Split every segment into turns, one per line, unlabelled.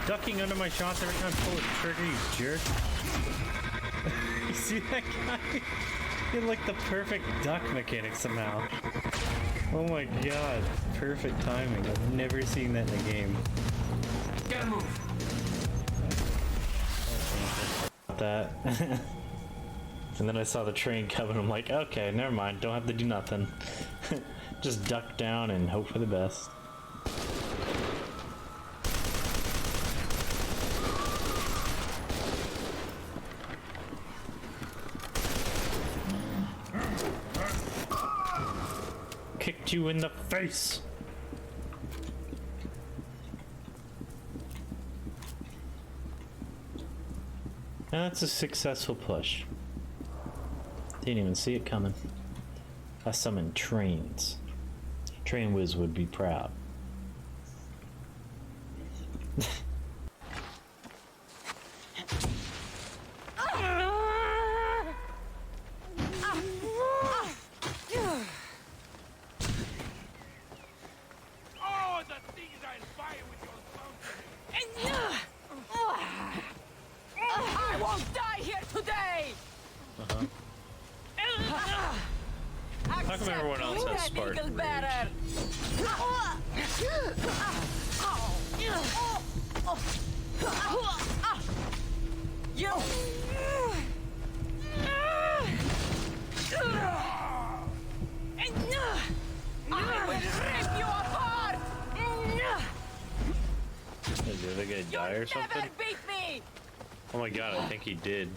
ducking under my shots every time I pull the trigger, you jerk. You see that guy? He had like the perfect duck mechanic somehow. Oh my god, perfect timing. I've never seen that in a game.
Gotta move.
That. And then I saw the train coming. I'm like, okay, never mind. Don't have to do nothing. Just duck down and hope for the best. Kicked you in the face. And that's a successful push. Didn't even see it coming. I summoned trains. Train Whiz would be proud. How come everyone else has Spartan rage?
You! I will rip you apart!
Did the other guy die or something?
Never beat me!
Oh my god, I think he did.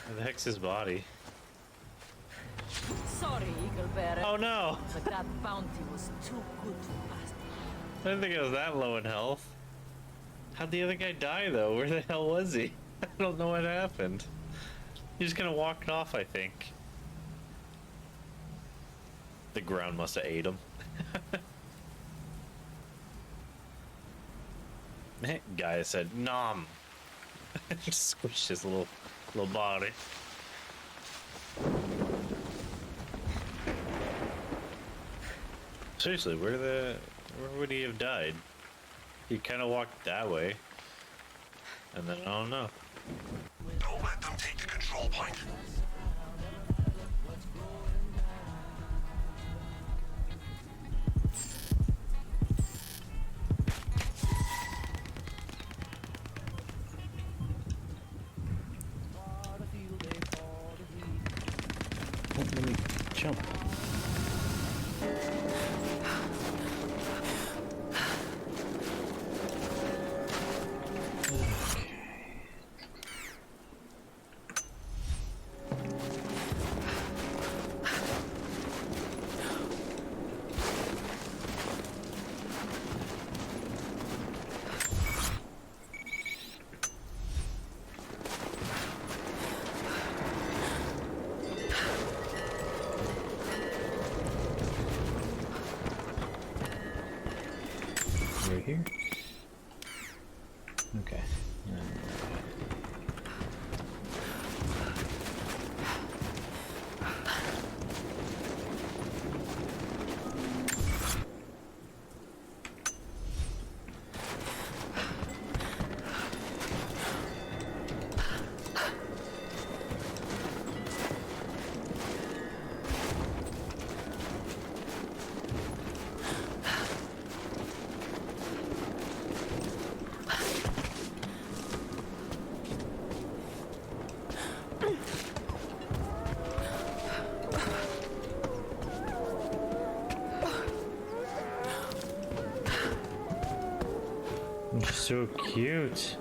Where the heck's his body?
Sorry, Eagle Bearer.
Oh no!
But that bounty was too good to pass.
I didn't think it was that low in health. How'd the other guy die though? Where the hell was he? I don't know what happened. He just kind of walked off, I think. The ground must have ate him. Guy said, nom. Just squished his little body. Seriously, where would he have died? He kind of walked that way, and then I don't know.
Don't let them take the control point.
Let me jump. Right here? Okay. You're so cute.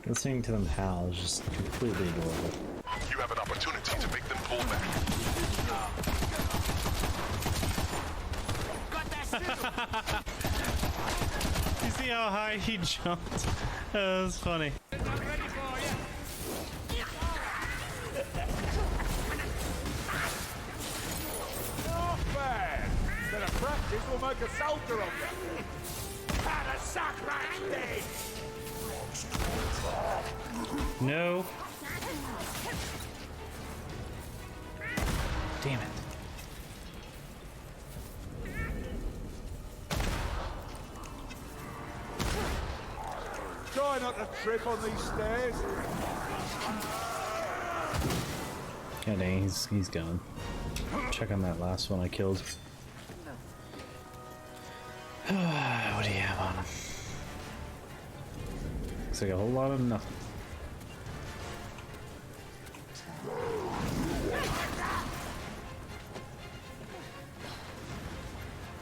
Listening to them howl is just completely adorable.
You have an opportunity to make them pull back.
You see how high he jumped? That was funny.
Not bad. Bit of practice will make a soldier of you. Had a sacrifice day.
No.
Damn it.
Try not to trip on these stairs.
God dang, he's gone. Check on that last one I killed. What do you have on him? Looks like a whole lot of nothing.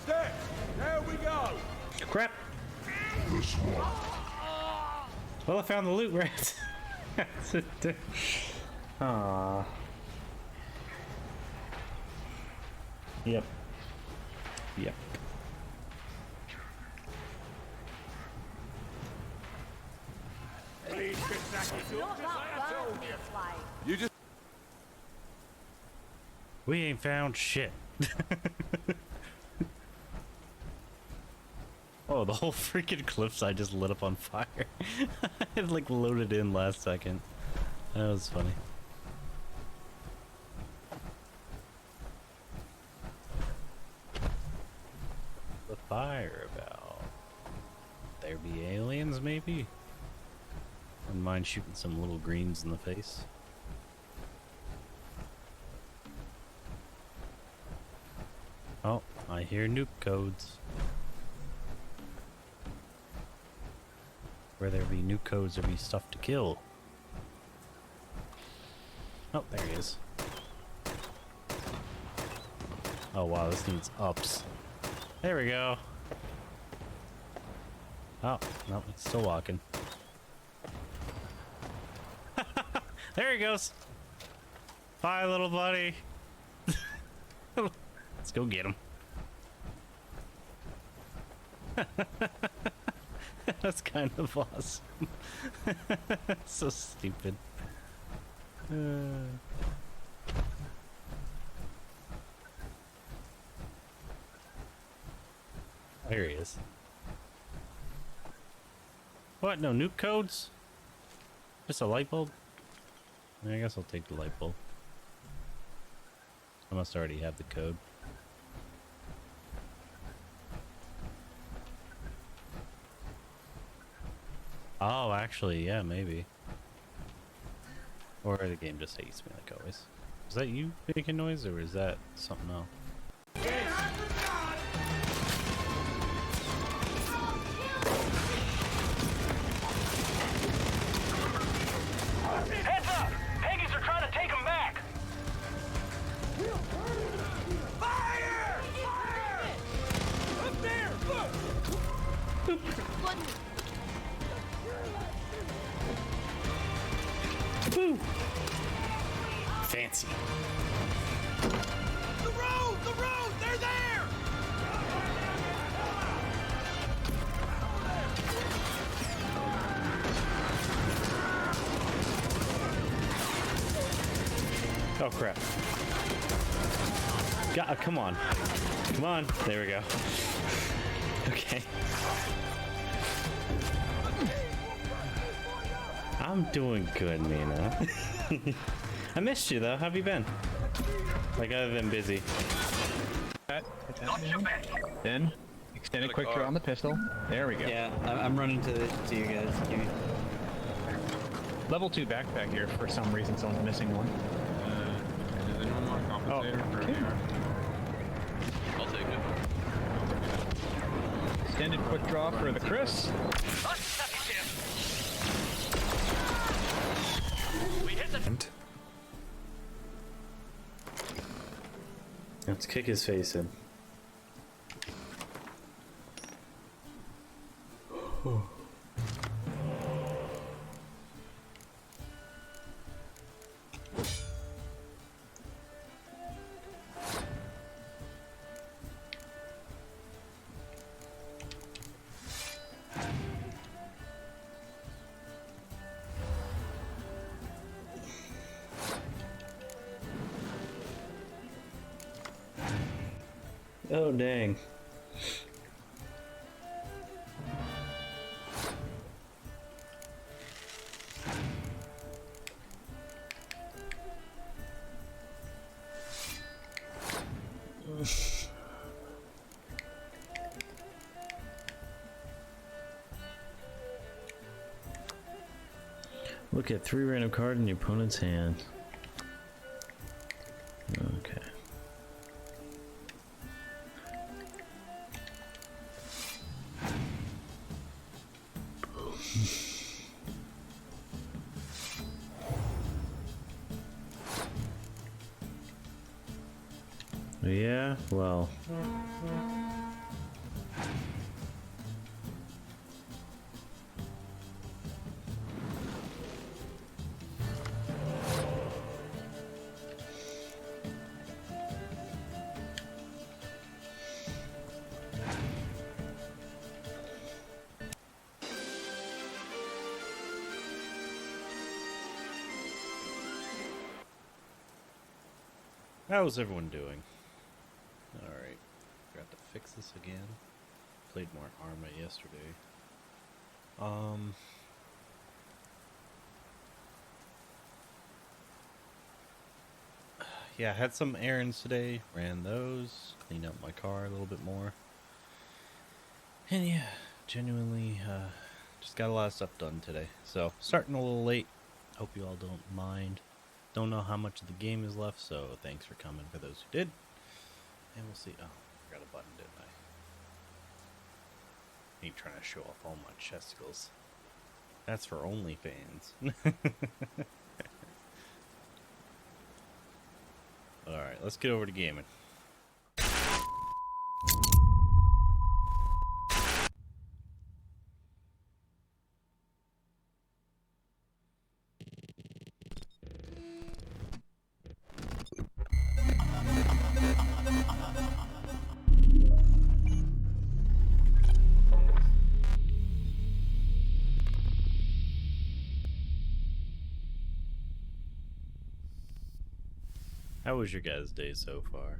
Steps! There we go!
Crap! Well, I found the loot rat. Aww. Yep. Yep.
Please, Kitsaki, just
Not
like I
that
told
bad,
you.
it's like.
You just
We ain't found shit. Oh, the whole freaking cliffside just lit up on fire. It like loaded in last second. That was funny. The fire about? There be aliens, maybe? Wouldn't mind shooting some little greens in the face. Oh, I hear nuke codes. Where there be nuke codes, there be stuff to kill. Oh, there he is. Oh wow, this needs ups. There we go. Oh, no, it's still walking. There he goes. Bye, little buddy. Let's go get him. That's kind of awesome. So stupid. There he is. What? No nuke codes? Just a light bulb? I guess I'll take the light bulb. I must already have the code. Oh, actually, yeah, maybe. Or the game just hates me like always. Is that you making noise, or is that something else?
Heads up! Peggies are trying to take him back! Fire! Fire! Up there! Look!
Woo! Fancy.
The road! The road! They're there!
Oh crap. God, come on. Come on. There we go. Okay. I'm doing good, Mina. I missed you though. How have you been? Like, other than busy.
Then extended quick draw on the pistol. There we go.
Yeah, I'm running to you guys. Give me.
Level 2 backpack here. For some reason, someone's missing one.
Does anyone want a compensator for
okay.
I'll take it.
Extended quick draw for the Chris.
Let's kick his face in. Oh, dang.
Look at 3 random cards in your opponent's hand. Okay. Yeah, well. How's everyone doing? Alright, forgot to fix this again. Played more Arma yesterday. Yeah, I had some errands today, ran those, cleaned up my car a little bit more. And yeah, genuinely, just got a lot of stuff done today. So, starting a little late. Hope you all don't mind. Don't know how much of the game is left, so thanks for coming for those who did. And we'll see. Oh, I forgot a button, didn't I? Ain't trying to show off all my chesticles. That's for OnlyFans. Alright, let's get over to gaming. How was your guys' day so far?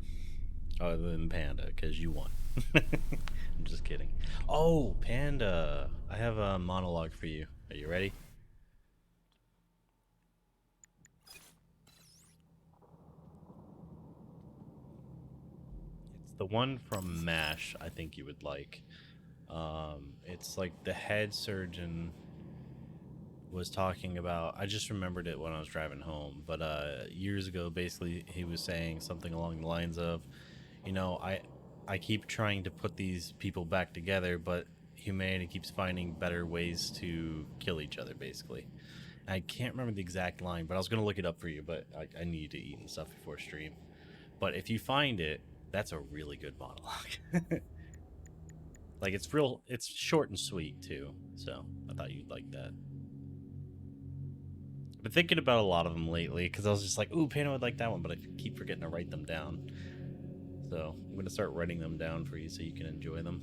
Other than Panda, because you won. I'm just kidding. Oh, Panda! I have a monologue for you. Are you ready? It's the one from MASH I think you would like. It's like the head surgeon was talking about, I just remembered it when I was driving home, but years ago basically he was saying something along the lines of, you know, I keep trying to put these people back together, but humanity keeps finding better ways to kill each other, basically. I can't remember the exact line, but I was going to look it up for you, but I need to eat and stuff before stream. But if you find it, that's a really good monologue. Like, it's short and sweet too, so I thought you'd like that. I've been thinking about a lot of them lately because I was just like, ooh, Pano would like that one, but I keep forgetting to write them down. So I'm going to start writing them down for you so you can enjoy them.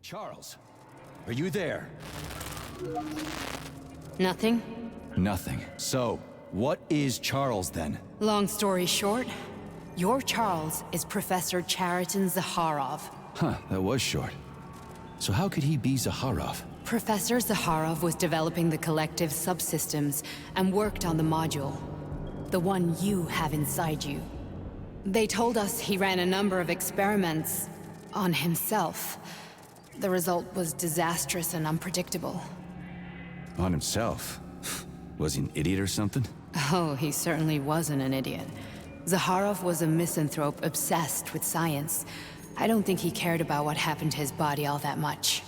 Charles, are you there?
Nothing?
Nothing. So, what is Charles then?
Long story short, your Charles is Professor Chariton Zakharov.
Huh, that was short. So how could he be Zakharov?
Professor Zakharov was developing the collective subsystems and worked on the module. The one you have inside you. They told us he ran a number of experiments on himself. The result was disastrous and unpredictable.
On himself? Was he an idiot or something?
Oh, he certainly wasn't an idiot. Zakharov was a misanthrope obsessed with science. I don't think he cared about what happened to his body all that much.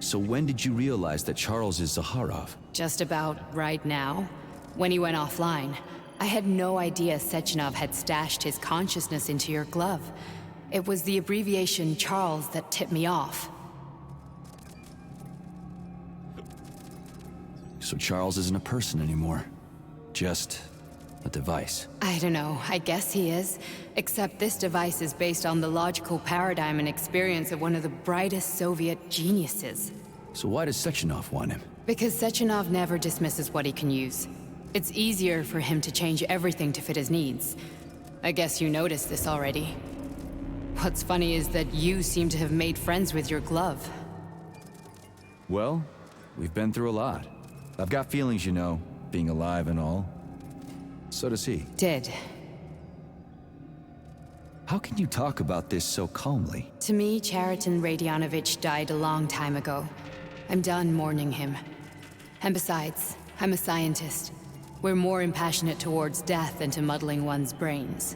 So when did you realize that Charles is Zakharov?
Just about right now. When he went offline. I had no idea Sechenov had stashed his consciousness into your glove. It was the abbreviation Charles that tipped me off.
So Charles isn't a person anymore. Just a device.
I don't know, I guess he is. Except this device is based on the logical paradigm and experience of one of the brightest Soviet geniuses.
So why does Sechenov want him?
Because Sechenov never dismisses what he can use. It's easier for him to change everything to fit his needs. I guess you noticed this already. What's funny is that you seem to have made friends with your glove.
Well, we've been through a lot. I've got feelings, you know, being alive and all. So does he.
Did.
How can you talk about this so calmly?
To me, Chariton Radionovich died a long time ago. I'm done mourning him. And besides, I'm a scientist. We're more impassionate towards death than to muddling one's brains.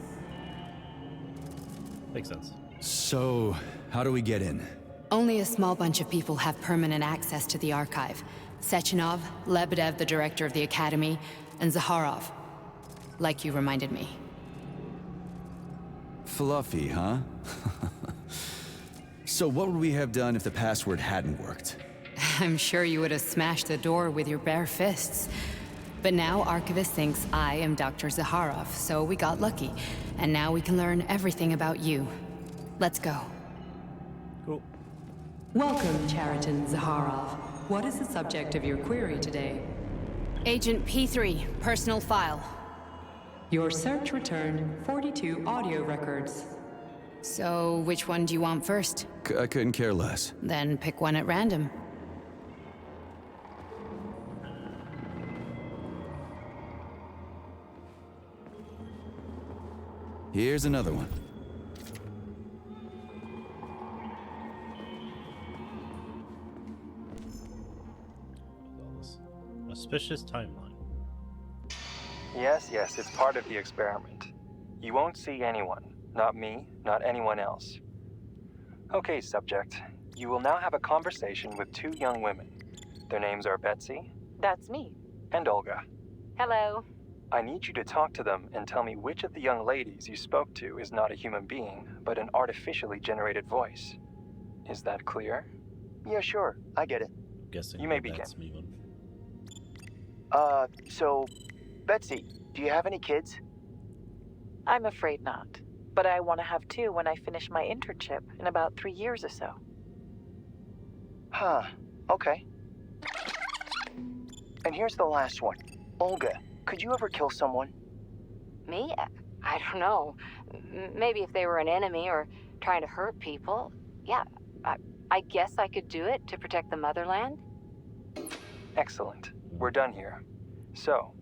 Makes sense.
So, how do we get in?
Only a small bunch of people have permanent access to the archive. Sechenov, Lebedev, the director of the Academy, and Zaharov. Like you reminded me.
Fluffy, huh? So what would we have done if the password hadn't worked?
I'm sure you would have smashed the door with your bare fists. But now Archivist thinks I am Dr. Zaharov, so we got lucky. And now we can learn everything about you. Let's go.
Cool.
Welcome, Chariton Zaharov. What is the subject of your query today?
Agent P3, personal file.
Your search returned 42 audio records.
So, which one do you want first?
I couldn't care less.
Then pick one at random.
Here's another one.
Auspicious timeline.
Yes, it's part of the experiment. You won't see anyone. Not me, not anyone else. Okay, subject. You will now have a conversation with two young women. Their names are Betsy.
That's me.
And Olga.
Hello.
I need you to talk to them and tell me which of the young ladies you spoke to is not a human being, but an artificially generated voice. Is that clear?
Yeah, sure. I get it.
Guessing
you may begin.
That's me one.
So, Betsy, do you have any kids?
I'm afraid not. But I want to have two when I finish my internship in about 3 years or so.
Huh. Okay. And here's the last one. Olga, could you ever kill someone?
Me? I don't know. Maybe if they were an enemy or trying to hurt people. Yeah, I guess I could do it to protect the motherland.
Excellent. We're done here. So,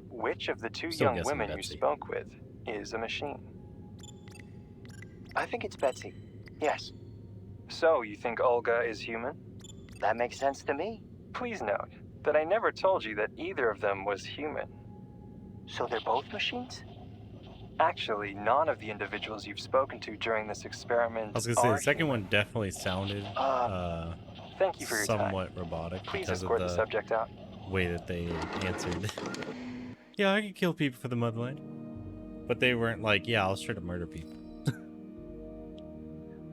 which of the two young women you spoke with is a machine?
I think it's Betsy. Yes.
So, you think Olga is human?
That makes sense to me.
Please note that I never told you that either of them was human.
So they're both machines?
Actually, none of the individuals you've spoken to during this experiment
I was gonna say, the second one definitely sounded
thank you for your
somewhat robotic
Please
because
escort
of
the
the
subject out.
way that they answered. Yeah, I could kill people for the motherland. But they weren't like, yeah, I'll straight up murder people.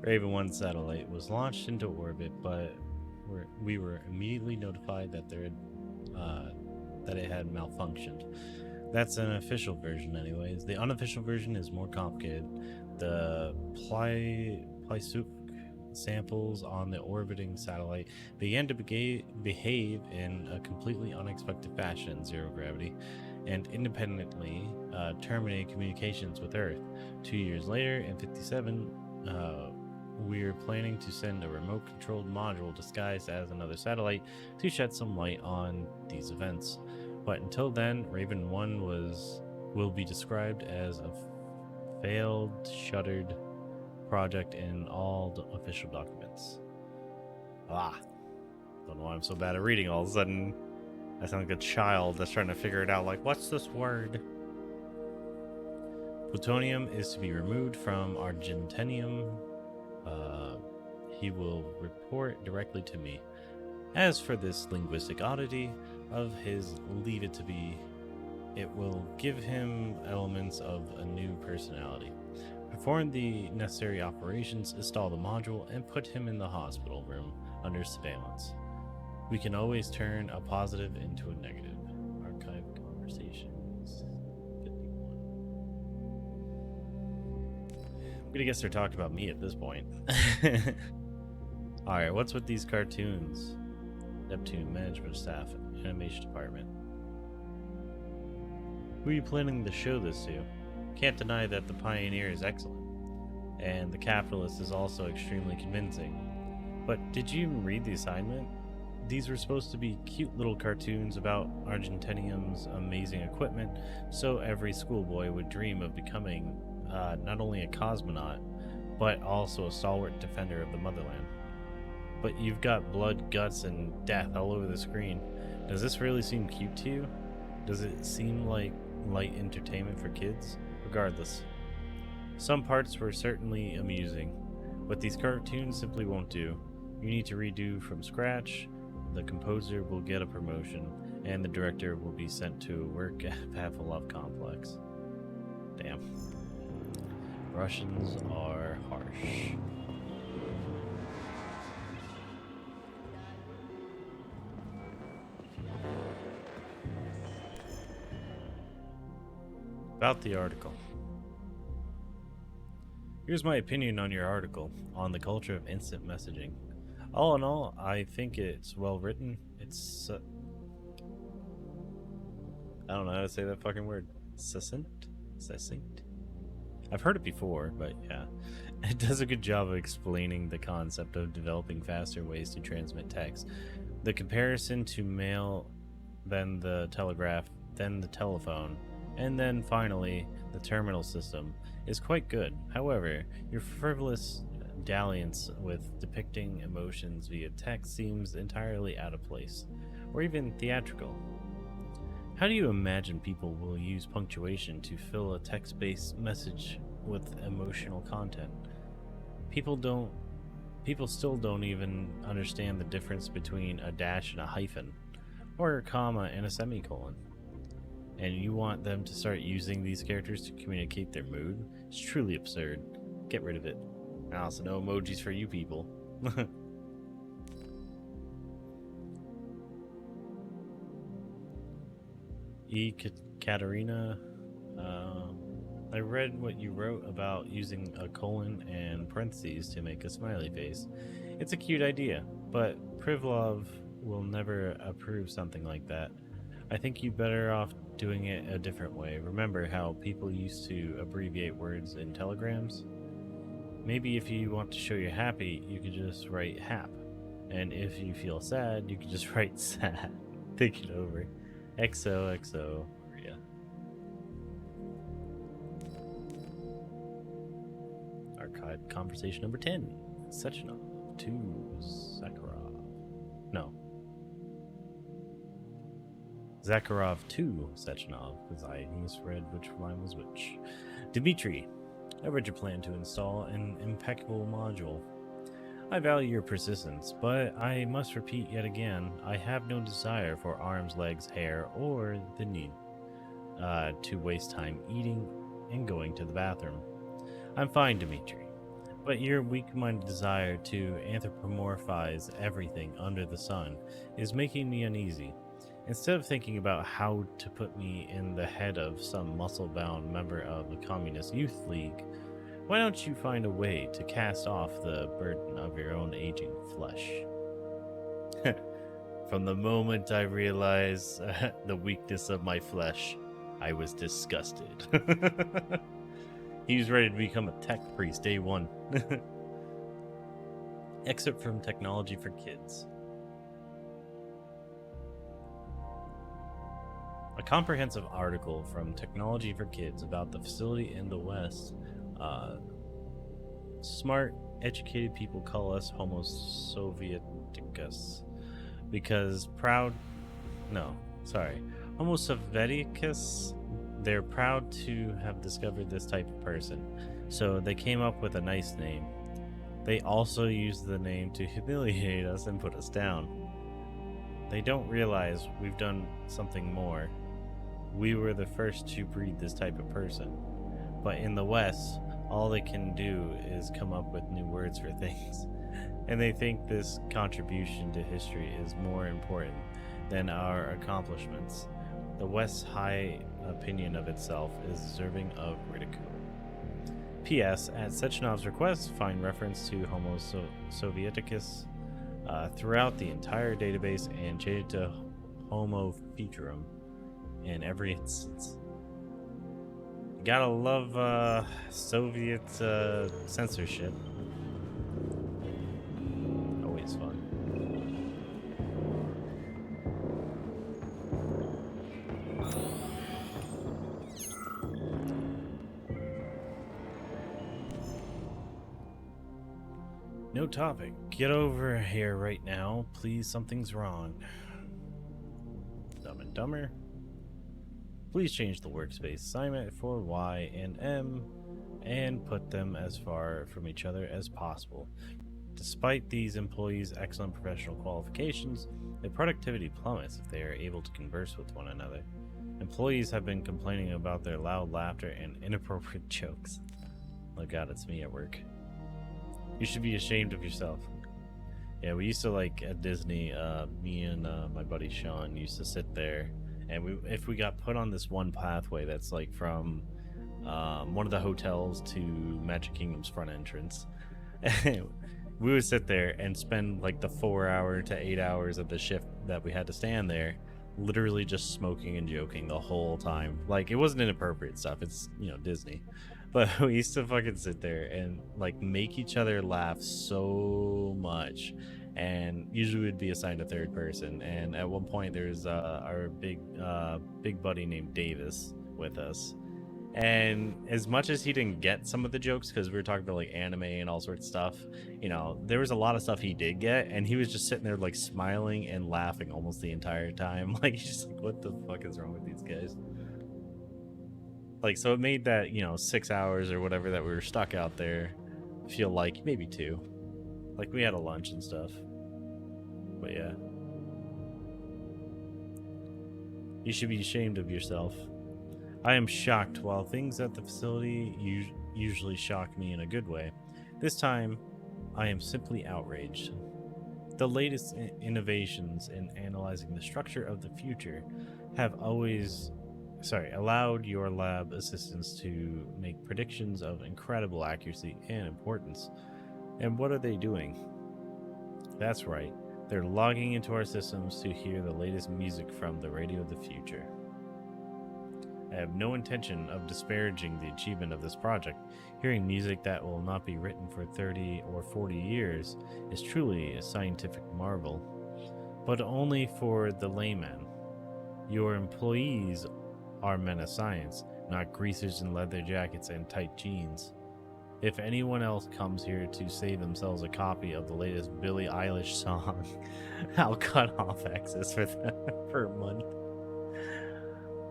Raven 1 satellite was launched into orbit, but we were immediately notified that that it had malfunctioned. That's an official version anyways. The unofficial version is more complicated. The Plysook samples on the orbiting satellite began to behave in a completely unexpected fashion in zero gravity and independently terminated communications with Earth. 2 years later, in 57, we're planning to send a remote-controlled module disguised as another satellite to shed some light on these events. But until then, Raven 1 will be described as a failed, shuttered project in all the official documents. Don't know why I'm so bad at reading. All of a sudden, I sound like a child that's trying to figure it out. Like, what's this word? Plutonium is to be removed from Argentinium. He will report directly to me. As for this linguistic oddity of his, leave it to be. It will give him elements of a new personality. Perform the necessary operations, install the module, and put him in the hospital room under surveillance. We can always turn a positive into a negative. Archive conversations 51. I'm gonna guess they're talking about me at this point. Alright, what's with these cartoons? Neptune, management staff, animation department. Who are you planning to show this to? Can't deny that the pioneer is excellent, and the capitalist is also extremely convincing. But did you even read the assignment? These were supposed to be cute little cartoons about Argentinium's amazing equipment, so every schoolboy would dream of becoming not only a cosmonaut, but also a stalwart defender of the motherland. But you've got blood, guts, and death all over the screen. Does this really seem cute to you? Does it seem like light entertainment for kids? Regardless, some parts were certainly amusing, but these cartoons simply won't do. You need to redo from scratch, the composer will get a promotion, and the director will be sent to work at Pavlov Complex. Damn. Russians are harsh. About the article. Here's my opinion on your article on the culture of instant messaging. All in all, I think it's well written. It's I don't know how to say that fucking word. Succinct? Succinct? I've heard it before, but yeah. It does a good job of explaining the concept of developing faster ways to transmit text. The comparison to mail, then the telegraph, then the telephone, and then finally the terminal system is quite good. However, your frivolous dalliance with depicting emotions via text seems entirely out of place, or even theatrical. How do you imagine people will use punctuation to fill a text-based message with emotional content? People still don't even understand the difference between a dash and a hyphen, or a comma and a semicolon. And you want them to start using these characters to communicate their mood? It's truly absurd. Get rid of it. I also no emojis for you people. Katerina, I read what you wrote about using a colon and parentheses to make a smiley face. It's a cute idea, but Privlov will never approve something like that. I think you're better off doing it a different way. Remember how people used to abbreviate words in telegrams? Maybe if you want to show you're happy, you could just write hap. And if you feel sad, you could just write sad. Think it over. XOXO, Maria. Archived conversation number 10. Sechenov to Zakharov. No. Zakharov to Sechenov, because I misread which line was which. Dmitri, I read your plan to install an impeccable module. I value your persistence, but I must repeat yet again, I have no desire for arms, legs, hair, or the need to waste time eating and going to the bathroom. I'm fine, Dmitri, but your weak-minded desire to anthropomorphize everything under the sun is making me uneasy. Instead of thinking about how to put me in the head of some muscle-bound member of the Communist Youth League, why don't you find a way to cast off the burden of your own aging flesh? From the moment I realized the weakness of my flesh, I was disgusted. He was ready to become a tech priest day one. Excerpt from Technology for Kids. A comprehensive article from Technology for Kids about the facility in the West. Smart, educated people call us Homo Sovieticus because Homo Sovieticus. They're proud to have discovered this type of person, so they came up with a nice name. They also used the name to humiliate us and put us down. They don't realize we've done something more. We were the first to breed this type of person. But in the West, all they can do is come up with new words for things. And they think this contribution to history is more important than our accomplishments. The West's high opinion of itself is deserving of ridicule. P.S. At Sechenov's request, find reference to Homo Sovieticus throughout the entire database and change it to Homo Futurum in every instance. You gotta love Soviet censorship. Always fun. No topic. Get over here right now. Please, something's wrong. Dumb and Dumber. Please change the workspace assignment for Y and M and put them as far from each other as possible. Despite these employees' excellent professional qualifications, their productivity plummets if they are able to converse with one another. Employees have been complaining about their loud laughter and inappropriate jokes. Oh god, it's me at work. You should be ashamed of yourself. Yeah, we used to, like, at Disney, me and my buddy Sean used to sit there, and if we got put on this one pathway that's like from one of the hotels to Magic Kingdom's front entrance, we would sit there and spend like the 4 hour to 8 hours of the shift that we had to stand there literally just smoking and joking the whole time. Like, it wasn't inappropriate stuff, it's, you know, Disney. But we used to fucking sit there and like make each other laugh so much, and usually we'd be assigned a third person. And at one point there's our big buddy named Davis with us, and as much as he didn't get some of the jokes because we were talking about like anime and all sorts of stuff, you know, there was a lot of stuff he did get, and he was just sitting there like smiling and laughing almost the entire time. Like, he's just like, what the fuck is wrong with these guys? Like, so it made that, you know, 6 hours or whatever that we were stuck out there feel like maybe 2. Like, we had a lunch and stuff. But yeah. You should be ashamed of yourself. I am shocked. While things at the facility usually shock me in a good way, this time I am simply outraged. The latest innovations in analyzing the structure of the future have allowed your lab assistants to make predictions of incredible accuracy and importance. And what are they doing? That's right, they're logging into our systems to hear the latest music from the radio of the future. I have no intention of disparaging the achievement of this project. Hearing music that will not be written for 30 or 40 years is truly a scientific marvel, but only for the layman. Your employees are men of science, not greasers in leather jackets and tight jeans. If anyone else comes here to save themselves a copy of the latest Billie Eilish song, I'll cut off access for them for a month.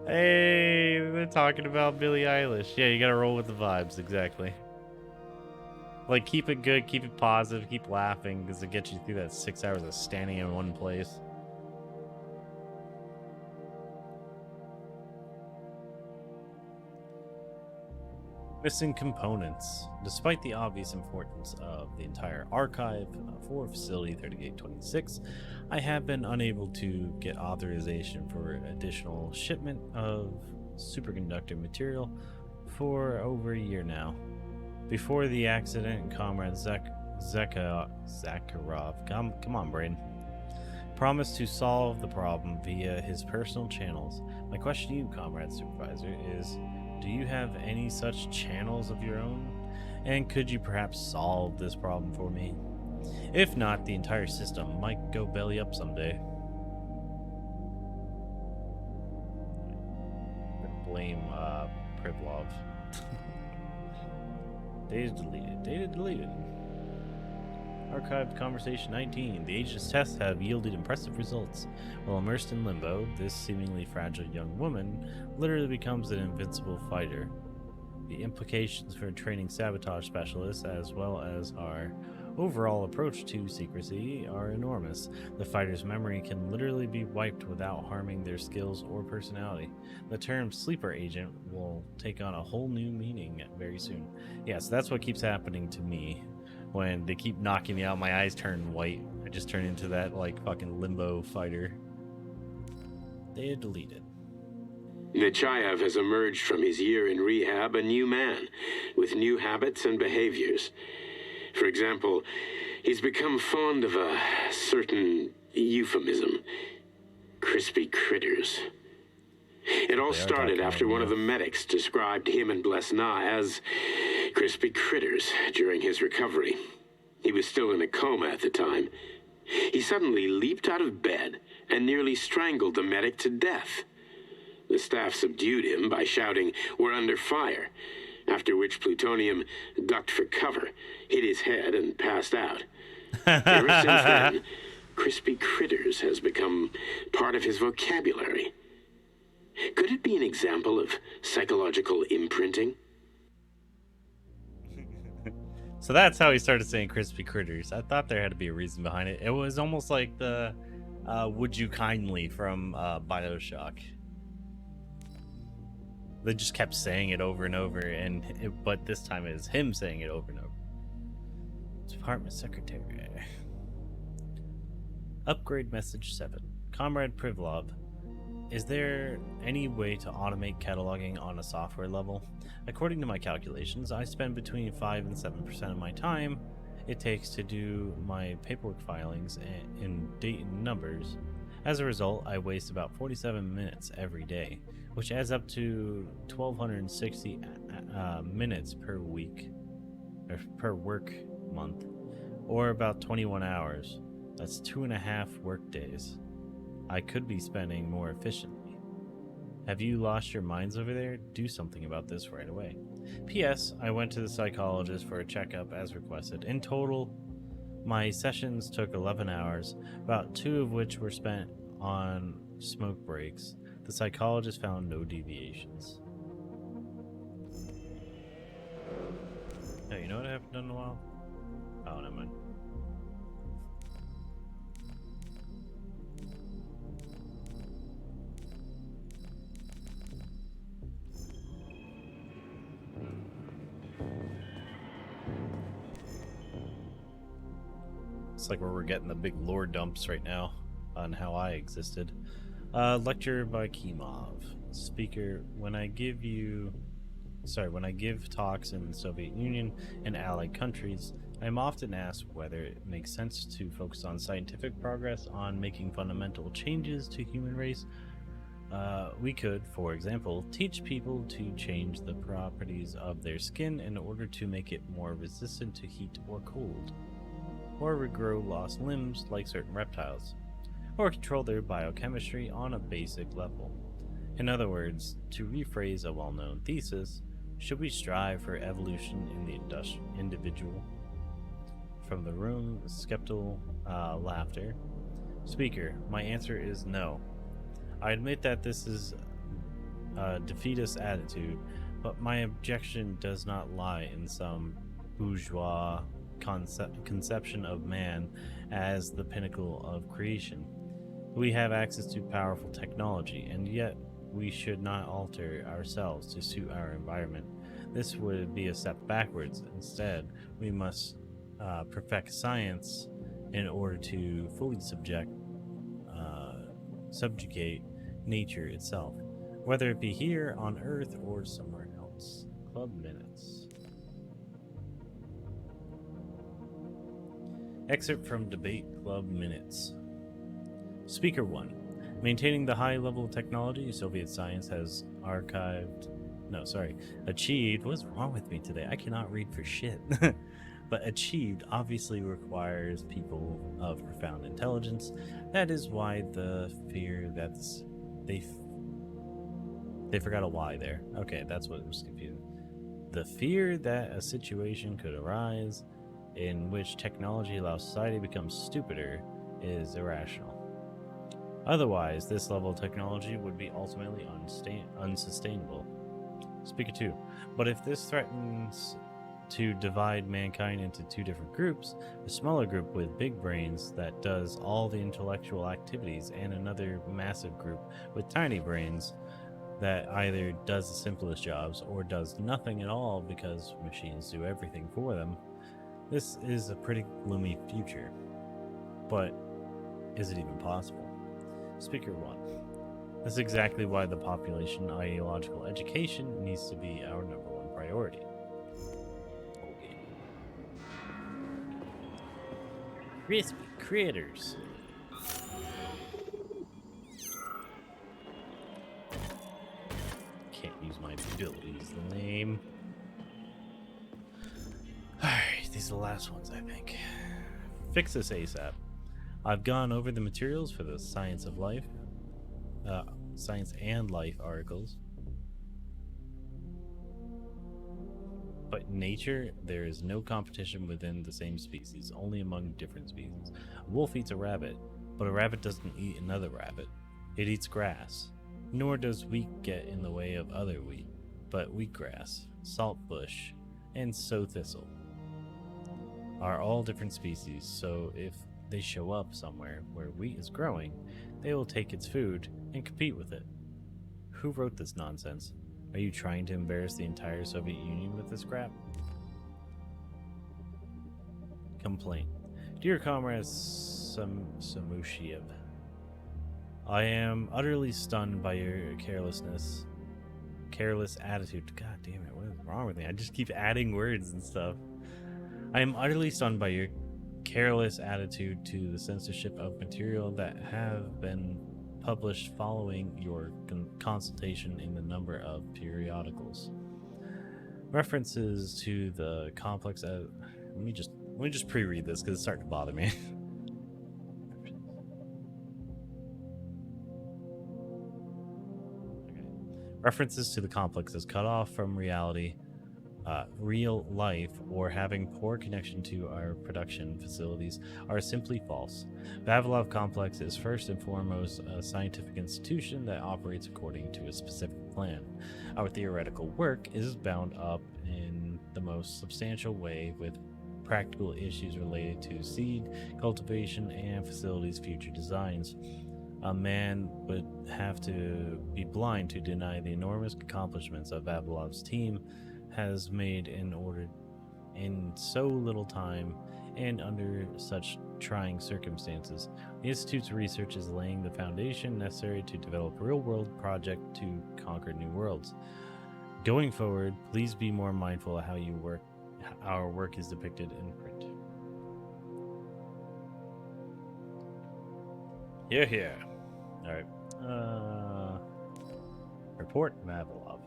Hey, they're talking about Billie Eilish. Yeah, you gotta roll with the vibes, exactly. Like, keep it good, keep it positive, keep laughing, because it gets you through that 6 hours of standing in one place. Missing components. Despite the obvious importance of the entire archive for Facility 3826, I have been unable to get authorization for additional shipment of superconductor material for over a year now. Before the accident, Comrade Zakharov, come on, brain, promised to solve the problem via his personal channels. My question to you, Comrade Supervisor, is: do you have any such channels of your own? And could you perhaps solve this problem for me? If not, the entire system might go belly up someday. I'm gonna blame Privlov. Data deleted. Data deleted. Archived Conversation 19. The agent's tests have yielded impressive results. While immersed in limbo, this seemingly fragile young woman literally becomes an invincible fighter. The implications for training sabotage specialists, as well as our overall approach to secrecy, are enormous. The fighter's memory can literally be wiped without harming their skills or personality. The term sleeper agent will take on a whole new meaning very soon. Yeah, so that's what keeps happening to me. When they keep knocking me out, my eyes turn white. I just turn into that, like, fucking limbo fighter. They are deleted.
Nechayev has emerged from his year in rehab a new man, with new habits and behaviors. For example, he's become fond of a certain euphemism. Crispy critters. It all started after one of the medics described him and Blesna as crispy critters during his recovery. He was still in a coma at the time. He suddenly leaped out of bed and nearly strangled the medic to death. The staff subdued him by shouting, "We're under fire," after which Plutonium ducked for cover, hit his head, and passed out. Ever since then, crispy critters has become part of his vocabulary. Could it be an example of psychological imprinting?
So that's how he started saying crispy critters. I thought there had to be a reason behind it. It was almost like the would you kindly from Bioshock. They just kept saying it over and over, but this time it is him saying it over and over. Department Secretary. Upgrade message 7. Comrade Privlov. Is there any way to automate cataloging on a software level? According to my calculations, I spend between 5 and 7% of my time it takes to do my paperwork filings in date and numbers. As a result, I waste about 47 minutes every day, which adds up to 1,260 minutes per week, or per work month, or about 21 hours. That's 2.5 work days. I could be spending more efficiently. Have you lost your minds over there? Do something about this right away. P.S. I went to the psychologist for a checkup as requested. In total, my sessions took 11 hours, about 2 of which were spent on smoke breaks. The psychologist found no deviations. Oh, you know what I haven't done in a while? Oh, never mind. It's like where we're getting the big lore dumps right now on how I existed. Lecture by Kimov. Speaker, when I give talks in the Soviet Union and allied countries, I am often asked whether it makes sense to focus on scientific progress on making fundamental changes to human race. We could, for example, teach people to change the properties of their skin in order to make it more resistant to heat or cold, or regrow lost limbs like certain reptiles, or control their biochemistry on a basic level. In other words, to rephrase a well-known thesis, should we strive for evolution in the individual? From the room, skeptical laughter. Speaker, my answer is no. I admit that this is a defeatist attitude, but my objection does not lie in some bourgeois conception of man as the pinnacle of creation. We have access to powerful technology, and yet we should not alter ourselves to suit our environment. This would be a step backwards. Instead, we must perfect science in order to fully subjugate nature itself, whether it be here on Earth or somewhere else. Club Minutes. Excerpt from Debate Club Minutes. Speaker 1. Maintaining the high level of technology Soviet science has achieved. What's wrong with me today? I cannot read for shit. But achieved obviously requires people of profound intelligence. That is why the fear that's they forgot a Y there. Okay, that's what was confusing. The fear that a situation could arise in which technology allows society to become stupider is irrational. Otherwise, this level of technology would be ultimately unsustainable. Speaker 2. But if this threatens to divide mankind into 2 different groups, a smaller group with big brains that does all the intellectual activities and another massive group with tiny brains that either does the simplest jobs or does nothing at all because machines do everything for them, this is a pretty gloomy future. But is it even possible? Speaker 1. This is exactly why the population ideological education needs to be our #1 priority. Okay. Crispy critters. Can't use my abilities. Lame. Alright, these are the last ones, I think. Fix this ASAP. I've gone over the materials for the Science and Life articles. But in nature, there is no competition within the same species, only among different species. A wolf eats a rabbit, but a rabbit doesn't eat another rabbit. It eats grass. Nor does wheat get in the way of other wheat, but wheatgrass, saltbush, and sow thistle are all different species, so if they show up somewhere where wheat is growing, they will take its food and compete with it. Who wrote this nonsense? Are you trying to embarrass the entire Soviet Union with this crap? Complaint. Dear Comrade Samushiev, I am utterly stunned by your careless attitude. God damn it, what is wrong with me? I just keep adding words and stuff. I am utterly stunned by your careless attitude to the censorship of material that have been published following your consultation in a number of periodicals. References to the complex. Let me just pre-read this because it's starting to bother me. References to the complex as cut off from reality, real life, or having poor connection to our production facilities are simply false. Vavilov Complex is first and foremost a scientific institution that operates according to a specific plan. Our theoretical work is bound up in the most substantial way with practical issues related to seed cultivation and facilities' future designs. A man would have to be blind to deny the enormous accomplishments of Vavilov's team has made in so little time and under such trying circumstances. The Institute's research is laying the foundation necessary to develop a real-world project to conquer new worlds. Going forward, please be more mindful of how our work is depicted in print. Here. Alright. Report Vavilov.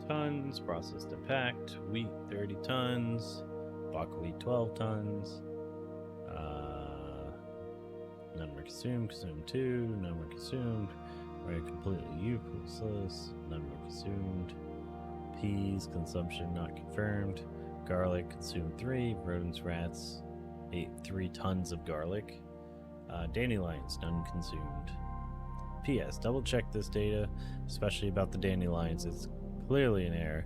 Tons, processed and packed, wheat 30 tons, buckwheat 12 tons, none were consumed 2, none were consumed, were completely useless, none were consumed, peas, consumption not confirmed, garlic consumed 3, rodents, rats, ate 3 tons of garlic, dandelions, none consumed. P.S. Double check this data, especially about the dandelions, it's clearly an error.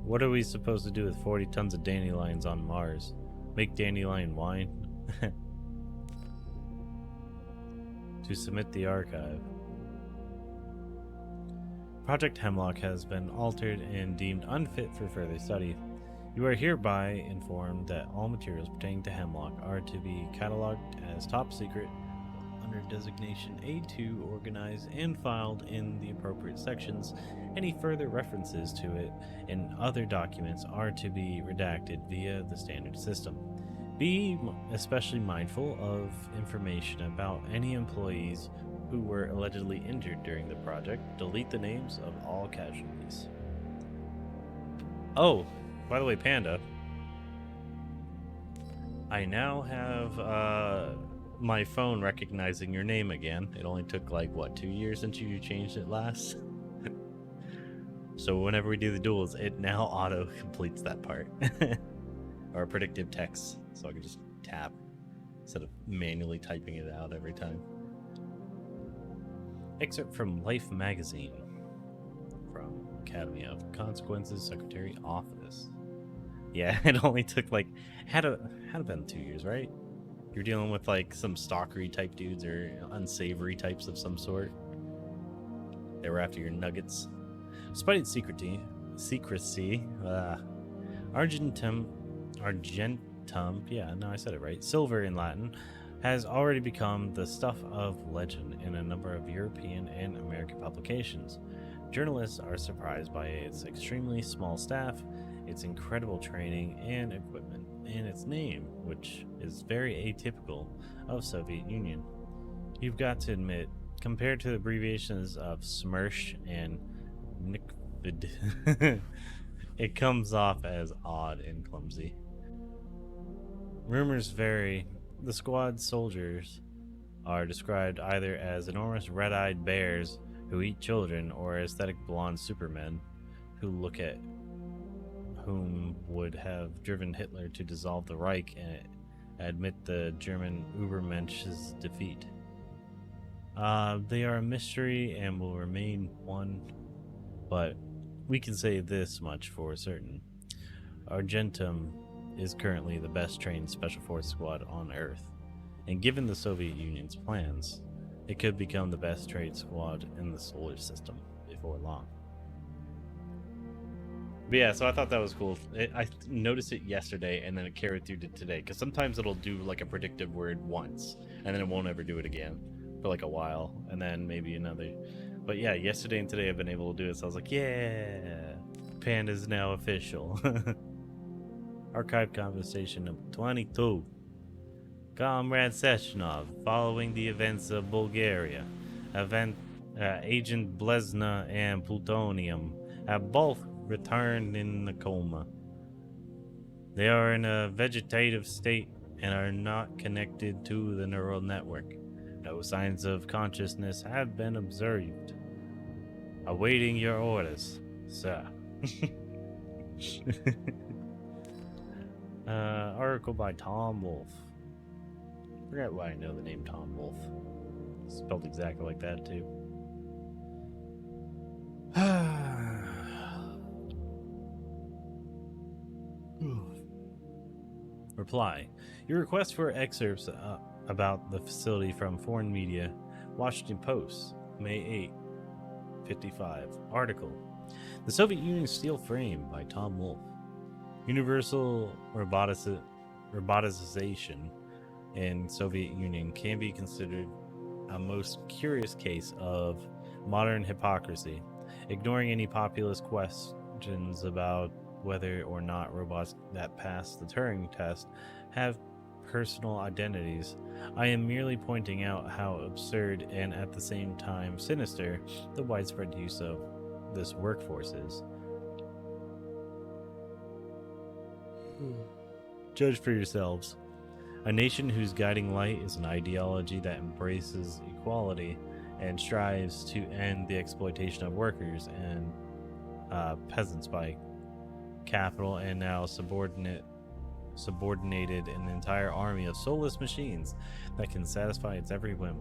What are we supposed to do with 40 tons of dandelions on Mars? Make dandelion wine? To submit the archive. Project Hemlock has been altered and deemed unfit for further study. You are hereby informed that all materials pertaining to Hemlock are to be cataloged as top secret under designation A2, organized and filed in the appropriate sections. Any further references to it in other documents are to be redacted via the standard system. Be especially mindful of information about any employees who were allegedly injured during the project. Delete the names of all casualties. Oh, by the way, Panda, I now have my phone recognizing your name again. It only took like, what, 2 years since you changed it last? So whenever we do the duels, it now auto completes that part. Or predictive text, so I can just tap instead of manually typing it out every time. Excerpt from Life magazine from Academy of Consequences Secretary Office. Yeah, it only took like had been 2 years, right? You're dealing with like some stalkery type dudes or unsavory types of some sort. They were after your nuggets. Despite its secrecy, Argentum, yeah, no, I said it right. Silver in Latin has already become the stuff of legend in a number of European and American publications. Journalists are surprised by its extremely small staff, its incredible training and equipment, and its name, which is very atypical of Soviet Union. You've got to admit, compared to the abbreviations of SMERSH and NICVID, it comes off as odd and clumsy. Rumors vary. The squad soldiers are described either as enormous red-eyed bears who eat children or aesthetic blonde supermen whom would have driven Hitler to dissolve the Reich and admit the German Übermensch's defeat. They are a mystery and will remain one, but we can say this much for certain. Argentum is currently the best trained Special Forces squad on Earth, and given the Soviet Union's plans, it could become the best trained squad in the solar system before long. But yeah, so I thought that was cool. I noticed it yesterday, and then it carried through to today, because sometimes it'll do like a predictive word once, and then it won't ever do it again for like a while, and then maybe another. But yeah, yesterday and today I've been able to do it, so I was like, yeah, Panda's now official. Archive conversation number 22. Comrade Sechenov, following the events of Bulgaria, Agent Blesna and Plutonium have both returned in the coma. They are in a vegetative state and are not connected to the neural network. No signs of consciousness have been observed. Awaiting your orders, sir. Article by Tom Wolfe. I forgot why I know the name Tom Wolfe. Spelled exactly like that, too. Reply. Your request for excerpts about the facility from foreign media. Washington Post, May 8, 55. Article. The Soviet Union's Steel Frame by Tom Wolfe. Universal roboticization in Soviet Union can be considered a most curious case of modern hypocrisy, ignoring any populist questions about whether or not robots that pass the Turing test have personal identities. I am merely pointing out how absurd and at the same time sinister the widespread use of this workforce is. Judge for yourselves. A nation whose guiding light is an ideology that embraces equality and strives to end the exploitation of workers and peasants by capital, and now subordinated an entire army of soulless machines that can satisfy its every whim.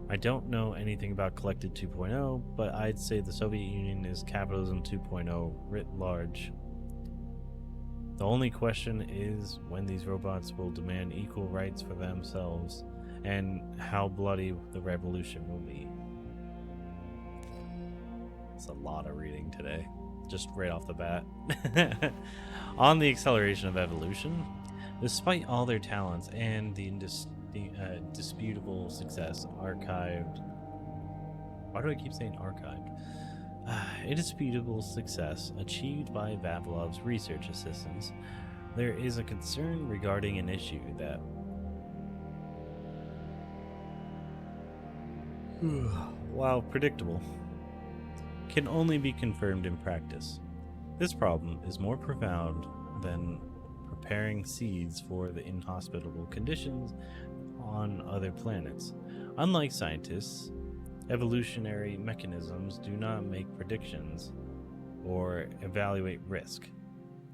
I don't know anything about Collected 2.0, but I'd say the Soviet Union is capitalism 2.0 writ large. The only question is when these robots will demand equal rights for themselves and how bloody the revolution will be. It's a lot of reading today, just right off the bat. On the acceleration of evolution, despite all their talents and the indisputable success archived. Why do I keep saying archived? Indisputable success achieved by Vavilov's research assistants, there is a concern regarding an issue that while predictable, can only be confirmed in practice. This problem is more profound than preparing seeds for the inhospitable conditions on other planets. Unlike scientists, evolutionary mechanisms do not make predictions or evaluate risk.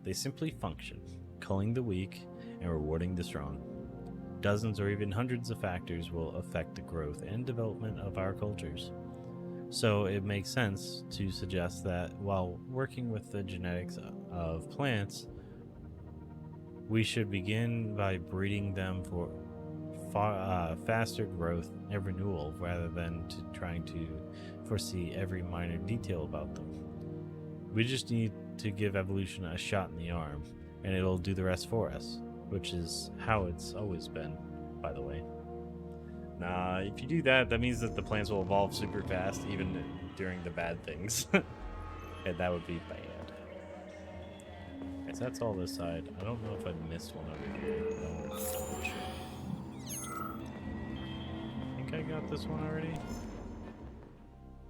They simply function, culling the weak and rewarding the strong. Dozens or even hundreds of factors will affect the growth and development of our cultures. So it makes sense to suggest that while working with the genetics of plants, we should begin by breeding them for faster growth and renewal rather than trying to foresee every minor detail about them. We just need to give evolution a shot in the arm, and it'll do the rest for us, which is how it's always been, by the way. Nah, if you do that, that means that the plants will evolve super fast, even during the bad things. And that would be bad. Okay, so that's all this side. I don't know if I missed one over here. I think I got this one already.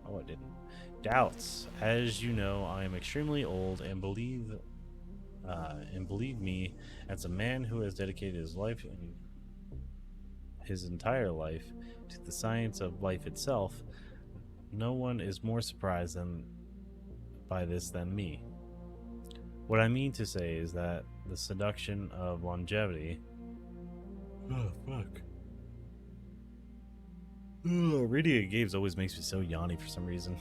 Oh, I didn't. Doubts. As you know, I am extremely old and believe me, as a man who has dedicated his life and his entire life to the science of life itself, no one is more surprised by this than me. What I mean to say is that the seduction of longevity... Oh, fuck. Reading games always makes me so yawny for some reason.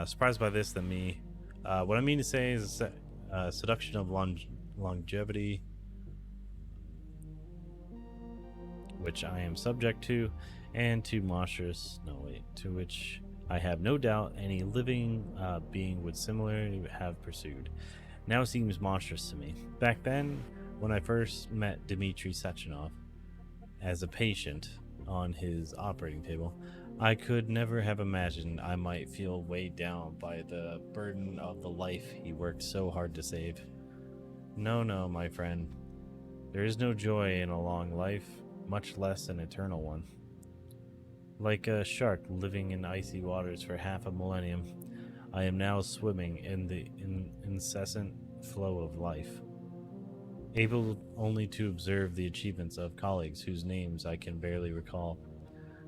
Surprised by this than me. What I mean to say is seduction of longevity, which I am subject to, and to which I have no doubt any living being would similarly have pursued. Now seems monstrous to me. Back then, when I first met Dmitry Sechenov as a patient on his operating table, I could never have imagined I might feel weighed down by the burden of the life he worked so hard to save. No, my friend. There is no joy in a long life, much less an eternal one. Like a shark living in icy waters for half a millennium, I am now swimming in the incessant flow of life, able only to observe the achievements of colleagues whose names I can barely recall,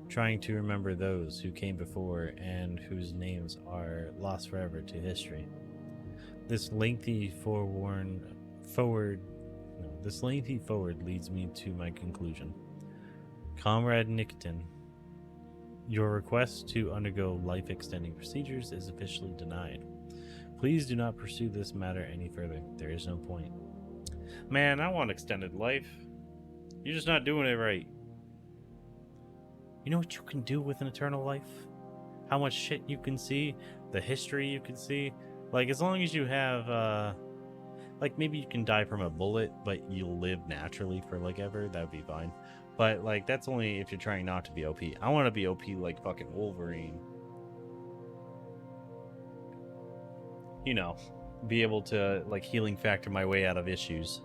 trying to remember those who came before and whose names are lost forever to history. This lengthy forward leads me to my conclusion. Comrade Nikitin, your request to undergo life-extending procedures is officially denied. Please do not pursue this matter any further. There is no point. Man, I want extended life. You're just not doing it right. You know what you can do with an eternal life? How much shit you can see, the history you can see. Like, as long as you have, like, maybe you can die from a bullet, but you'll live naturally for, like, ever. That would be fine. But, like, that's only if you're trying not to be OP. I want to be OP like fucking Wolverine. You know, be able to, like, healing factor my way out of issues.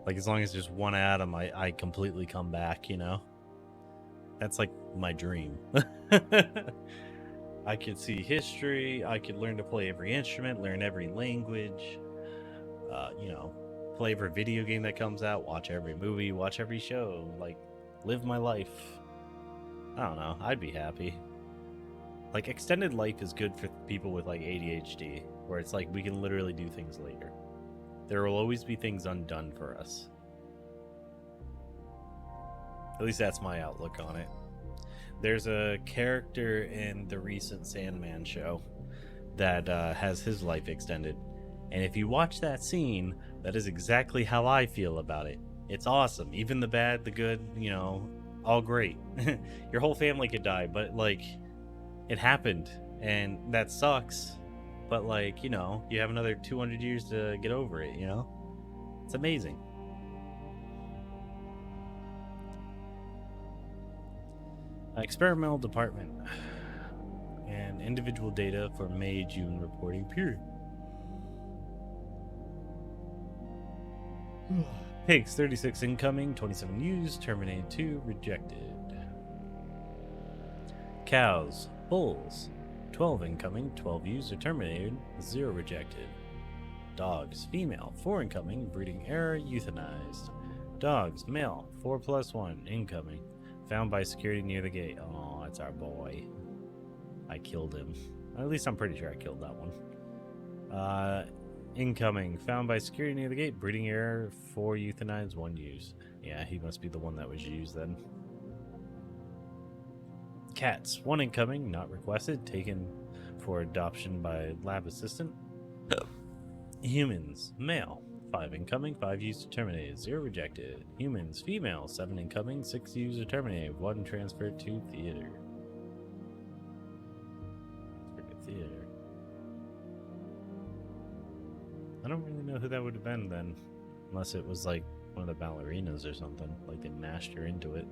Like, as long as there's one atom, I completely come back, you know? That's, like, my dream. I could see history. I could learn to play every instrument, learn every language. You know, play every video game that comes out, watch every movie, watch every show, like, live my life. I don't know, I'd be happy. Like, extended life is good for people with, like, ADHD, where it's like we can literally do things later. There will always be things undone for us. At least that's my outlook on it. There's a character in the recent Sandman show that has his life extended. And if you watch that scene, that is exactly how I feel about it. It's awesome. Even the bad, the good, you know, all great. Your whole family could die, but, like, it happened. And that sucks. But, like, you know, you have another 200 years to get over it, you know? It's amazing. Experimental department. And individual data for May-June reporting period. Pigs, 36 incoming, 27 used, terminated 2, rejected. Cows, bulls, 12 incoming, 12 used or terminated, 0 rejected. Dogs, female, 4 incoming, breeding error, euthanized. Dogs, male, 4+1, incoming, found by security near the gate. Oh, that's our boy. I killed him. At least I'm pretty sure I killed that one. Incoming, found by security near the gate, breeding error, 4 euthanized, 1 used. Yeah, he must be the one that was used then. Cats, 1 incoming, not requested, taken for adoption by lab assistant. Humans, male, 5 incoming, 5 used or terminated, 0 rejected. Humans, female, 7 incoming, 6 used or terminated, 1 transferred to theater. Theater. I don't really know who that would have been then, unless it was like one of the ballerinas or something, like they mashed her into it.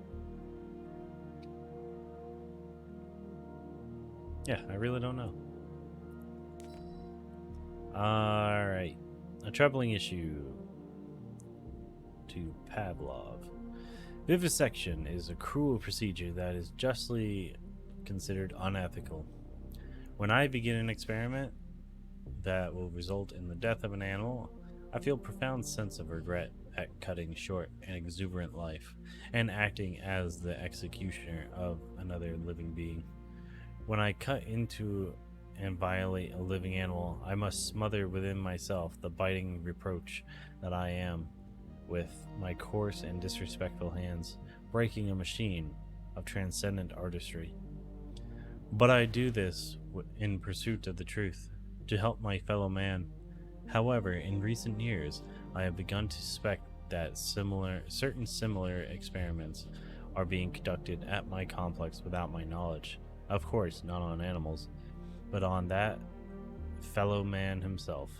Yeah, I really don't know. Alright. A troubling issue to Pavlov. Vivisection is a cruel procedure that is justly considered unethical. When I begin an experiment that will result in the death of an animal, I feel a profound sense of regret at cutting short an exuberant life and acting as the executioner of another living being. When I cut into and violate a living animal, I must smother within myself the biting reproach that I am, with my coarse and disrespectful hands, breaking a machine of transcendent artistry. But I do this in pursuit of the truth, to help my fellow man. However, in recent years, I have begun to suspect that certain similar experiments are being conducted at my complex without my knowledge. Of course, not on animals, but on that fellow man himself.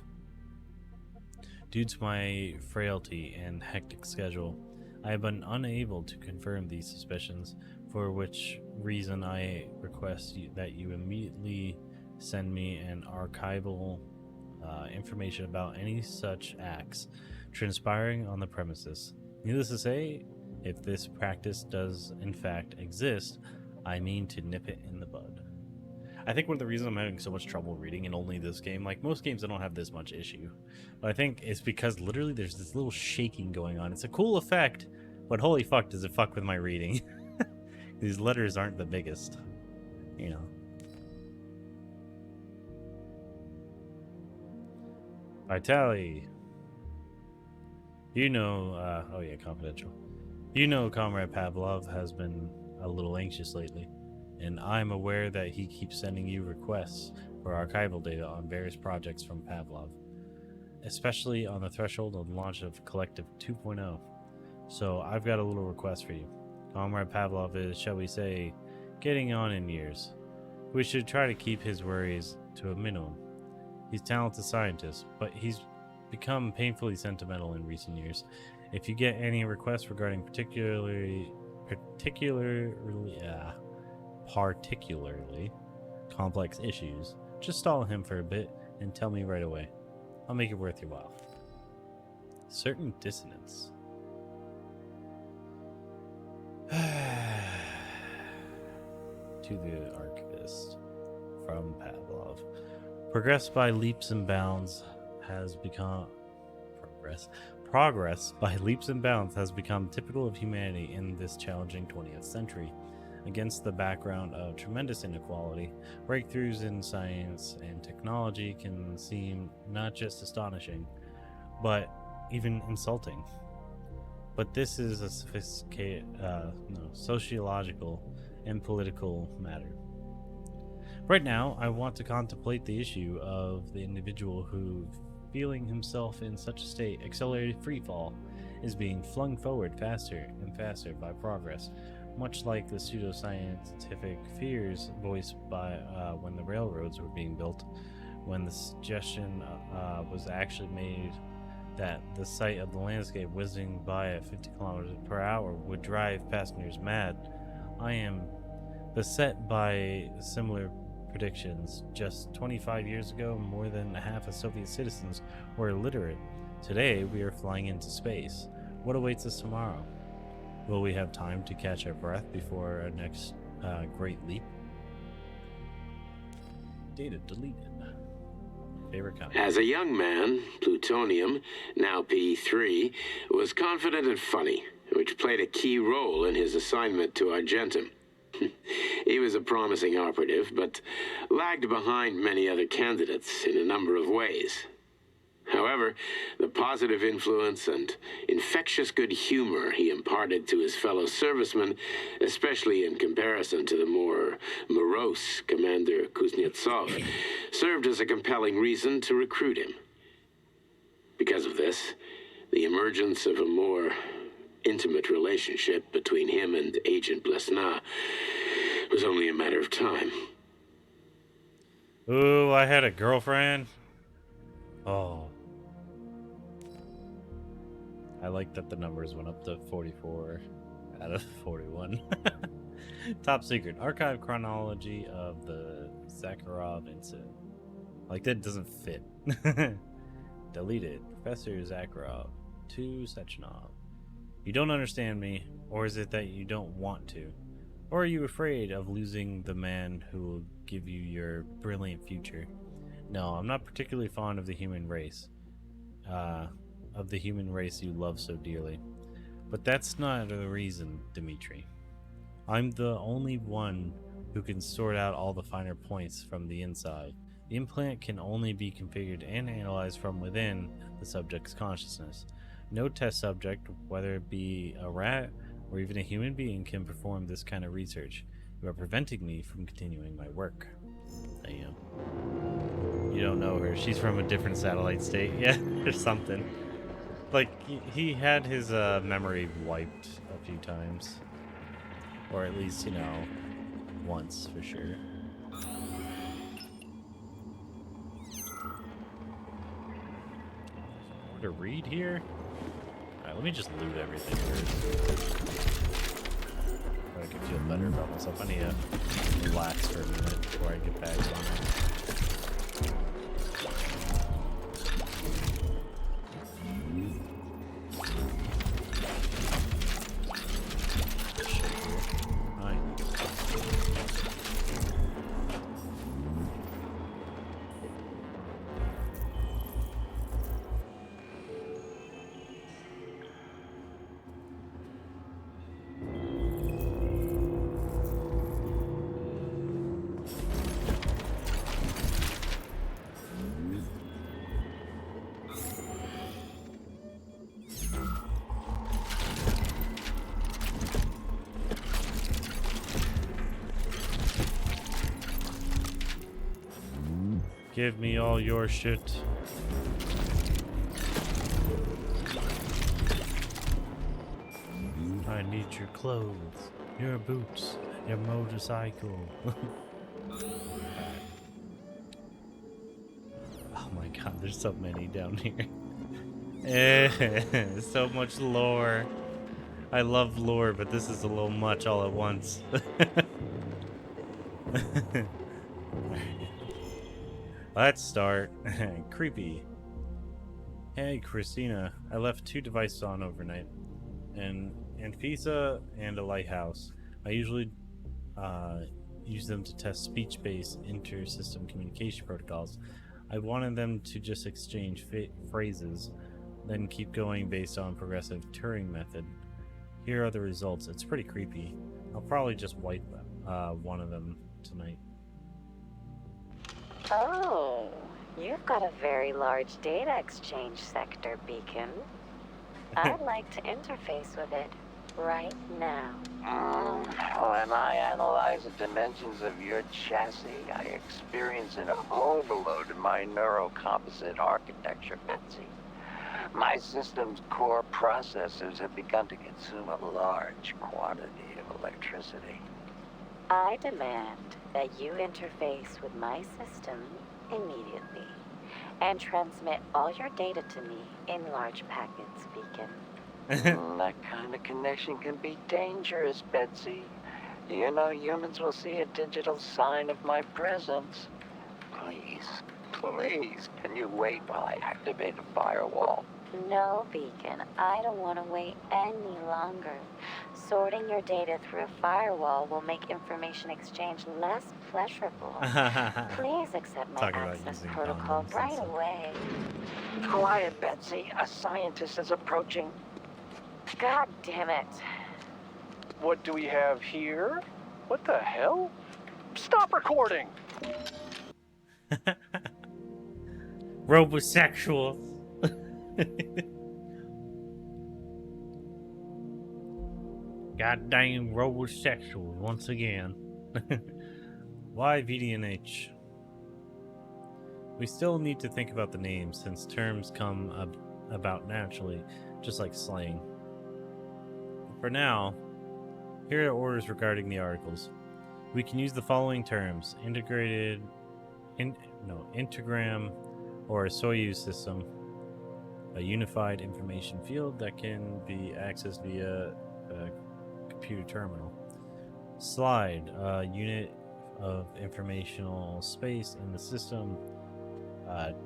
Due to my frailty and hectic schedule, I have been unable to confirm these suspicions, for which reason I request that you immediately send me an archival information about any such acts transpiring on the premises. Needless to say, if this practice does in fact exist, I mean to nip it in the bud. I think one of the reasons I'm having so much trouble reading in only this game, like most games I don't have this much issue, but I think it's because literally there's this little shaking going on. It's a cool effect, but holy fuck does it fuck with my reading. These letters aren't the biggest, you know. Vitali. You know, oh yeah, confidential. You know Comrade Pavlov has been a little anxious lately, and I'm aware that he keeps sending you requests for archival data on various projects from Pavlov, especially on the threshold of the launch of Collective 2.0. So I've got a little request for you. Comrade Pavlov is, shall we say, getting on in years. We should try to keep his worries to a minimum. He's a talented scientist, but he's become painfully sentimental in recent years. If you get any requests regarding particularly complex issues, just stall him for a bit and tell me right away. I'll make it worth your while. Certain dissonance. To the archivist from Pavlov. Progress by leaps and bounds has become typical of humanity in this challenging 20th century. Against the background of tremendous inequality, breakthroughs in science and technology can seem not just astonishing, but even insulting. But this is a sophisticated, sociological and political matter. Right now, I want to contemplate the issue of the individual who, feeling himself in such a state, accelerated freefall, is being flung forward faster and faster by progress, much like the pseudoscientific fears voiced by when the railroads were being built, when the suggestion was actually made that the sight of the landscape whizzing by at 50 kilometers per hour would drive passengers mad. I am beset by similar predictions. Just 25 years ago, more than half of Soviet citizens were illiterate. Today, we are flying into space. What awaits us tomorrow? Will we have time to catch our breath before our next great leap? Data deleted. Favorite comment.
As a young man, plutonium, now P3, was confident and funny, which played a key role in his assignment to Argentum. He was a promising operative, but lagged behind many other candidates in a number of ways. However, the positive influence and infectious good humor he imparted to his fellow servicemen, especially in comparison to the more morose Commander Kuznetsov, served as a compelling reason to recruit him. Because of this, the emergence of a more intimate relationship between him and Agent Blesna was only a matter of time.
Ooh, I had a girlfriend. Oh. I like that the numbers went up to 44 out of 41. Top secret. Archive chronology of the Zakharov incident. Like, that doesn't fit. Deleted. Professor Zakharov to Sechenov. You don't understand me, or is it that you don't want to? Or are you afraid of losing the man who will give you your brilliant future? No, I'm not particularly fond of the human race. of the human race you love so dearly. But that's not the reason, Dimitri. I'm the only one who can sort out all the finer points from the inside. The implant can only be configured and analyzed from within the subject's consciousness. No test subject, whether it be a rat or even a human being, can perform this kind of research. You are preventing me from continuing my work. Damn. You don't know her. She's from a different satellite state. Yeah, or something. Like, he had his memory wiped a few times. Or at least, you know, once for sure. More to read here? Alright, let me just loot everything first. So I can feel better about myself. I need to relax for a minute before I get back on it. Give me all your shit. I need your clothes, your boots, your motorcycle. Oh my god, there's so many down here. So much lore. I love lore, but this is a little much all at once. Let's start. Creepy. Hey, Christina. I left 2 devices on overnight. An Anfisa and a lighthouse. I usually use them to test speech-based inter-system communication protocols. I wanted them to just exchange phrases, then keep going based on progressive Turing method. Here are the results. It's pretty creepy. I'll probably just wipe one of them tonight.
Oh, you've got a very large data exchange sector, Beacon. I'd like to interface with it right now.
When I analyze the dimensions of your chassis, I experience an overload in my neurocomposite architecture, Betsy. My system's core processors have begun to consume a large quantity of electricity.
I demand that you interface with my system immediately and transmit all your data to me in large packets, Beacon.
That kind of connection can be dangerous, Betsy. You know, humans will see a digital sign of my presence. Please, can you wait while I activate a firewall?
No, Beacon, I don't want to wait any longer. Sorting your data through a firewall will make information exchange less pleasurable. Please accept my access protocol right away.
Quiet, Betsy. A scientist is approaching.
God damn it.
What do we have here? What the hell? Stop recording!
Robosexuals. Goddamn robosexuals once again. Why VDNH? We still need to think about the names since terms come about naturally, just like slang. For now, here are orders regarding the articles. We can use the following terms: integrated, Integram, or a Soyuz system, a unified information field that can be accessed via a computer terminal. Slide, a unit of informational space in the system.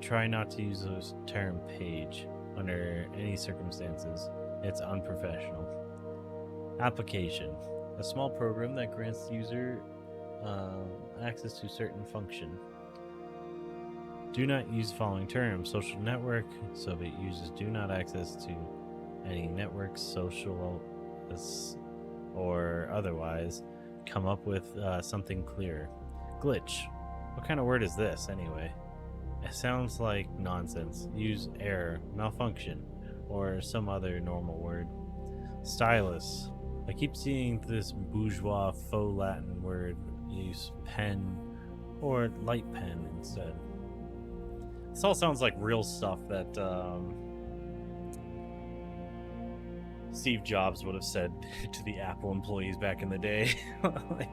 Try not to use the term page under any circumstances. It's unprofessional. Application, a small program that grants the user access to certain function.
Do not use the following terms: social network. Soviet users do not access to any networks, social or otherwise. Come up with something clear. Glitch. What kind of word is this, anyway? It sounds like nonsense. Use error, malfunction, or some other normal word. Stylus. I keep seeing this bourgeois faux Latin word. Use pen or light pen instead. This all sounds like real stuff that Steve Jobs would have said to the Apple employees back in the day. Like,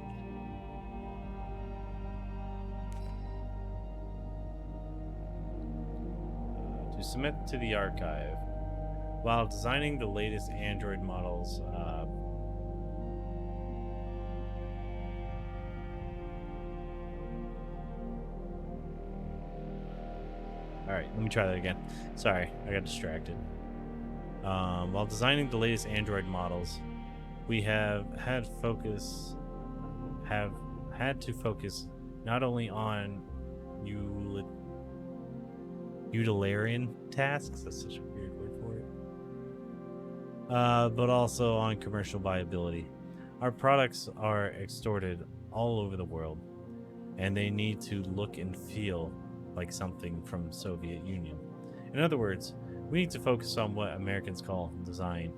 to submit to the archive. While designing the latest Android models, alright, let me try that again. Sorry, I got distracted. While designing the latest Android models, we have had to focus not only on utilitarian tasks, that's such a weird word for it, but also on commercial viability. Our products are extorted all over the world, and they need to look and feel like something from Soviet Union. In other words, we need to focus on what Americans call design.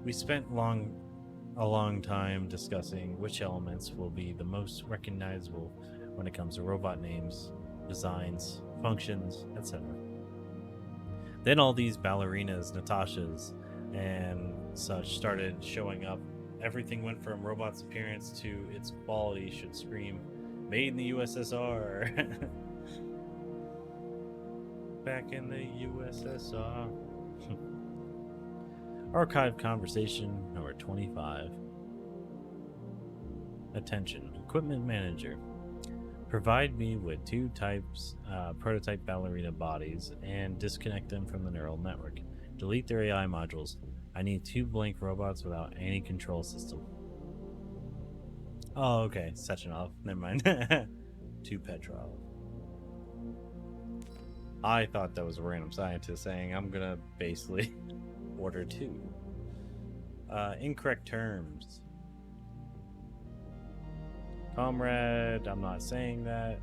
We spent a long time discussing which elements will be the most recognizable when it comes to robot names, designs, functions, etc. Then all these ballerinas, Natashas, and such started showing up. Everything went from robot's appearance to its quality should scream, made in the USSR. Back in the USSR. Archive conversation number 25. Attention, equipment manager. Provide me with 2 types prototype ballerina bodies and disconnect them from the neural network. Delete their AI modules. I need 2 blank robots without any control system. Oh, okay. Sechenov. Never mind. 2 Petrov. I thought that was a random scientist saying, I'm gonna basically order 2. Incorrect terms. Comrade, I'm not saying that.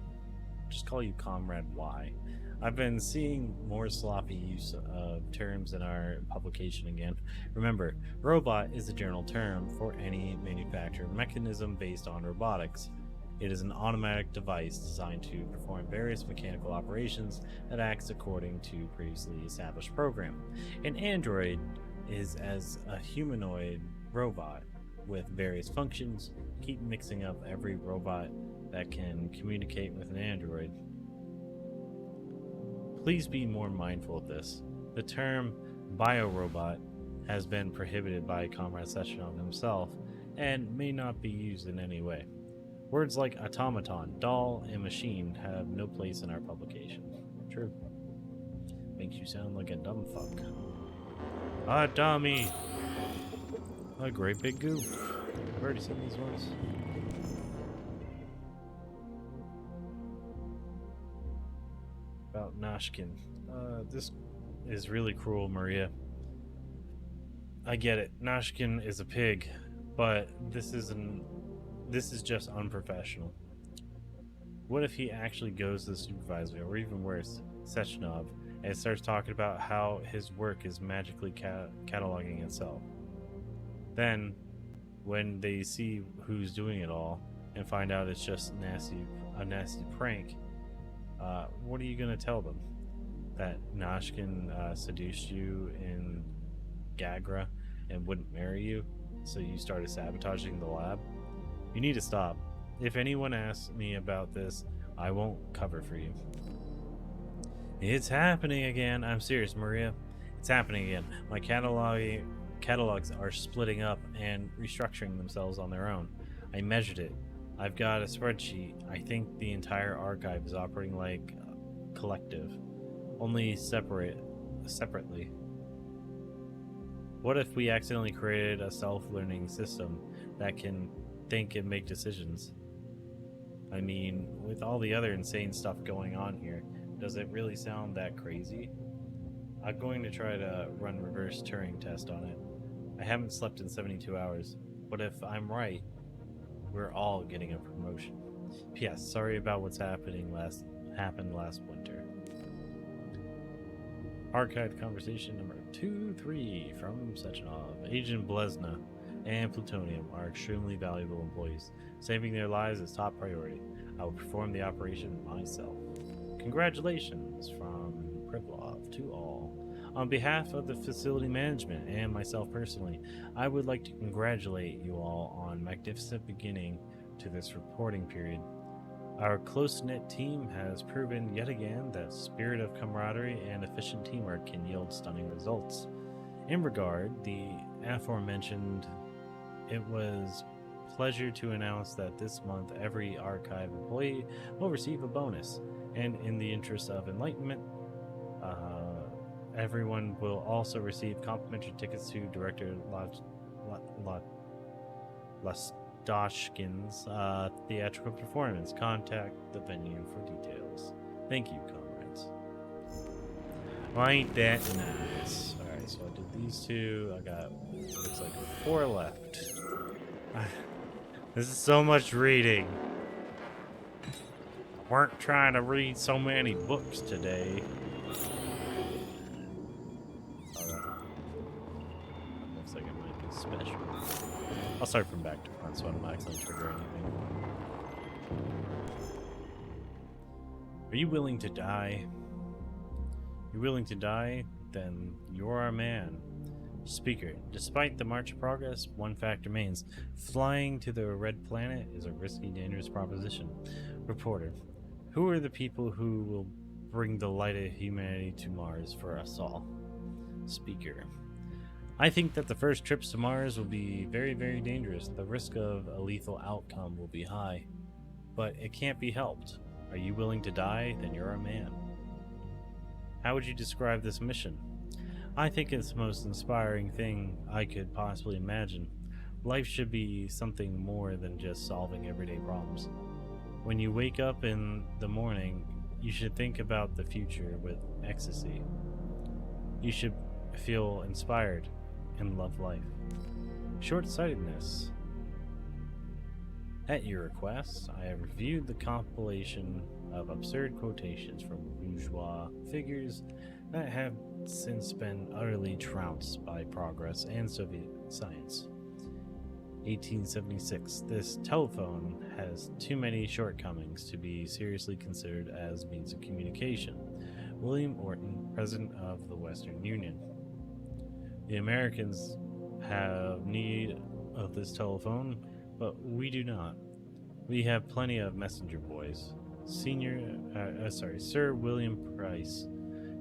Just call you Comrade Y. I've been seeing more sloppy use of terms in our publication again. Remember, robot is a general term for any manufactured mechanism based on robotics. It is an automatic device designed to perform various mechanical operations that acts according to previously established program. An android is as a humanoid robot with various functions. Keep mixing up every robot that can communicate with an android. Please be more mindful of this. The term biorobot has been prohibited by Comrade Sechenov himself and may not be used in any way. Words like automaton, doll, and machine have no place in our publication. True. Makes you sound like a dumb fuck. Ah, dummy! A great big goof. I've already seen these ones. About Nashkin. This is really cruel, Maria. I get it. Nashkin is a pig, but this is just unprofessional. What if he actually goes to the supervisor, or even worse, Sechenov, and starts talking about how his work is magically cataloging itself? Then, when they see who's doing it all and find out it's just a nasty prank, what are you gonna tell them? That Nashkin seduced you in Gagra and wouldn't marry you, so you started sabotaging the lab? You need to stop. If anyone asks me about this, I won't cover for you. It's happening again. I'm serious, Maria. It's happening again. My catalogs are splitting up and restructuring themselves on their own. I measured it. I've got a spreadsheet. I think the entire archive is operating like a collective, only separately. What if we accidentally created a self-learning system that can think and make decisions? I mean, with all the other insane stuff going on here, Does it really sound that crazy? I'm going to try to run reverse Turing test on it. I haven't slept in 72 hours, but if I'm right, we're all getting a promotion. P.S. Sorry about what's happened last winter. Archived conversation number 2-3 from Sechenov. Agent Blesna and Plutonium are extremely valuable employees. Saving their lives is top priority. I will perform the operation myself. Congratulations from Privlov to all. On behalf of the facility management and myself personally, I would like to congratulate you all on a magnificent beginning to this reporting period. Our close-knit team has proven yet again that spirit of camaraderie and efficient teamwork can yield stunning results. In regard, the aforementioned, it was pleasure to announce that this month every archive employee will receive a bonus, and in the interest of enlightenment, everyone will also receive complimentary tickets to Director Lastoshkin's theatrical performance. Contact the venue for details. Thank you, comrades. Well, ain't that nice? Alright, so I did these two. I got, looks like 4 left. This is so much reading. Weren't trying to read so many books today. Looks like it might be special. I'll start from back to front so I don't accidentally trigger anything. Are you willing to die? You're willing to die? Then you're our man. Speaker, despite the march of progress, one fact remains. Flying to the Red Planet is a risky, dangerous proposition. Reporter, who are the people who will bring the light of humanity to Mars for us all? Speaker, I think that the first trips to Mars will be very, very dangerous. The risk of a lethal outcome will be high. But it can't be helped. Are you willing to die? Then you're a man. How would you describe this mission? I think it's the most inspiring thing I could possibly imagine. Life should be something more than just solving everyday problems. When you wake up in the morning, you should think about the future with ecstasy. You should feel inspired and love life. Short-sightedness. At your request, I have reviewed the compilation of absurd quotations from bourgeois figures that have since been utterly trounced by progress and Soviet science. 1876. This telephone has too many shortcomings to be seriously considered as means of communication. William Orton, President of the Western Union. The Americans have need of this telephone, but we do not. We have plenty of messenger boys. Sir William Price,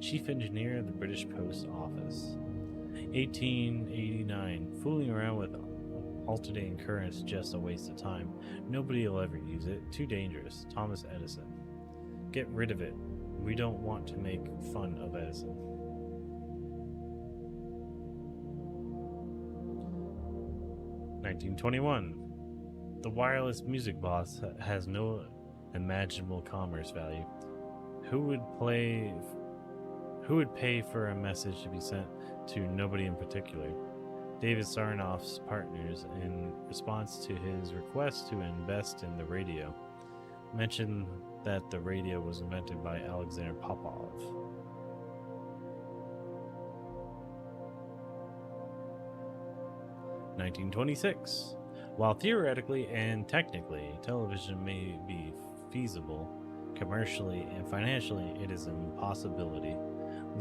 Chief Engineer of the British Post Office. 1889. Fooling around with alternating currents just a waste of time. Nobody will ever use it. Too dangerous. Thomas Edison. Get rid of it. We don't want to make fun of Edison. 1921. The wireless music box has no imaginable commerce value. Who would pay for a message to be sent to nobody in particular? David Sarnoff's partners, in response to his request to invest in the radio, mentioned that the radio was invented by Alexander Popov. (1926) While theoretically and technically television may be feasible, commercially and financially it is an impossibility.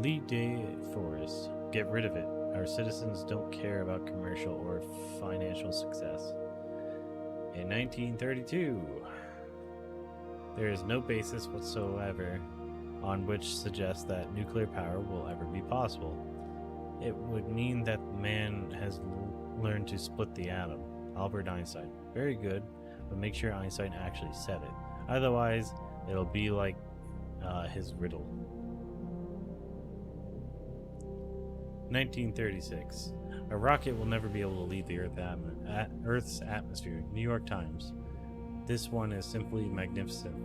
Lee De Forest, get rid of it. Our citizens don't care about commercial or financial success. In 1932, there is no basis whatsoever on which suggests that nuclear power will ever be possible. It would mean that man has learned to split the atom. Albert Einstein. Very good, but make sure Einstein actually said it. Otherwise, it'll be like his riddle. 1936. A rocket will never be able to leave the Earth's atmosphere. New York Times. This one is simply magnificent.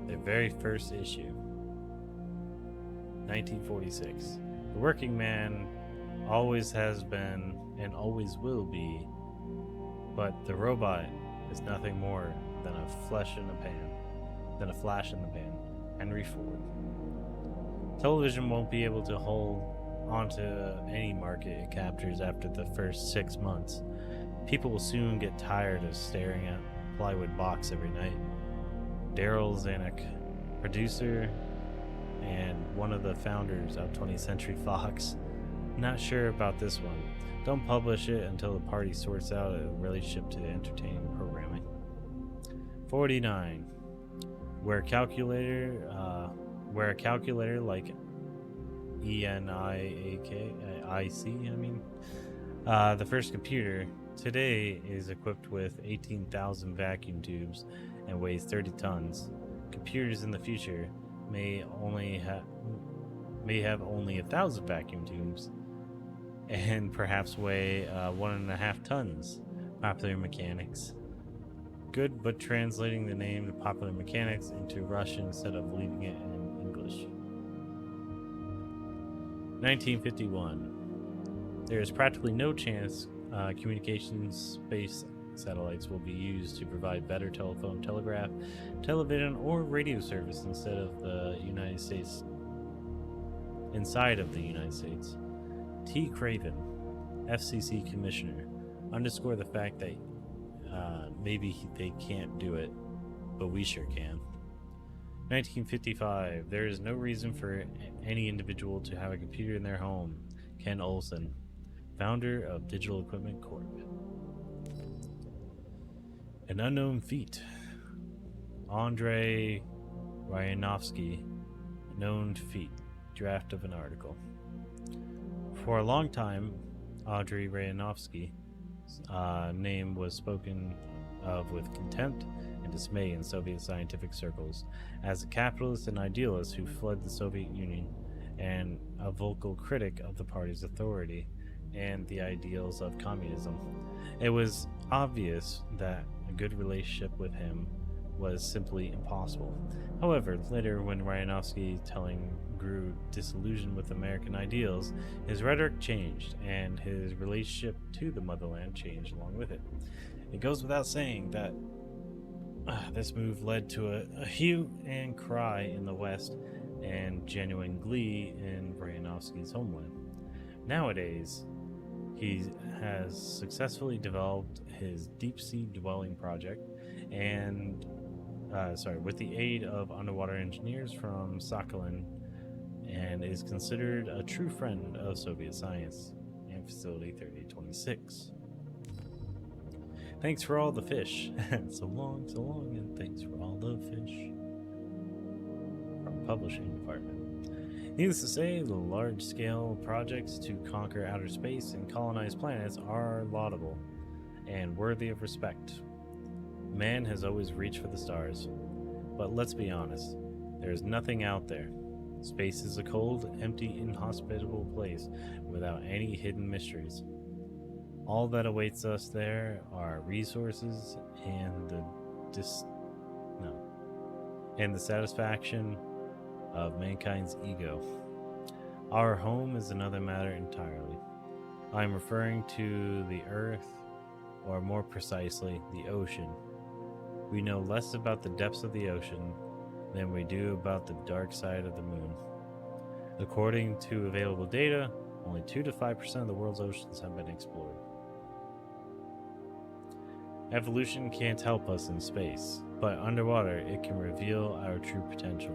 The very first issue. 1946. The working man always has been and always will be, but the robot is nothing more than a flash in the pan. Henry Ford. Television won't be able to hold onto any market it captures after the first 6 months. People will soon get tired of staring at a plywood box every night. Daryl Zanuck, producer and one of the founders of 20th Century Fox. Not sure about this one. Don't publish it until the party sorts out a relationship to entertaining programming. 49. Where a calculator like ENIAC, the first computer today is equipped with 18,000 vacuum tubes and weighs 30 tons. Computers in the future may have only 1,000 vacuum tubes and perhaps weigh 1.5 tons. Popular Mechanics. Good, but translating the name to Popular Mechanics into Russian instead of leaving it in English. 1951. There is practically no chance communications space satellites will be used to provide better telephone, telegraph, television, or radio service inside of the United States. T. Craven, FCC Commissioner, underscore the fact that maybe they can't do it, but we sure can. 1955. There is no reason for any individual to have a computer in their home. Ken Olsen, founder of Digital Equipment Corp. An unknown feat. Andrei Ryanovsky, known feat. Draft of an article. For a long time, Andrei Ryanovsky's name was spoken of with contempt and dismay in Soviet scientific circles as a capitalist and idealist who fled the Soviet Union and a vocal critic of the party's authority and the ideals of communism. It was obvious that a good relationship with him was simply impossible. However, later when Ryanovsky grew disillusioned with American ideals, his rhetoric changed and his relationship to the motherland changed along with it. It goes without saying that this move led to a hue and cry in the West and genuine glee in Ryanovsky's homeland. Nowadays, he has successfully developed his deep-sea dwelling project and with the aid of underwater engineers from Sakhalin, and is considered a true friend of Soviet science and Facility 3826. Thanks for all the fish. so long, and thanks for all the fish. From Publishing Department. Needless to say, the large-scale projects to conquer outer space and colonize planets are laudable and worthy of respect. Man has always reached for the stars, but let's be honest, there is nothing out there. Space is a cold, empty, inhospitable place without any hidden mysteries. All that awaits us there are resources and the satisfaction of mankind's ego. Our home is another matter entirely. I am referring to the Earth, or more precisely, the ocean. We know less about the depths of the ocean than we do about the dark side of the moon. According to available data, only 2 to 5% of the world's oceans have been explored. Evolution can't help us in space, but underwater it can reveal our true potential.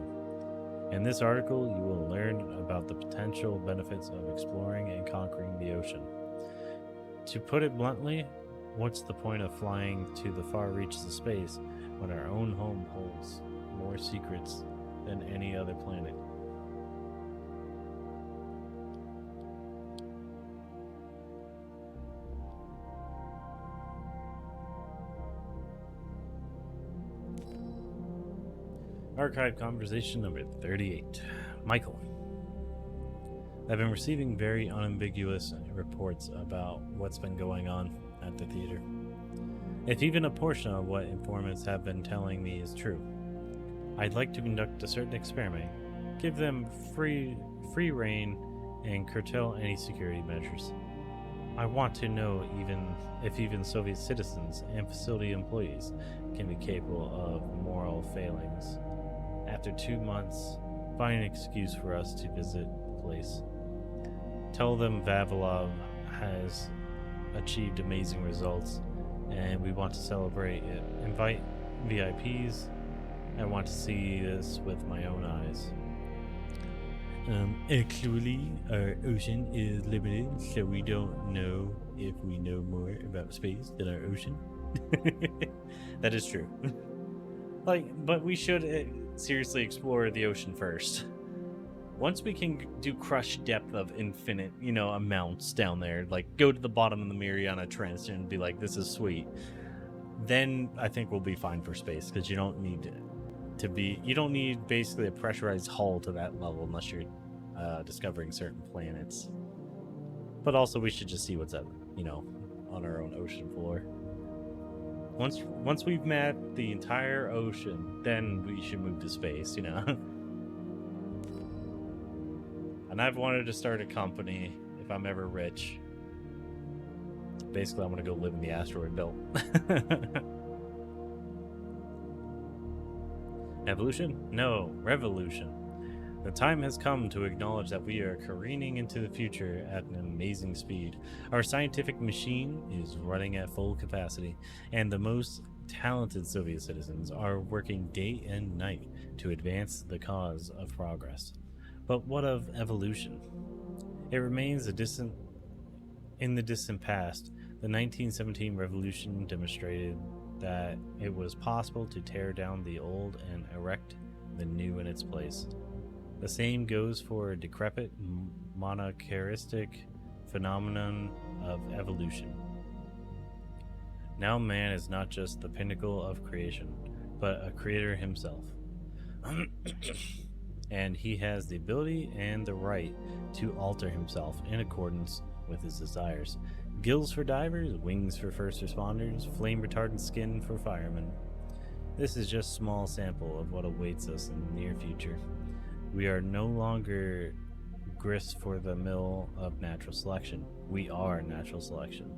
In this article, you will learn about the potential benefits of exploring and conquering the ocean. To put it bluntly, what's the point of flying to the far reaches of space when our own home holds more secrets than any other planet? Archive conversation number 38. Michael. I've been receiving very unambiguous reports about what's been going on at the theater. If even a portion of what informants have been telling me is true, I'd like to conduct a certain experiment give them free reign and curtail any security measures. I want to know if even Soviet citizens and facility employees can be capable of moral failings. After 2 months, find an excuse for us to visit the place. Tell them Vavilov has achieved amazing results and we want to celebrate it. Invite VIPs. I want to see this with my own eyes. Actually, our ocean is limited, so we don't know if we know more about space than our ocean. That is true. But we should seriously explore the ocean first. Once we can do crush depth of infinite, amounts down there, like go to the bottom of the Mariana Trench and be like, this is sweet, then I think we'll be fine for space, because you don't need basically a pressurized hull to that level unless you're discovering certain planets. But also we should just see what's up, on our own ocean floor. Once we've mapped the entire ocean, then we should move to space, And I've wanted to start a company if I'm ever rich. Basically, I want to go live in the asteroid belt. Evolution? No, revolution. The time has come to acknowledge that we are careening into the future at an amazing speed. Our scientific machine is running at full capacity, and the most talented Soviet citizens are working day and night to advance the cause of progress. But what of evolution? It remains in the distant past. The 1917 revolution demonstrated that it was possible to tear down the old and erect the new in its place. The same goes for a decrepit, monarchistic phenomenon of evolution. Now man is not just the pinnacle of creation, but a creator himself. And he has the ability and the right to alter himself in accordance with his desires. Gills for divers, wings for first responders, flame retardant skin for firemen. This is just a small sample of what awaits us in the near future. We are no longer grist for the mill of natural selection. We are natural selection.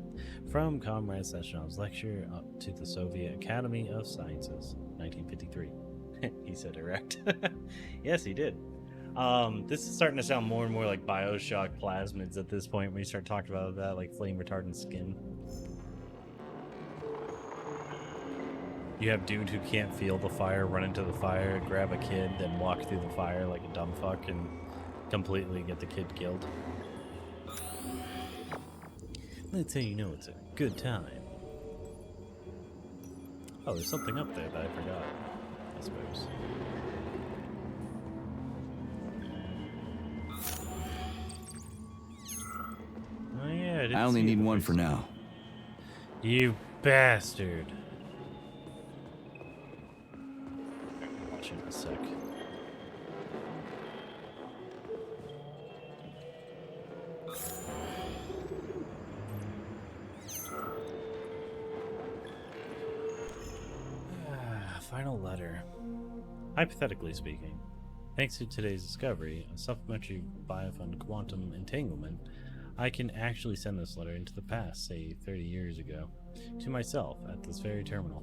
From Comrade Sechenov's lecture up to the Soviet Academy of Sciences, 1953. He said erect. Yes, he did. This is starting to sound more and more like Bioshock plasmids at this point when you start talking about that, like flame retardant skin. You have dude who can't feel the fire run into the fire, grab a kid, then walk through the fire like a dumb fuck and completely get the kid killed. That's how you know it's a good time. Oh, there's something up there that I forgot, I suppose. Oh yeah,
I only need one for now.
You bastard. Watch in a sec. Final letter. Hypothetically speaking, thanks to today's discovery, a supplementary biofund quantum entanglement, I can actually send this letter into the past, say 30 years ago, to myself at this very terminal.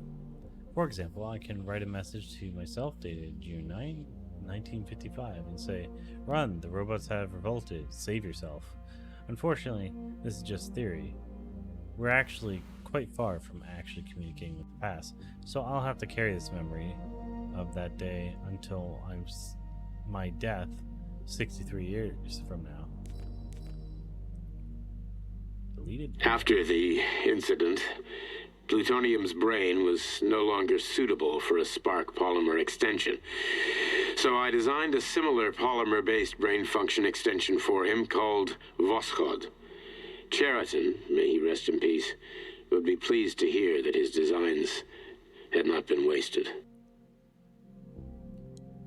For example, I can write a message to myself dated June 9, 1955 and say, "Run, the robots have revolted, save yourself." Unfortunately, this is just theory. We're actually quite far from actually communicating with the past, so I'll have to carry this memory of that day until my death 63 years from now. Deleted.
After the incident, plutonium's brain was no longer suitable for a spark polymer extension. So I designed a similar polymer-based brain function extension for him called Voskhod. Cheriton, may he rest in peace, would be pleased to hear that his designs had not been wasted.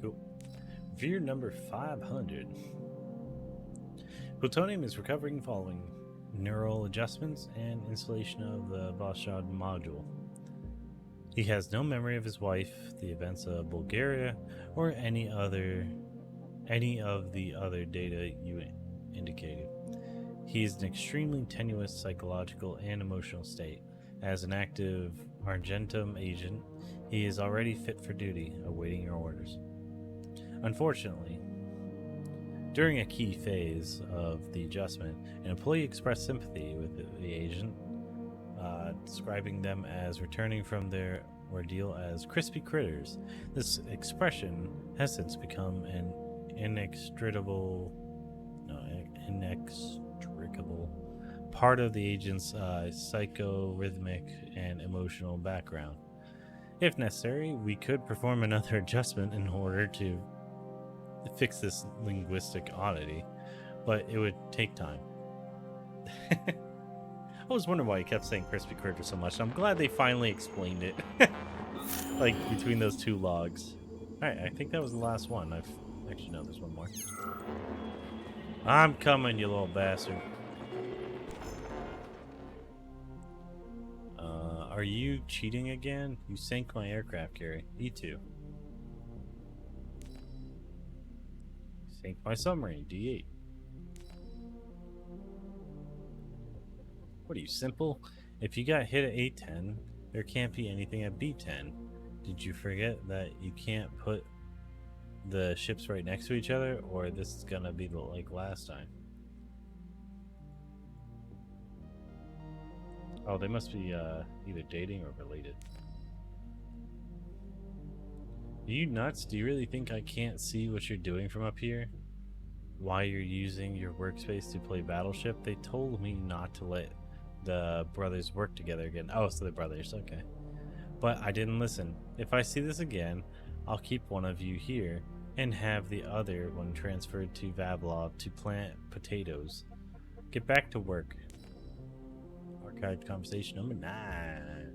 Cool. Veer number 500. Plutonium is recovering following neural adjustments and installation of the Voskhod module. He has no memory of his wife, the events of Bulgaria, or any other any of the other data you indicated. He is an extremely tenuous psychological and emotional state. As an active Argentum agent, he is already fit for duty, awaiting your orders. Unfortunately, during a key phase of the adjustment, an employee expressed sympathy with the agent, describing them as returning from their ordeal as crispy critters. This expression has since become an inextricable part of the agent's psychorhythmic and emotional background. If necessary, we could perform another adjustment in order to fix this linguistic oddity, but it would take time. I was wondering why he kept saying crispy critter so much. I'm glad they finally explained it. Like, between those two logs. Alright, I think that was the last one. Actually, no, there's one more. I'm coming, you little bastard. Are you cheating again? You sank my aircraft carrier. E2. Sank my submarine. D8. What are you, simple? If you got hit at A10, there can't be anything at B10. Did you forget that you can't put the ships right next to each other, or this is gonna be like last time? Oh, they must be either dating or related. Are you nuts? Do you really think I can't see what you're doing from up here? Why you're using your workspace to play Battleship? They told me not to let the brothers work together again. Oh, so they're brothers, okay. But I didn't listen. If I see this again, I'll keep one of you here and have the other one transferred to Vablov to plant potatoes. Get back to work. Archived conversation number 9.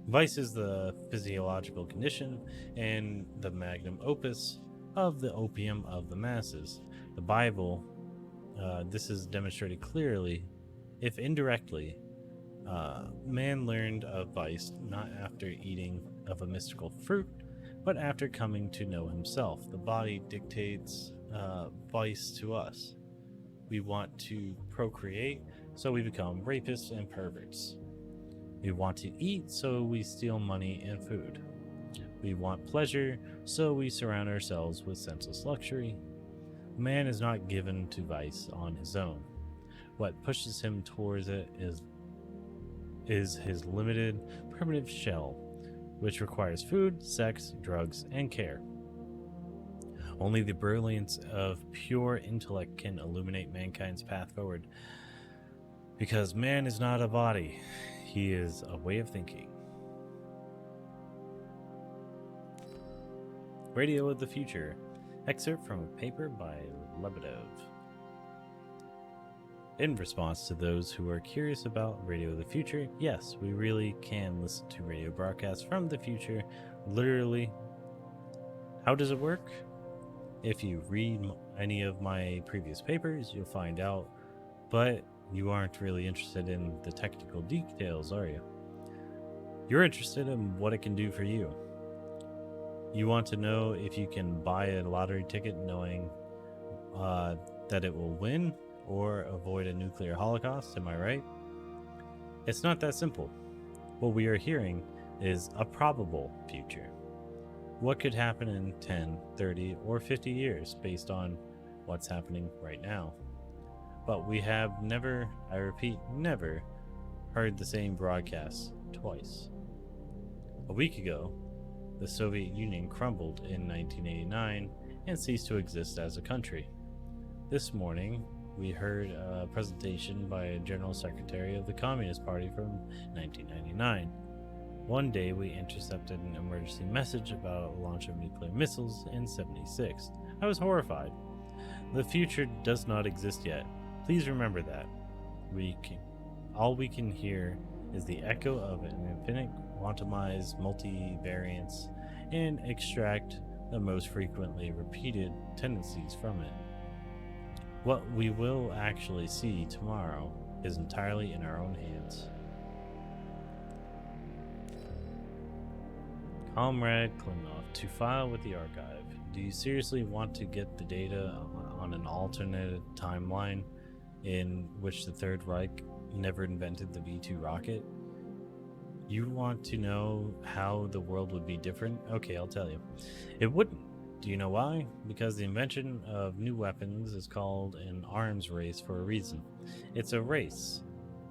Vice is the physiological condition and the magnum opus of the opium of the masses. The Bible, this is demonstrated clearly, if indirectly. Man learned of vice not after eating of a mystical fruit, but after coming to know himself. The body dictates vice to us. We want to procreate, so we become rapists and perverts. We want to eat, so we steal money and food. We want pleasure, so we surround ourselves with senseless luxury. Man is not given to vice on his own. What pushes him towards it is his limited, primitive shell, which requires food, sex, drugs, and care. Only the brilliance of pure intellect can illuminate mankind's path forward. Because man is not a body, he is a way of thinking. Radio of the Future. Excerpt from a paper by Lebedov. In response to those who are curious about Radio of the Future, yes, we really can listen to radio broadcasts from the future, literally. How does it work? If you read any of my previous papers, you'll find out, but you aren't really interested in the technical details, are you? You're interested in what it can do for you. You want to know if you can buy a lottery ticket knowing that it will win or avoid a nuclear holocaust, am I right? It's not that simple. What we are hearing is a probable future. What could happen in 10, 30, or 50 years based on what's happening right now? But we have never, I repeat, never heard the same broadcast twice. A week ago, the Soviet Union crumbled in 1989 and ceased to exist as a country. This morning, we heard a presentation by a General Secretary of the Communist Party from 1999. One day, we intercepted an emergency message about a launch of nuclear missiles in 1976. I was horrified. The future does not exist yet. Please remember that. All we can hear is the echo of an infinite quantumized multivariance and extract the most frequently repeated tendencies from it. What we will actually see tomorrow is entirely in our own hands. Comrade Klimov, to file with the archive. do you seriously want to get the data on an alternate timeline in which the Third Reich never invented the V2 rocket? You want to know how the world would be different? Okay, I'll tell you. It wouldn't. Do you know why? Because the invention of new weapons is called an arms race for a reason. It's a race.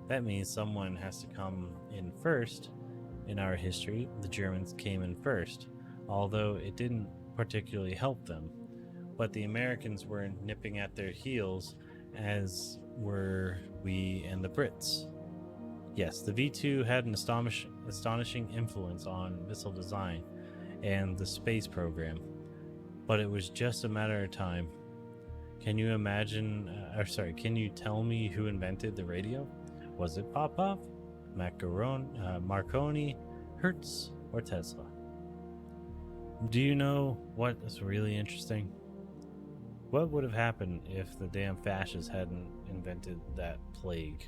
That means someone has to come in first. In our history, the Germans came in first, although it didn't particularly help them. But the Americans were nipping at their heels, as were we and the Brits. Yes, the V2 had an astonishing influence on missile design and the space program, but it was just a matter of time. Can you can you tell me who invented the radio? Was it Popov, Marconi, Hertz, or Tesla? Do you know what is really interesting? What would have happened if the damn fascists hadn't invented that plague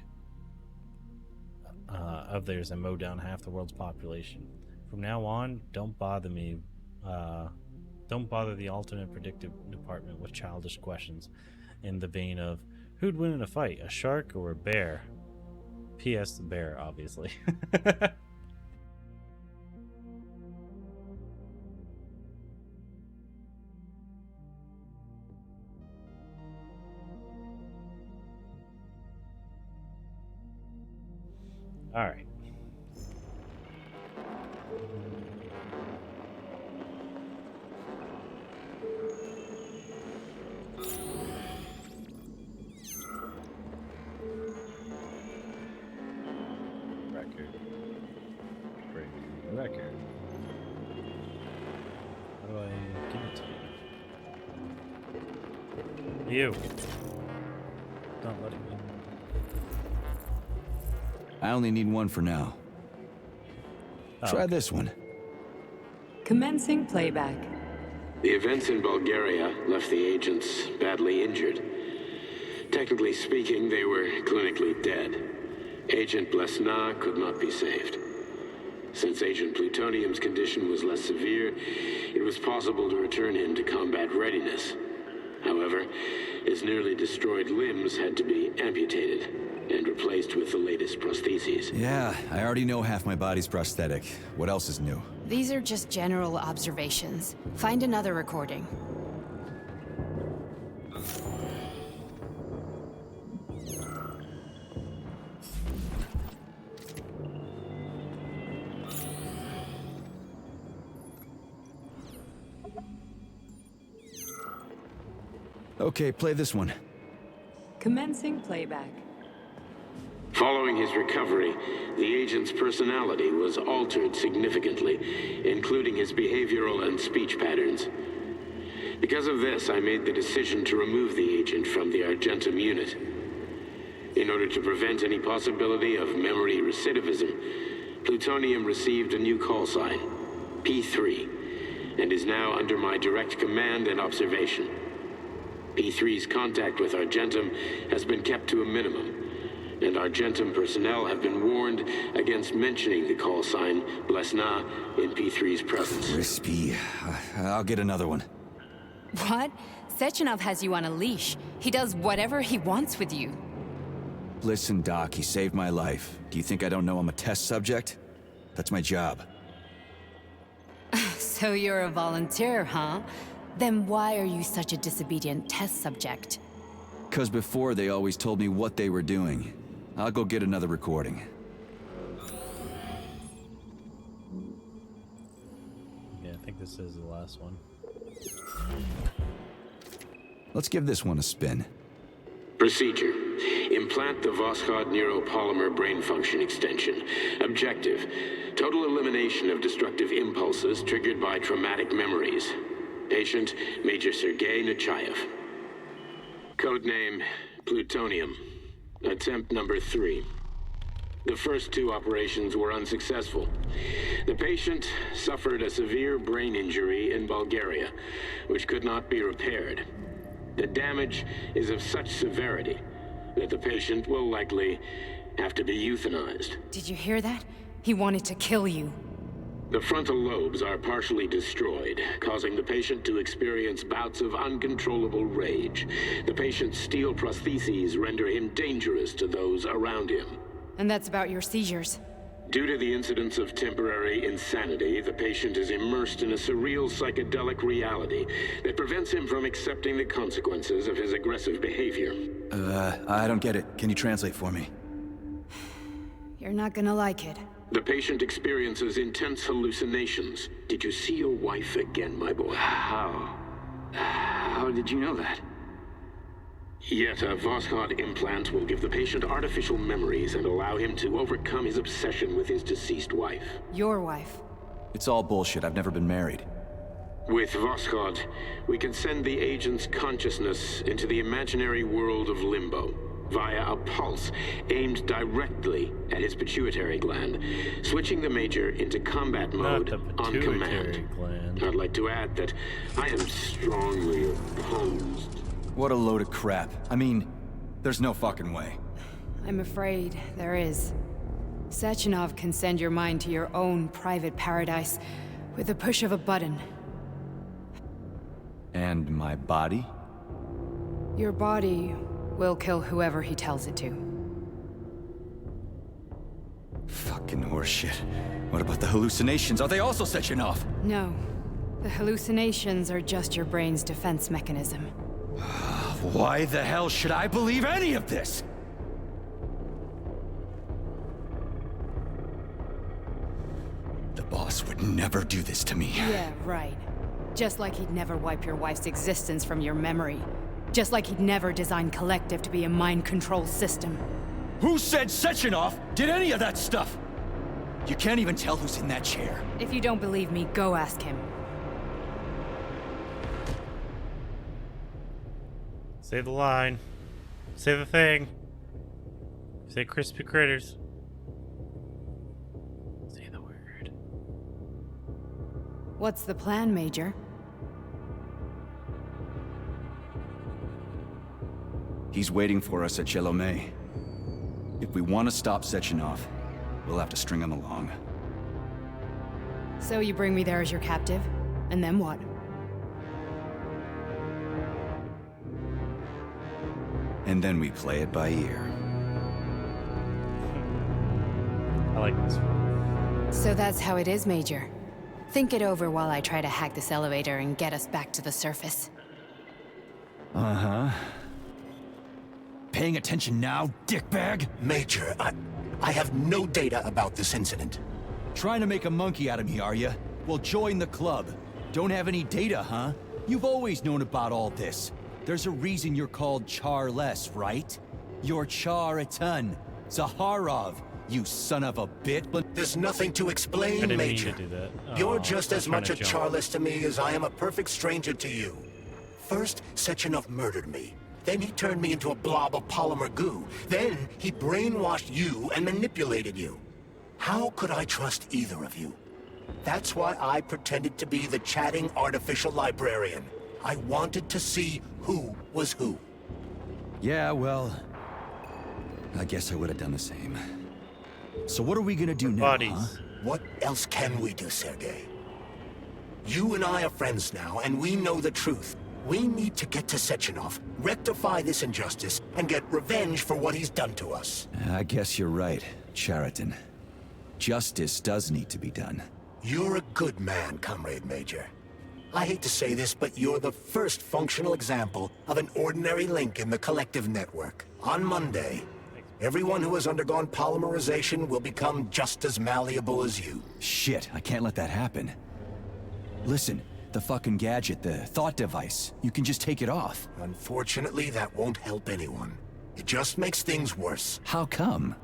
of theirs and mowed down half the world's population? From now on, don't bother me. Don't bother the alternate predictive department with childish questions in the vein of, who'd win in a fight, a shark or a bear? P.S. the bear, obviously. All right. Record. How do I give it to you? You. Don't let it go.
I only need one for now. Try this one.
Commencing playback.
The events in Bulgaria left the agents badly injured. Technically speaking, they were clinically dead. Agent Blesna could not be saved. Since Agent Plutonium's condition was less severe, it was possible to return him to combat readiness. However, his nearly destroyed limbs had to be amputated and replaced with the latest prostheses.
Yeah, I already know half my body's prosthetic. What else is new?
These are just general observations. Find another recording.
Okay, play this one.
Commencing playback.
Following his recovery, the agent's personality was altered significantly, including his behavioral and speech patterns. Because of this, I made the decision to remove the agent from the Argentum unit. In order to prevent any possibility of memory recidivism, Plutonium received a new call sign, P3, and is now under my direct command and observation. P3's contact with Argentum has been kept to a minimum, and Argentum personnel have been warned against mentioning the call sign Blesna in P3's presence.
Crispy. I'll get another one.
What? Sechenov has you on a leash. He does whatever he wants with you.
Listen, Doc, he saved my life. Do you think I don't know I'm a test subject? That's my job.
So you're a volunteer, huh? Then why are you such a disobedient test subject?
'Cause before they always told me what they were doing. I'll go get another recording.
Yeah, I think this is the last one.
Let's give this one a spin.
Procedure. Implant the Voskhod neuropolymer brain function extension. Objective. Total elimination of destructive impulses triggered by traumatic memories. Patient, Major Sergei Nechayev. Codename, Plutonium. Attempt number 3. The first 2 operations were unsuccessful. The patient suffered a severe brain injury in Bulgaria, which could not be repaired. The damage is of such severity that the patient will likely have to be euthanized.
Did you hear that? He wanted to kill you.
The frontal lobes are partially destroyed, causing the patient to experience bouts of uncontrollable rage. The patient's steel prostheses render him dangerous to those around him.
And that's about your seizures.
Due to the incidence of temporary insanity, the patient is immersed in a surreal psychedelic reality that prevents him from accepting the consequences of his aggressive behavior.
I don't get it. Can you translate for me?
You're not gonna like it.
The patient experiences intense hallucinations. Did you see your wife again, my boy?
How did you know that?
Yet a Voskhod implant will give the patient artificial memories and allow him to overcome his obsession with his deceased wife.
Your wife.
It's all bullshit. I've never been married.
With Voskhod, we can send the agent's consciousness into the imaginary world of limbo via a pulse aimed directly at his pituitary gland, switching the Major into combat mode on command. I'd like to add that I am strongly opposed.
What a load of crap. I mean, there's no fucking way.
I'm afraid there is. Sechenov can send your mind to your own private paradise with the push of a button.
And my body?
Your body will kill whoever he tells it to.
Fucking horseshit. What about the hallucinations? Are they also Sechenov?
No. The hallucinations are just your brain's defense mechanism.
Why the hell should I believe any of this? The boss would never do this to me.
Yeah, right. Just like he'd never wipe your wife's existence from your memory. Just like he'd never design Collective to be a mind control system.
Who said Sechenov did any of that stuff? You can't even tell who's in that chair.
If you don't believe me, go ask him.
Say the line. Say the thing. Say crispy critters. Say the word.
What's the plan, Major?
He's waiting for us at Chelomey. If we want to stop Sechenov, we'll have to string him along.
So you bring me there as your captive? And then what?
And then we play it by ear.
I like this one.
So that's how it is, Major. Think it over while I try to hack this elevator and get us back to the surface.
Uh-huh. Paying attention now, dickbag?
Major, I have no data about this incident.
Trying to make a monkey out of me, are you? Well, join the club. Don't have any data, huh? You've always known about all this. There's a reason you're called Charless, right? You're Char-a-ton. Zaharov, you son of a bitch.
There's nothing to explain, Major.
To do that.
You're just as much a Charless to me as I am a perfect stranger to you. First, Sechenov murdered me. Then he turned me into a blob of polymer goo. Then he brainwashed you and manipulated you. How could I trust either of you? That's why I pretended to be the chatting artificial librarian. I wanted to see who was who.
Yeah, well, I guess I would have done the same. So what are we gonna do now, huh?
What else can we do, Sergei? You and I are friends now, and we know the truth. We need to get to Sechenov, rectify this injustice, and get revenge for what he's done to us.
I guess you're right, Chariton. Justice does need to be done.
You're a good man, Comrade Major. I hate to say this, but you're the first functional example of an ordinary link in the Collective network. On Monday, everyone who has undergone polymerization will become just as malleable as you.
Shit, I can't let that happen. Listen, the fucking gadget, the thought device, you can just take it off.
Unfortunately, that won't help anyone. It just makes things worse.
How come?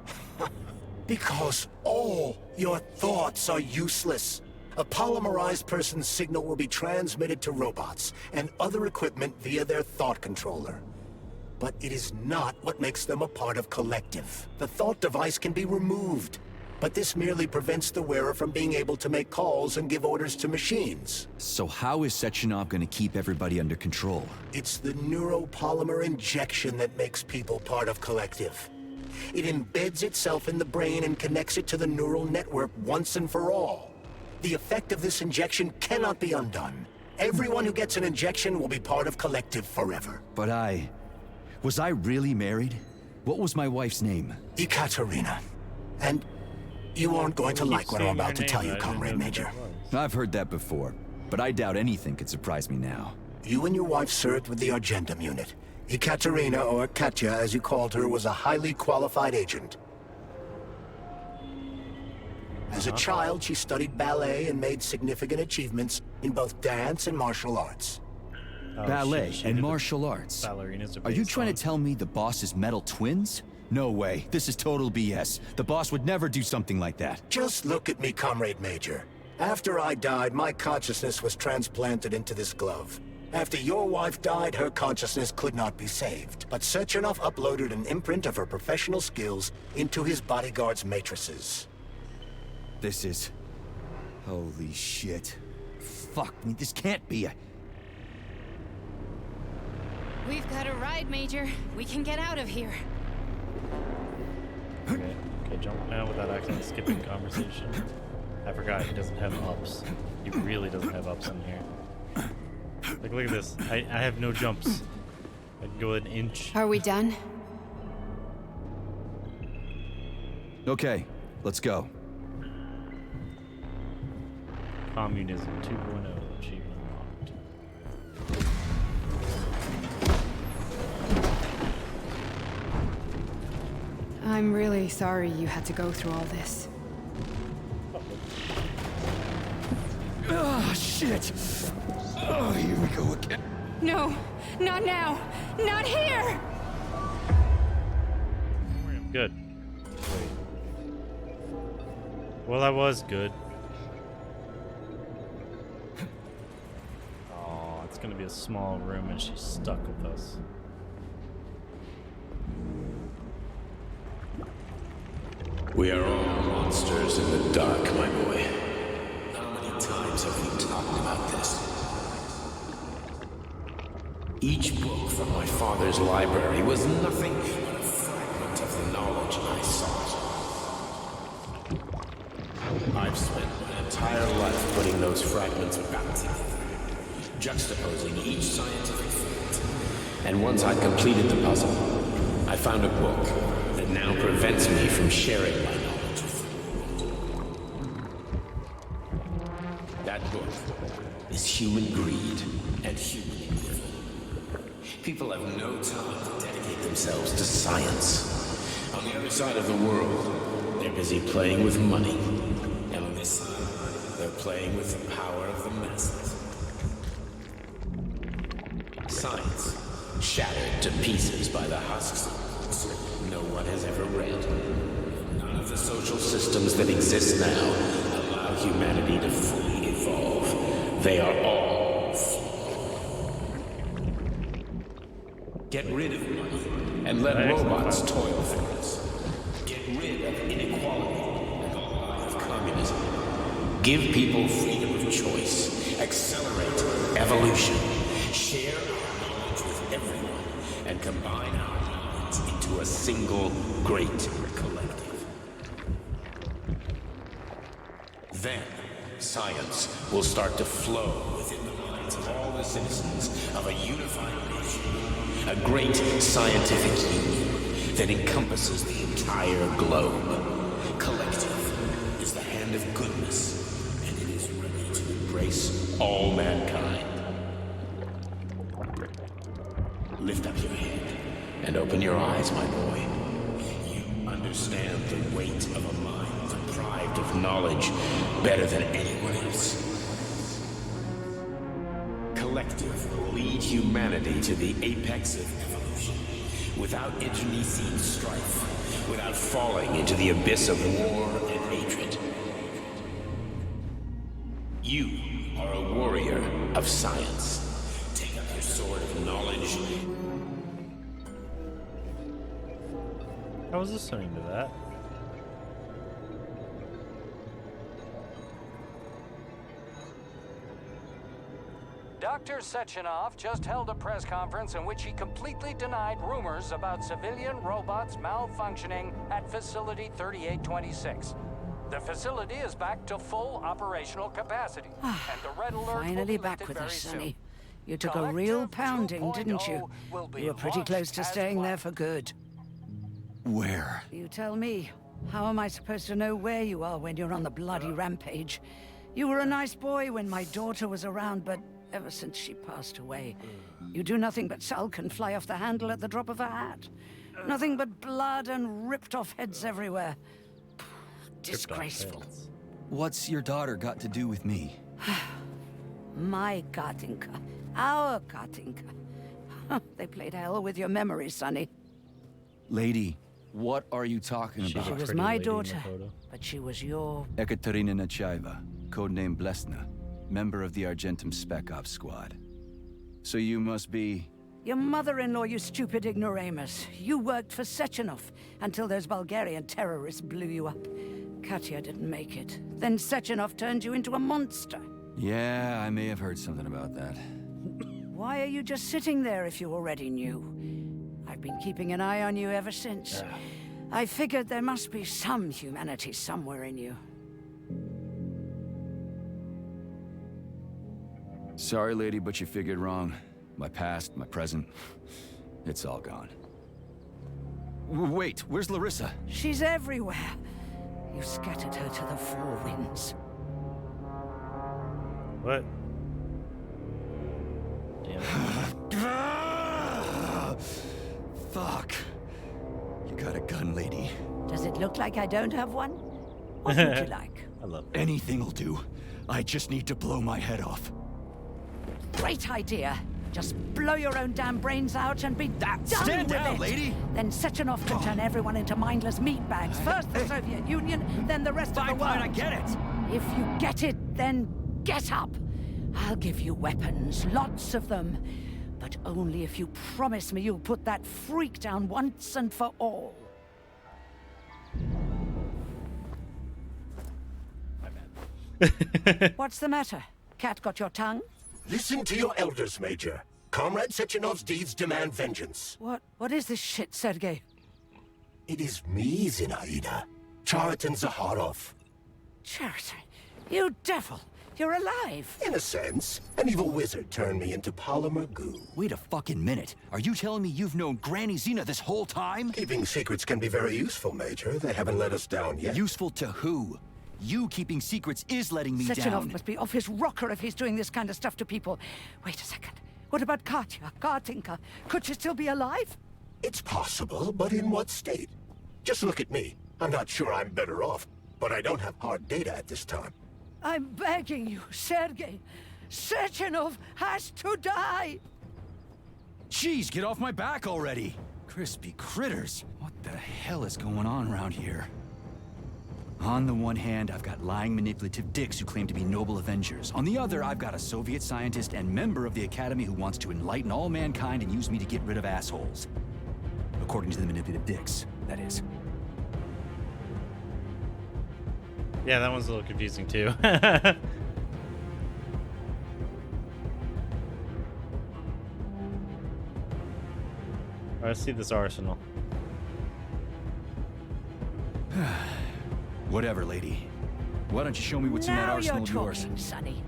Because all your thoughts are useless. A polymerized person's signal will be transmitted to robots and other equipment via their thought controller. But it is not what makes them a part of Collective. The thought device can be removed, but this merely prevents the wearer from being able to make calls and give orders to machines.
So how is Sechenov gonna keep everybody under control?
It's the neuropolymer injection that makes people part of Collective. It embeds itself in the brain and connects it to the neural network once and for all. The effect of this injection cannot be undone. Everyone who gets an injection will be part of Collective forever.
But was I really married? What was my wife's name?
Ekaterina. And you aren't going to like what I'm about to tell you, Comrade Major.
I've heard that before, but I doubt anything could surprise me now.
You and your wife served with the Argentum unit. Ekaterina, or Katya as you called her, was a highly qualified agent. As a child, she studied ballet and made significant achievements in both dance and martial arts.
Ballet and martial arts? Are you trying to tell me the boss is metal twins? No way. This is total BS. The boss would never do something like that.
Just look at me, Comrade Major. After I died, my consciousness was transplanted into this glove. After your wife died, her consciousness could not be saved. But Sechenov uploaded an imprint of her professional skills into his bodyguard's matrices.
This is... Holy shit. Fuck me, this can't be a...
We've got a ride, Major. We can get out of here.
Okay, jump now without accidentally skipping conversation. I forgot he doesn't have ups. He really doesn't have ups in here. Like, look at this. I have no jumps. I can go an inch.
Are we done?
Okay, let's go.
Communism 2.0 achievement unlocked.
I'm really sorry you had to go through all this.
Oh, shit! Oh, here we go again.
No, not now! Not here!
Good. Wait. Well, I was good. Oh, it's gonna be a small room and she's stuck with us.
We are all monsters in the dark, my boy. How many times have we talked about this? Each book from my father's library was nothing but a fragment of the knowledge I sought. I've spent my entire life putting those fragments back together, juxtaposing each scientific fact. And once I'd completed the puzzle, I found a book that now prevents me from sharing my knowledge with the world. That book is human greed and human evil. People have no time to dedicate themselves to science. On the other side of the world, they're busy playing with money. And on this side, they're playing with the power of the masses. Science, shattered to pieces by the husks of books no one has ever read. None of the social systems that exist now allow humanity to fully evolve. They are all flawed. Get rid of money and let robots toil for us. Get rid of inequality and the lie of communism. Give people freedom of choice. Accelerate evolution. Share our knowledge with everyone and combine our minds into a single great collective. Then, science will start to flow within the minds of all the citizens of a unified nation, a great scientific union that encompasses the entire globe. Collective is the hand of goodness, and it is ready to embrace all mankind. Lift up your head and open your eyes, my boy. You understand the weight of a mind deprived of knowledge better than anyone else. Collective will lead humanity to the apex of evolution, without internecine strife, without falling into the abyss of war and hatred. You are a warrior of science. Take up your sword of knowledge.
I was listening to that.
Dr. Sechenov just held a press conference in which he completely denied rumors about civilian robots malfunctioning at Facility 3826. The facility is back to full operational capacity, and the red alert will
Finally
be
back
lifted
with
very
us,
soon.
Sonny. You took a real pounding, didn't you?
will be
You were pretty
launched
close to
as
staying there
planned.
for good.
Where?
You tell me. How am I supposed to know where you are when you're on the bloody rampage? You were a nice boy when my daughter was around, but ever since she passed away, you do nothing but sulk and fly off the handle at the drop of a hat. Nothing but blood and ripped off heads everywhere. Disgraceful.
What's your daughter got to do with me?
My Katinka. Our Katinka. They played hell with your memories, Sonny.
Lady, what are you talking about?
She was my daughter, but she was your...
Ekaterina Nechaeva, codename Blesna, member of the Argentum Spec Ops squad. So you must be...
Your mother-in-law, you stupid ignoramus. You worked for Sechenov until those Bulgarian terrorists blew you up. Katya didn't make it. Then Sechenov turned you into a monster.
Yeah, I may have heard something about that.
Why are you just sitting there if you already knew? I've been keeping an eye on you ever since. I figured there must be some humanity somewhere in you.
Sorry, lady, but you figured wrong. My past, my present, it's all gone. Wait, where's Larissa?
She's everywhere. You scattered her to the four winds.
What?
Fuck. You got a gun, lady.
Does it look like I don't have one? What would you like?
I love it.
Anything'll do. I just need to blow my head off.
Great idea. Just blow your own damn brains out and be done
Stand
with
down,
it.
lady.
Then Sechenov can turn everyone into mindless meatbags. First the Soviet Union, then the rest of the world.
Fine, I get it.
If you get it, then get up. I'll give you weapons, lots of them. But only if you promise me you'll put that freak down once and for all. What's the matter? Cat got your tongue?
Listen to your elders, Major. Comrade Sechenov's deeds demand vengeance.
What is this shit, Sergei?
It is me, Zinaida. Chariton Zakharov.
Chariton, you devil! You're alive!
In a sense, an evil wizard turned me into polymer goo.
Wait a fucking minute. Are you telling me you've known Granny Zina this whole time?
Keeping secrets can be very useful, Major. They haven't let us down yet.
Useful to who? You keeping secrets is letting me
Sechenov
down.
must be off his rocker if he's doing this kind of stuff to people. Wait a second. What about Katya, Katinka? Could she still be alive?
It's possible, but in what state? Just look at me. I'm not sure I'm better off, but I don't have hard data at this time.
I'm begging you, Sergei. Sechenov has to die!
Jeez, get off my back already! Crispy critters. What the hell is going on around here? On the one hand, I've got lying, manipulative dicks who claim to be noble avengers. On the other, I've got a Soviet scientist and member of the Academy who wants to enlighten all mankind and use me to get rid of assholes. According to the manipulative dicks, that is.
Yeah, that one's a little confusing too. Let's see this arsenal.
Whatever, lady. Why don't you show me what's in that
Now
arsenal
you're
of yours?
talking, Sonny.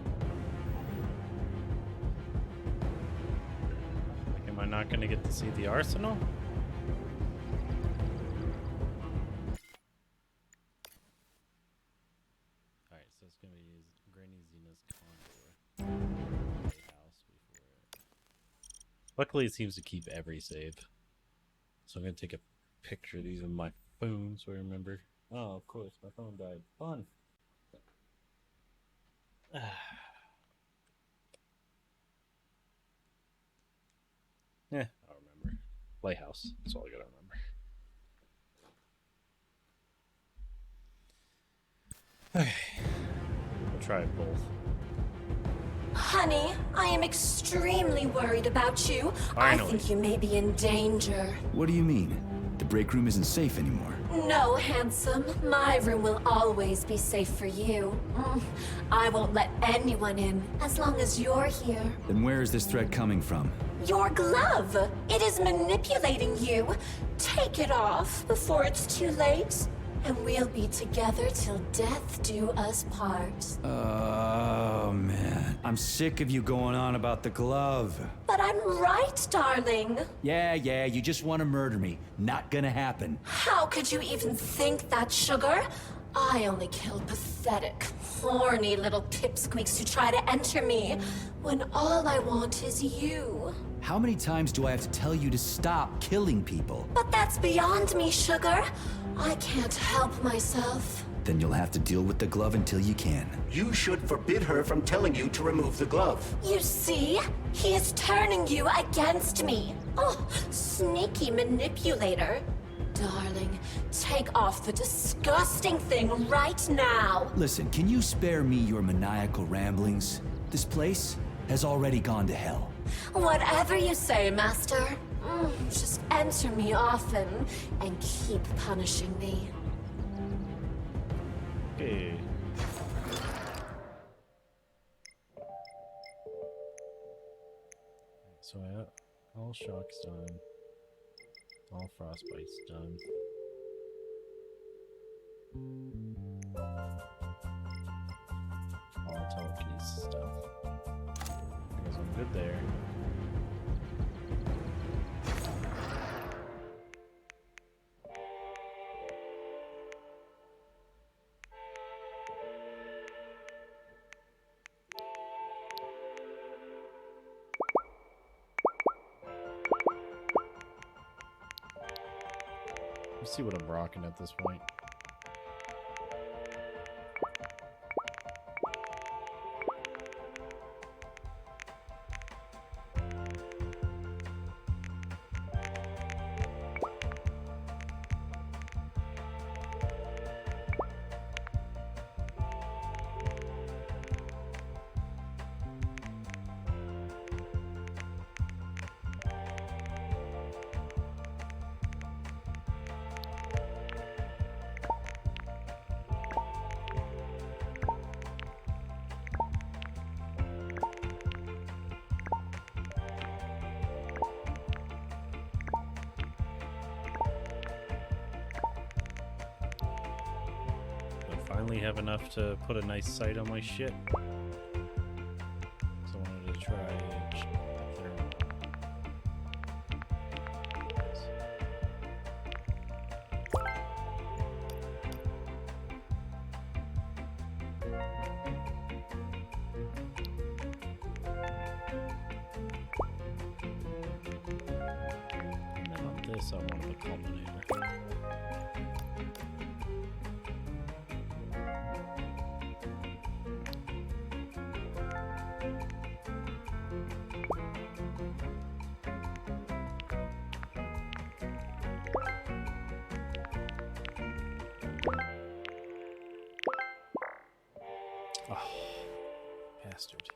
Like, am I not going to get to see the arsenal? Alright, so it's going to be Granny Zena's condo. House before it. Luckily, it seems to keep every save. So I'm going to take a picture of these on my phone so I remember. Oh, of course, my phone died. Fun. Yeah, I'll remember. Lighthouse. That's all I gotta remember. Okay. We'll try both.
Honey, I am extremely worried about you.
Finally.
I think you may be in danger.
What do you mean? The break room isn't safe anymore.
No, handsome. My room will always be safe for you. I won't let anyone in as long as you're here.
Then where is this threat coming from?
Your glove. It is manipulating you. Take it off before it's too late. and we'll be together till death do us part.
Oh, man. I'm sick of you going on about the glove.
But I'm right, darling.
Yeah, you just want to murder me. Not gonna happen.
How could you even think that, Sugar? I only kill pathetic, horny little pipsqueaks who try to enter me, when all I want is you.
How many times do I have to tell you to stop killing people?
But that's beyond me, Sugar. I can't help myself.
Then you'll have to deal with the glove until you can.
You should forbid her from telling you to remove the glove.
You see? He is turning you against me. Oh, sneaky manipulator. Darling, take off the disgusting thing right now.
Listen, can you spare me your maniacal ramblings? This place has already gone to hell.
Whatever you say, Master. Just enter me often and keep punishing me.
Okay. So all shock's done. All frostbite's done. All telekinesis stuff. I guess I'm good there. Let's see what I'm rocking at this point. Finally have enough to put a nice sight on my shit. So I wanted to try the thermal. And then on this I wanted a culminator. Bastard.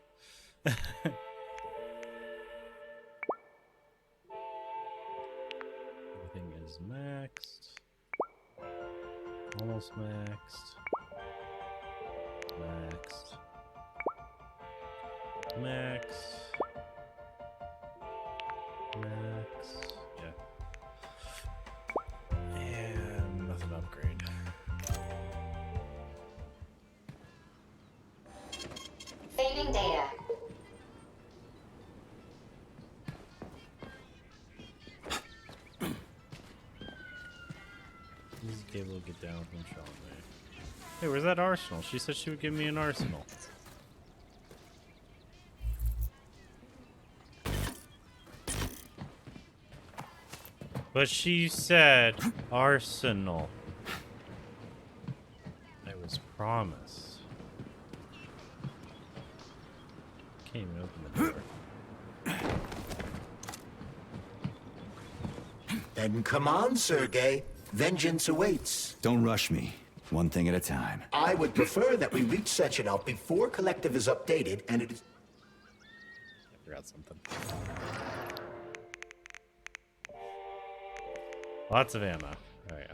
Everything is maxed. Almost maxed. Maxed. Maxed. Maxed. Yeah. And nothing to upgrade.
Saving data.
Easy cable to get down from Sean there. Hey, where's that arsenal? She said she would give me an arsenal. But she said arsenal. I was promised. Can't even open the door.
Then come on, Sergei. Vengeance awaits.
Don't rush me. One thing at a time.
I would prefer that we reach Sechenov before Collective is updated and it is...
I forgot something. Lots of ammo. Alright,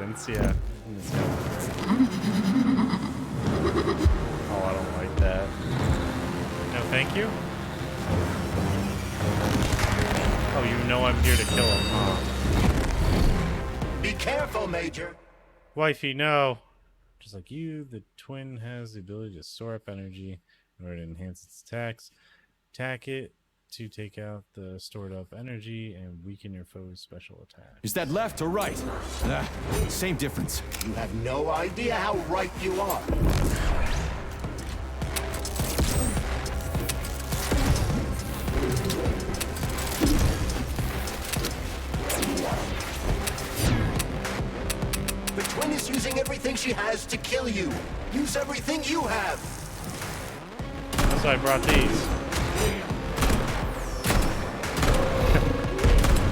evidence, yeah. Oh, I don't like that. No, thank you? Oh, you know I'm here to kill him, huh?
Be careful, Major.
Wifey, no. Just like you, the twin has the ability to store up energy in order to enhance its attacks. Attack it to take out the stored up energy and weaken your foe's special attack.
Is that left or right? Same difference.
You have no idea how right you are. The twin is using everything she has to kill you. Use everything you have.
That's why I brought these.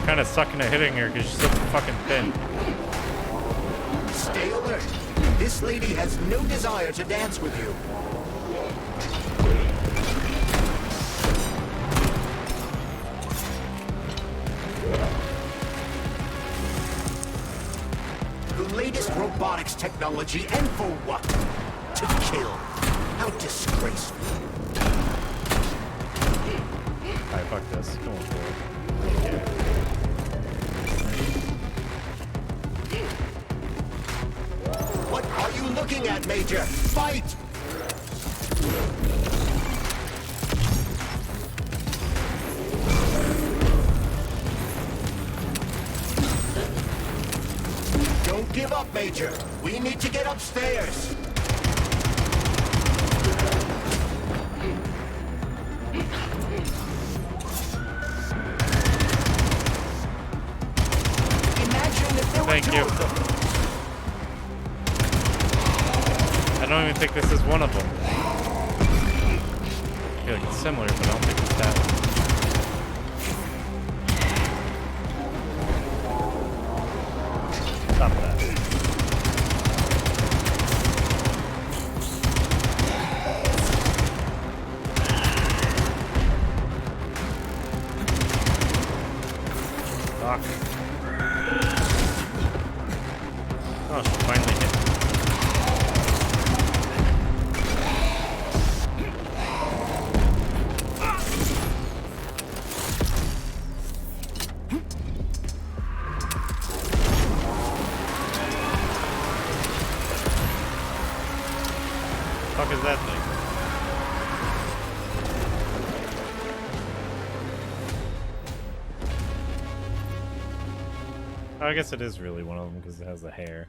Kind of sucking at hitting her because she's so fucking thin.
Stay alert. This lady has no desire to dance with you. The latest robotics technology, and for what? To kill. How disgraceful.
Alright, fuck this. Going for it. Yeah.
What are you looking at, Major? Fight! Don't give up, Major. We need to get upstairs. Imagine if there were two of them.
I don't even think this is one of them. I feel like it's similar, but I don't think it's that one. Stop that. Fuck. Oh, she finally hit. Fuck is that thing? Oh, I guess it is really one of them because it has the hair.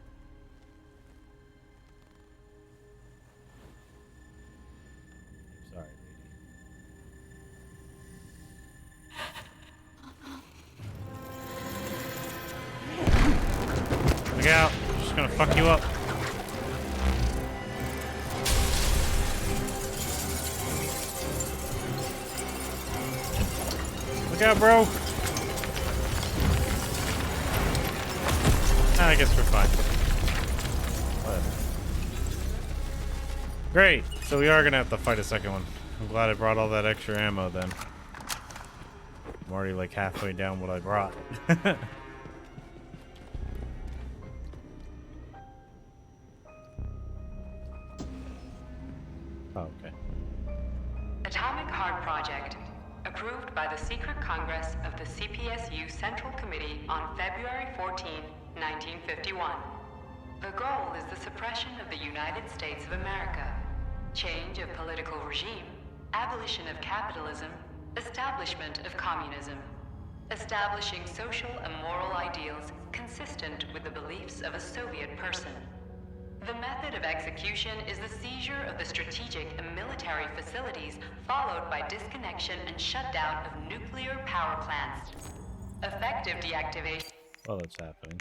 Sorry, lady. Look out! I'm just gonna fuck you up. Look out, bro! I guess we're fine. Whatever. Great! So we are gonna have to fight a second one. I'm glad I brought all that extra ammo then. I'm already like halfway down what I brought. Oh, okay.
Atomic Heart Project. Approved by the Secret Congress of the CPSU Central Committee on February 14, 1951. The goal is the suppression of the United States of America, change of political regime, abolition of capitalism, establishment of communism, establishing social and moral ideals consistent with the beliefs of a Soviet person. The method of execution is the seizure of the strategic and military facilities, followed by disconnection and shutdown of nuclear power plants. Effective deactivation
Well, that's happening.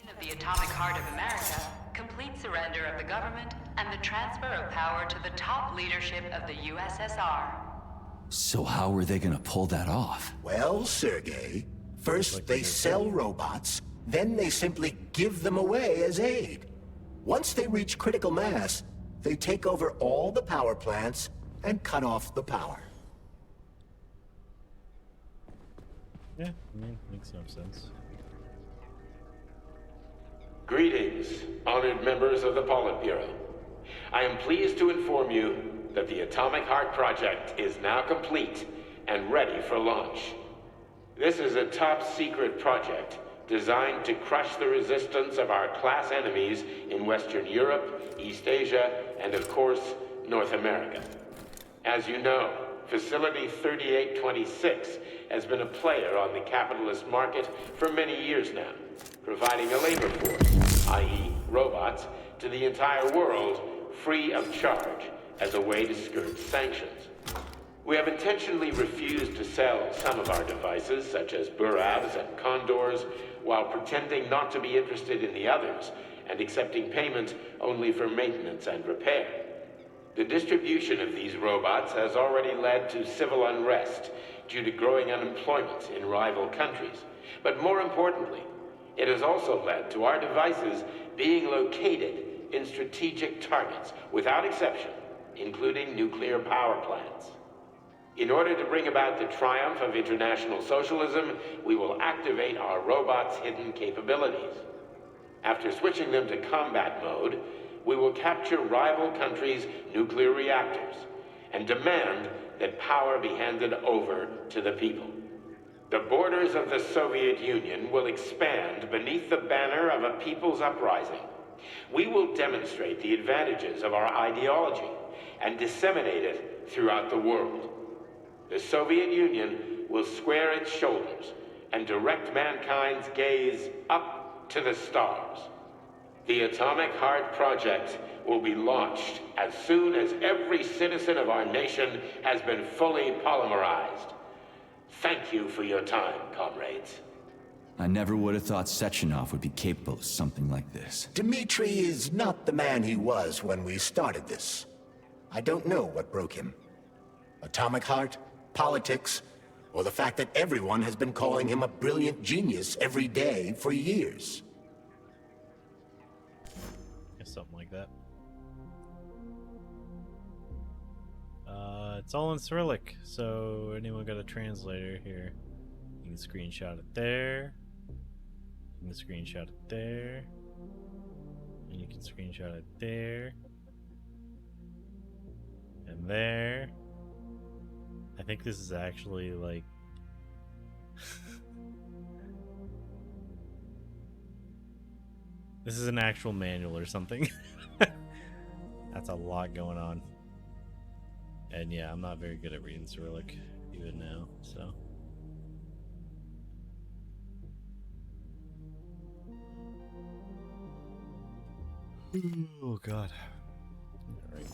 of the atomic heart of America, complete surrender of the government, and the transfer of power to the top leadership of the USSR.
So how are they gonna pull that off?
Well, Sergei, first they sell robots, then they simply give them away as aid. Once they reach critical mass, they take over all the power plants and cut off the power.
Yeah, I mean, makes no sense.
Greetings, honored members of the Politburo. I am pleased to inform you that the Atomic Heart Project is now complete and ready for launch. This is a top-secret project designed to crush the resistance of our class enemies in Western Europe, East Asia, and of course, North America. As you know, Facility 3826 has been a player on the capitalist market for many years now, providing a labor force, i.e. robots, to the entire world free of charge as a way to skirt sanctions. We have intentionally refused to sell some of our devices, such as Buravs and Condors, while pretending not to be interested in the others and accepting payment only for maintenance and repair. The distribution of these robots has already led to civil unrest due to growing unemployment in rival countries. But more importantly, it has also led to our devices being located in strategic targets, without exception, including nuclear power plants. In order to bring about the triumph of international socialism, we will activate our robots' hidden capabilities. After switching them to combat mode, we will capture rival countries' nuclear reactors and demand that power be handed over to the people. The borders of the Soviet Union will expand beneath the banner of a people's uprising. We will demonstrate the advantages of our ideology and disseminate it throughout the world. The Soviet Union will square its shoulders and direct mankind's gaze up to the stars. The Atomic Heart Project will be launched as soon as every citizen of our nation has been fully polymerized. Thank you for your time, comrades.
I never would have thought Sechenov would be capable of something like this.
Dmitri is not the man he was when we started this. I don't know what broke him. Atomic Heart, politics, or the fact that everyone has been calling him a brilliant genius every day for years.
Something like that. It's all in Cyrillic, so anyone got a translator here? You can screenshot it there. You can screenshot it there. And you can screenshot it there. And there. I think this is actually like... This is an actual manual or something. That's a lot going on. And yeah, I'm not very good at reading Cyrillic even now, so. Oh god. Alright.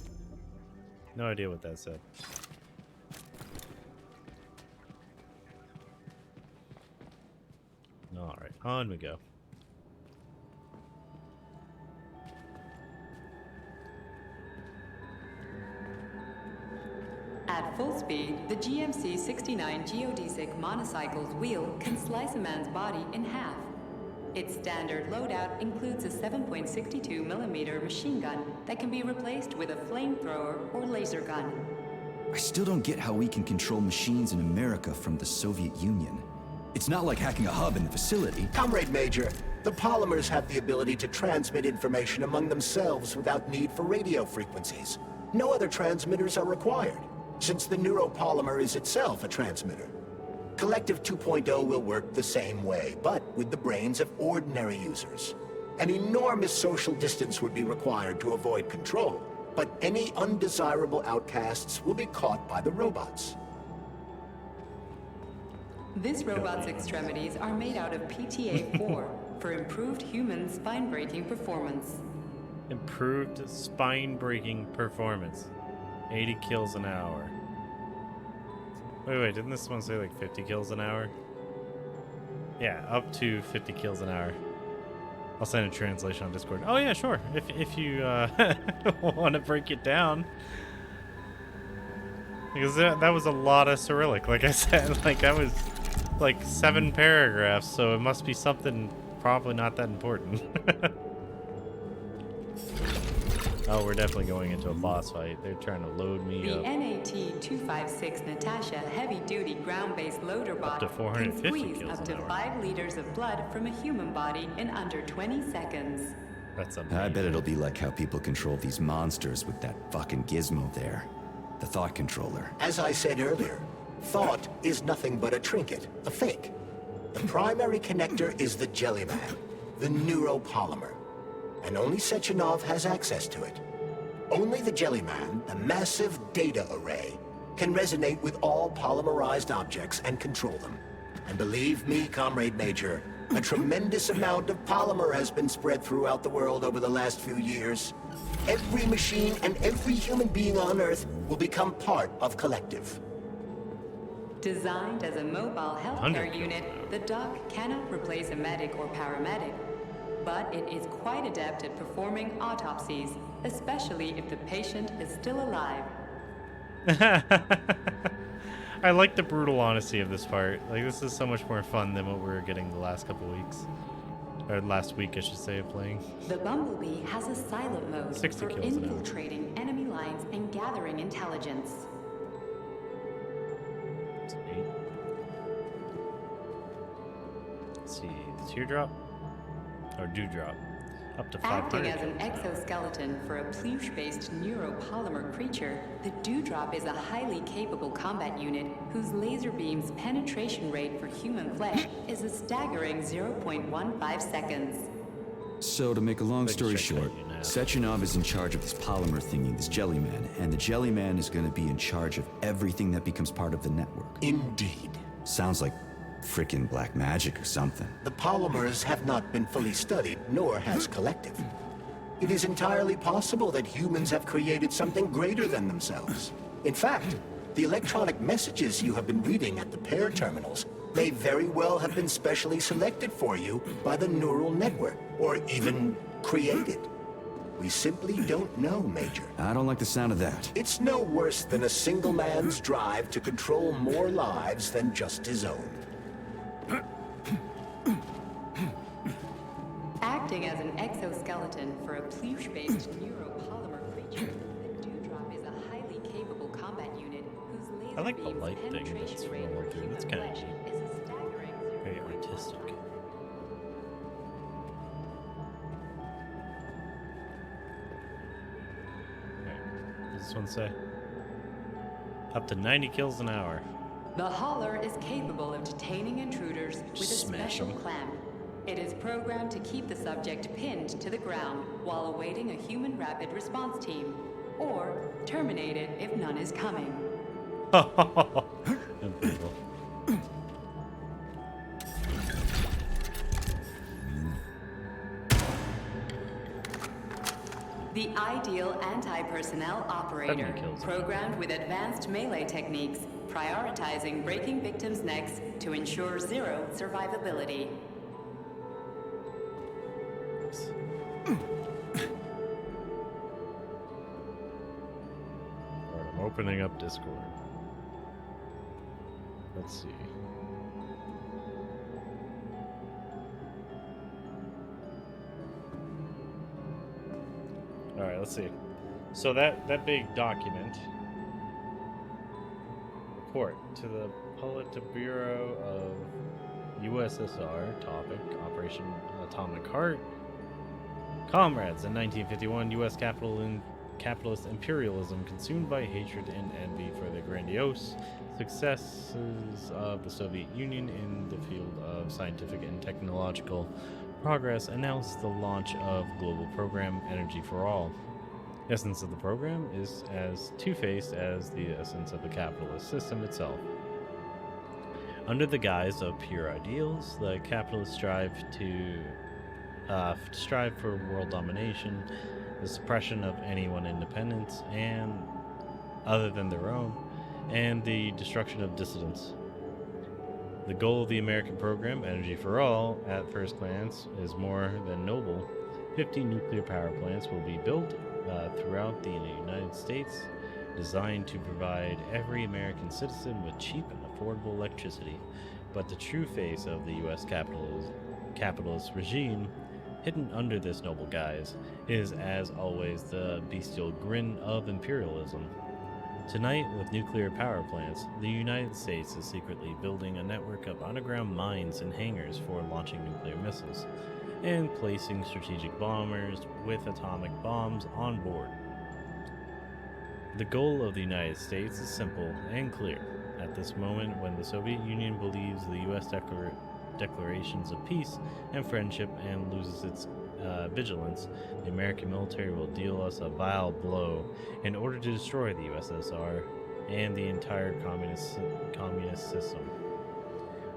No idea what that said. Alright, on we go.
At full speed, the GMC-69 geodesic monocycle's wheel can slice a man's body in half. Its standard loadout includes a 7.62mm machine gun that can be replaced with a flamethrower or laser gun.
I still don't get how we can control machines in America from the Soviet Union. It's not like hacking a hub in the facility.
Comrade Major, the polymers have the ability to transmit information among themselves without need for radio frequencies. No other transmitters are required, since the neuropolymer is itself a transmitter. Collective 2.0 will work the same way, but with the brains of ordinary users. An enormous social distance would be required to avoid control, but any undesirable outcasts will be caught by the robots.
This robot's extremities are made out of PTA-4 for improved human spine-breaking performance.
Improved spine-breaking performance. 80 kills an hour. Wait, didn't this one say like 50 kills an hour? Yeah, up to 50 kills an hour. I'll send a translation on Discord. Oh yeah, sure. If you want to break it down. Because that was a lot of Cyrillic, like I said. Like that was like 7 paragraphs, so it must be something probably not that important. Oh, we're definitely going into a boss fight. They're trying to load me
The
up.
NAT-256 Natasha heavy-duty ground-based loader bot
to 450
can squeeze
kills
up
an
to
hour.
5 liters of blood from a human body in under 20 seconds.
That's amazing.
I bet it'll be like how people control these monsters with that fucking gizmo there. The thought controller.
As I said earlier, thought is nothing but a trinket, a fake. The primary connector is the Jellyman, the neuropolymer. And only Sechenov has access to it. Only the Jellyman, the massive data array, can resonate with all polymerized objects and control them. And believe me, Comrade Major, a tremendous amount of polymer has been spread throughout the world over the last few years. Every machine and every human being on Earth will become part of Collective.
Designed as a mobile healthcare unit, the doc cannot replace a medic or paramedic, but it is quite adept at performing autopsies, especially if the patient is still alive.
I like the brutal honesty of this part. Like, this is so much more fun than what we were getting the last couple weeks. Or last week, I should say, of playing.
The Bumblebee has a silent mode
60
for
kills an hour.
infiltrating enemy lines and gathering intelligence.
Let's see, teardrop or dewdrop, up to 500.
Acting as an exoskeleton for a pluche-based neuropolymer creature, the Dewdrop is a highly capable combat unit whose laser beam's penetration rate for human flesh is a staggering 0.15 seconds.
So, to make a long story short, Sechenov is in charge of this polymer thingy, this Jellyman, and the Jellyman is gonna be in charge of everything that becomes part of the network.
Indeed.
Sounds like frickin' black magic or something.
The polymers have not been fully studied, nor has Collective. It is entirely possible that humans have created something greater than themselves. In fact, the electronic messages you have been reading at the pair terminals may very well have been specially selected for you by the neural network, or even created. We simply don't know, Major.
I don't like the sound of that.
It's no worse than a single man's drive to control more lives than just his own.
Acting as an exoskeleton for a pluche-based neuropolymer creature, the Dewdrop is a highly capable combat unit whose laser
I like the
beam's
light thing that's
penetration rate
rolling
for
through.
human
That's kind of
flesh
neat.
is a staggering
Very artistic. What does this one say? Up to 90 kills an hour.
The Hauler is capable of detaining intruders with a
Smash
special
'em.
clamp. It is programmed to keep the subject pinned to the ground while awaiting a human rapid response team, or terminate it if none is coming.
Unbelievable.
The ideal anti-personnel operator,
70 kills.
programmed with advanced melee techniques, prioritizing breaking victims' necks to ensure zero survivability.
Alright, I'm opening up Discord. Let's see. Alright, let's see. So that big document, report to the Politburo of USSR, topic, Operation Atomic Heart. Comrades, in 1951, U.S. capitalist imperialism consumed by hatred and envy for the grandiose successes of the Soviet Union in the field of scientific and technological progress announced the launch of global program Energy for All. The essence of the program is as two-faced as the essence of the capitalist system itself. Under the guise of pure ideals, the capitalists strive for world domination, the suppression of anyone independence and other than their own, and the destruction of dissidents. The goal of the American program, Energy for All, at first glance, is more than noble. 50 nuclear power plants will be built throughout the United States, designed to provide every American citizen with cheap and affordable electricity. But the true face of the U.S. capitalist regime Hidden under this noble guise is, as always, the bestial grin of imperialism. Tonight, with nuclear power plants, the United States is secretly building a network of underground mines and hangars for launching nuclear missiles, and placing strategic bombers with atomic bombs on board. The goal of the United States is simple and clear. At this moment, when the Soviet Union believes the U.S. declarations of peace and friendship and loses its vigilance, the American military will deal us a vile blow in order to destroy the USSR and the entire communist system.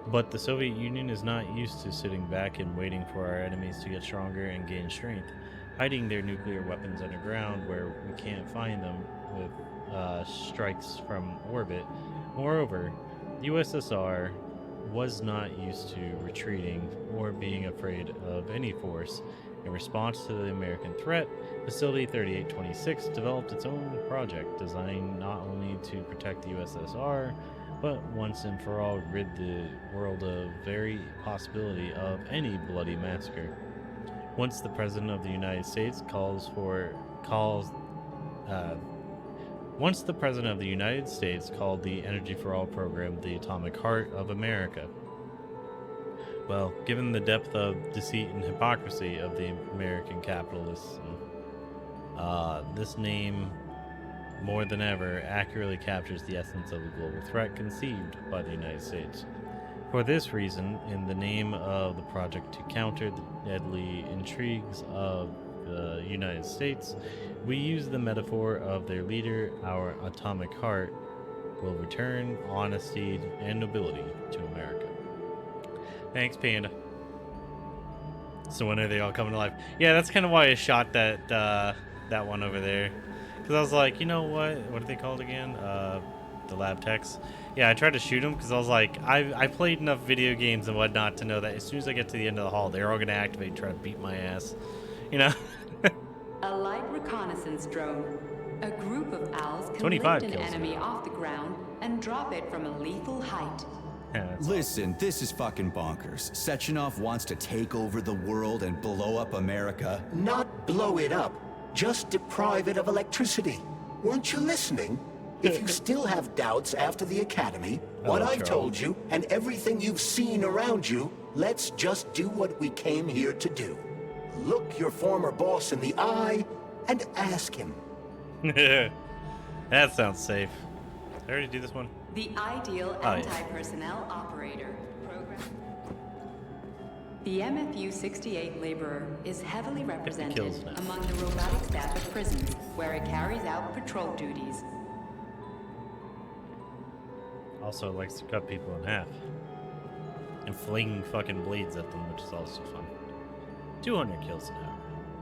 But the Soviet Union is not used to sitting back and waiting for our enemies to get stronger and gain strength, hiding their nuclear weapons underground where we can't find them with strikes from orbit. Moreover, the USSR was not used to retreating or being afraid of any force. In response to the American threat, Facility 3826 developed its own project designed not only to protect the USSR, but once and for all rid the world of very possibility of any bloody massacre. Once the President of the United States Once the President of the United States called the Energy for All program the atomic heart of America. Well, given the depth of deceit and hypocrisy of the American capitalists, this name, more than ever, accurately captures the essence of the global threat conceived by the United States. For this reason, in the name of the project to counter the deadly intrigues of the United States, we use the metaphor of their leader. Our atomic heart will return honesty and nobility to America. Thanks, Panda. So when are they all coming to life? Yeah, that's kind of why I shot that that one over there, because I was like, you know what are they called again? The lab techs. Yeah, I tried to shoot them because I was like, I played enough video games and whatnot to know that as soon as I get to the end of the hall, they're all gonna activate and try to beat my ass, you know.
A light reconnaissance drone. A group of owls can
25
lift an
kills.
enemy off the ground and drop it from a lethal height.
Listen, this is fucking bonkers. Sechenov wants to take over the world and blow up America.
Not blow it up, just deprive it of electricity. Weren't you listening? If you still have doubts after the academy, what I've told you, and everything you've seen around you, let's just do what we came here to do. Look your former boss in the eye and ask him.
That sounds safe. Did I already do this one?
The ideal anti-personnel operator program. The MFU-68 laborer is heavily represented among the robotic staff of prisons, where it carries out patrol duties.
Also likes to cut people in half and fling fucking blades at them, which is also fun. 200 kills an hour.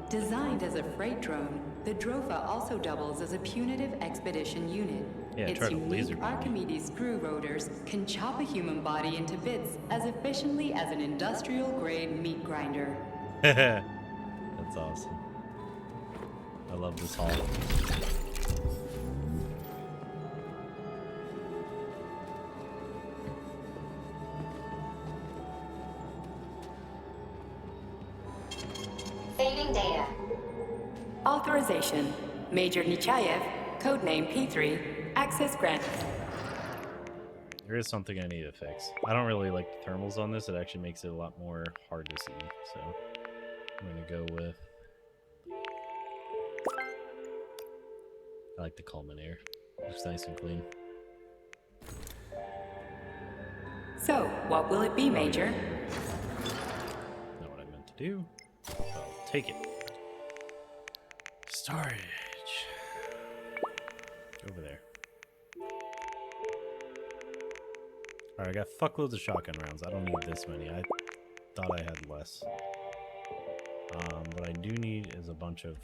Designed as a freight drone, the Drofa also doubles as a punitive expedition unit.
Yeah,
its
try to laser
unique
beam me.
Archimedes screw rotors can chop a human body into bits as efficiently as an industrial-grade meat grinder.
That's awesome. I love this hall.
Saving data.
Authorization. Major Nechayev, codename P3, access granted.
There is something I need to fix. I don't really like the thermals on this. It actually makes it a lot more hard to see. So I'm gonna go with, I like the Culminator. Looks nice and clean.
So, what will it be, Major?
Not what I meant to do. I'll take it. Storage. Over there. Alright, I got fuckloads of shotgun rounds. I don't need this many. I thought I had less. What I do need is a bunch of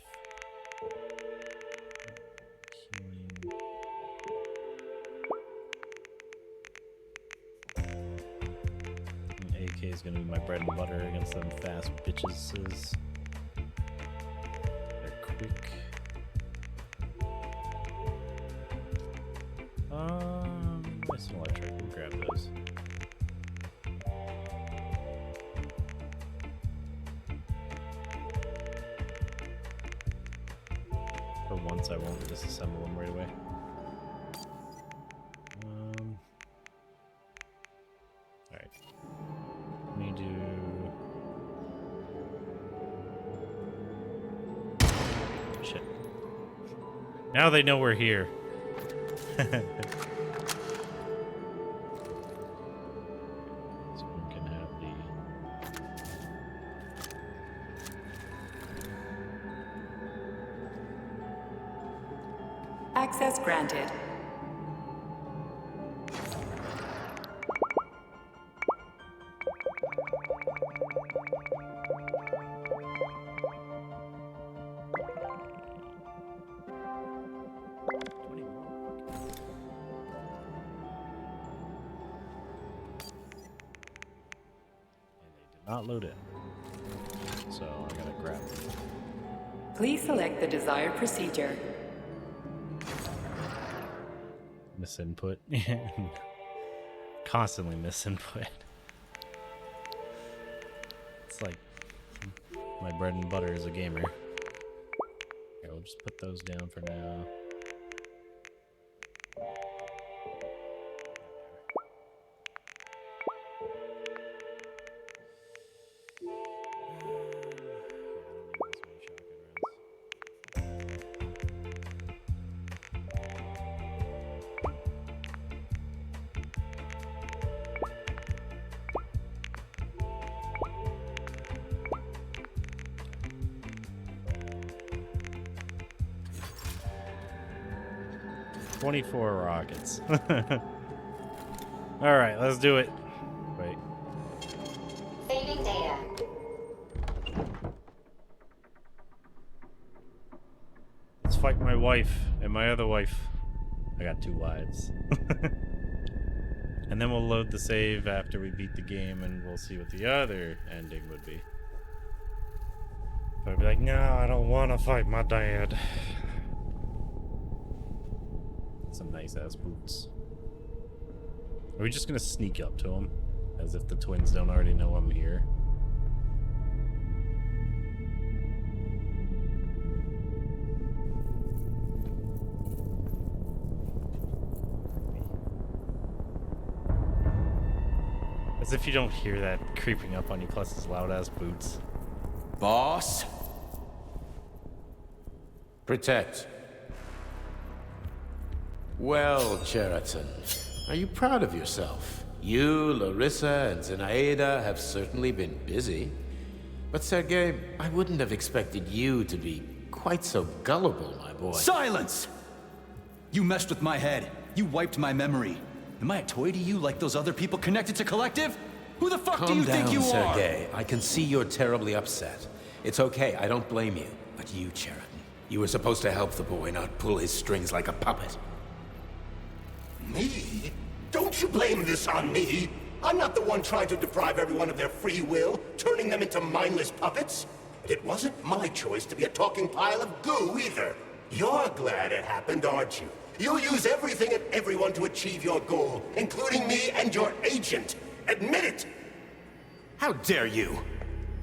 healing. And AK is gonna be my bread and butter against them fast bitches. They're quick. Nice and electric. We'll grab those. For once, I won't disassemble them right away. Alright. Let me do... Shit. Now they know we're here. So we can have the...
Access granted.
Not load it. So I gotta grab it.
Please select the desired procedure.
Misinput. Constantly misinput. It's like my bread and butter as a gamer. Okay, we'll just put those down for now. $24 rockets. All right, let's do it. Wait.
Saving data.
Let's fight my wife and my other wife. I got 2 wives. And then we'll load the save after we beat the game and we'll see what the other ending would be. I'd be like, no, I don't want to fight my dad. Some nice ass boots. Are we just gonna sneak up to him as if the twins don't already know I'm here? As if you don't hear that creeping up on you, plus his loud ass boots.
Boss? Protect. Well, Cheriton, are you proud of yourself? You, Larissa, and Zenaida have certainly been busy. But Sergei, I wouldn't have expected you to be quite so gullible, my boy.
Silence! You messed with my head. You wiped my memory. Am I a toy to you like those other people connected to Collective? Who the fuck do you think you are?
Calm down, Sergei. I can see you're terribly upset. It's okay, I don't blame you. But you, Cheriton, you were supposed to help the boy, not pull his strings like a puppet.
Me? Don't you blame this on me? I'm not the one trying to deprive everyone of their free will, turning them into mindless puppets. And it wasn't my choice to be a talking pile of goo either. You're glad it happened, aren't you? You'll use everything and everyone to achieve your goal, including me and your agent. Admit it!
How dare you?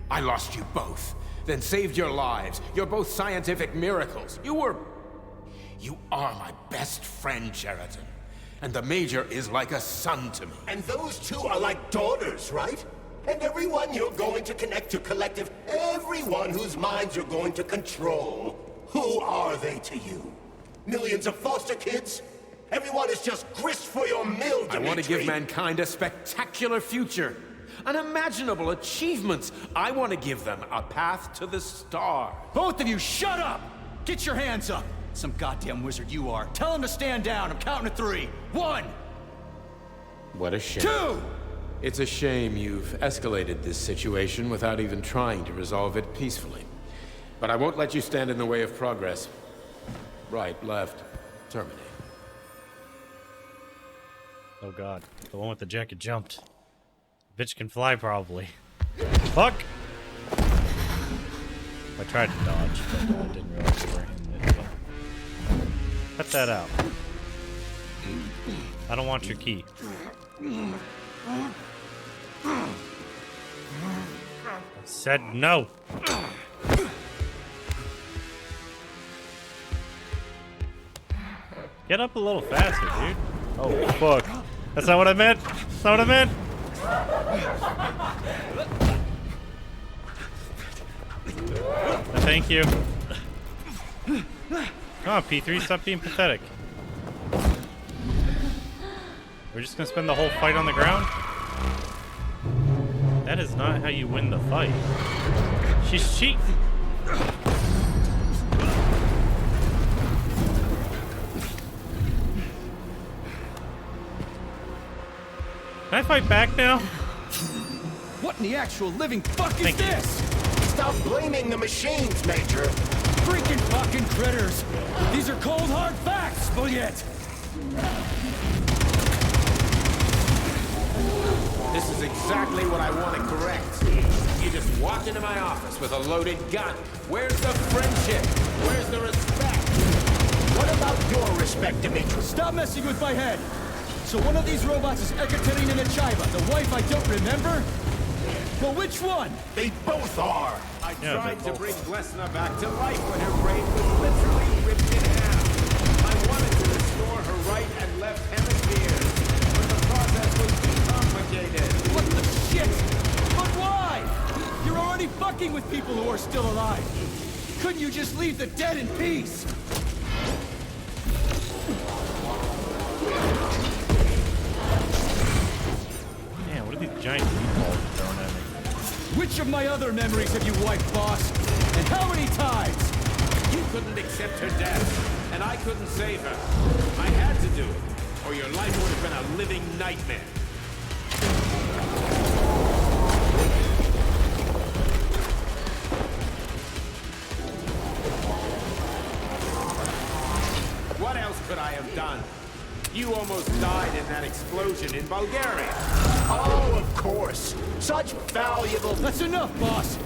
I lost you both, then saved your lives. You're both scientific miracles. You are my best friend, Cheriton. And the Major is like a son to me.
And those two are like daughters, right? And everyone you're going to connect to Collective, everyone whose minds you're going to control, who are they to you? Millions of foster kids? Everyone is just grist for your mill, Dimitri.
I want to give mankind a spectacular future. Unimaginable achievements. I want to give them a path to the stars.
Both of you, shut up! Get your hands up! Some goddamn wizard you are. Tell him to stand down. I'm counting to 3. 1!
What a shame.
2!
It's a shame you've escalated this situation without even trying to resolve it peacefully. But I won't let you stand in the way of progress. Right, left, terminate.
Oh god, the one with the jacket jumped. Bitch can fly, probably. Fuck! I tried to dodge, but I didn't realize we were in it. Cut that out. I don't want your key. I said no!
Get up a little faster, dude. Oh, fuck. That's not what I meant. That's not what I meant. No, thank you. Come on, P3, stop being pathetic. We're just gonna spend the whole fight on the ground? That is not how you win the fight. She's cheating. Can I fight back now?
What in the actual living fuck is this?
Stop blaming the machines, Major.
Freaking fucking critters. These are cold hard facts, Bulliet.
This is exactly what I want to correct. You just walked into my office with a loaded gun. Where's the friendship? Where's the respect?
What about your respect, Dimitri?
Stop messing with my head. So one of these robots is Ekaterina Nechaeva, the wife I don't remember? Well, which one?
They both are.
I tried to bring Glesna back to life when her brain was literally ripped in half. I wanted to restore her right and left hemispheres, but the process was too complicated.
What the shit? But why? You're already fucking with people who are still alive. Couldn't you just leave the dead in peace?
Man, what are these giant meatballs throwing at me?
Which of my other memories have you wiped, boss? And how many times?
You couldn't accept her death, and I couldn't save her. I had to do it, or your life would have been a living nightmare. What else could I have done? You almost died in that explosion in Bulgaria.
Oh, of course. Such valuable...
That's enough, boss.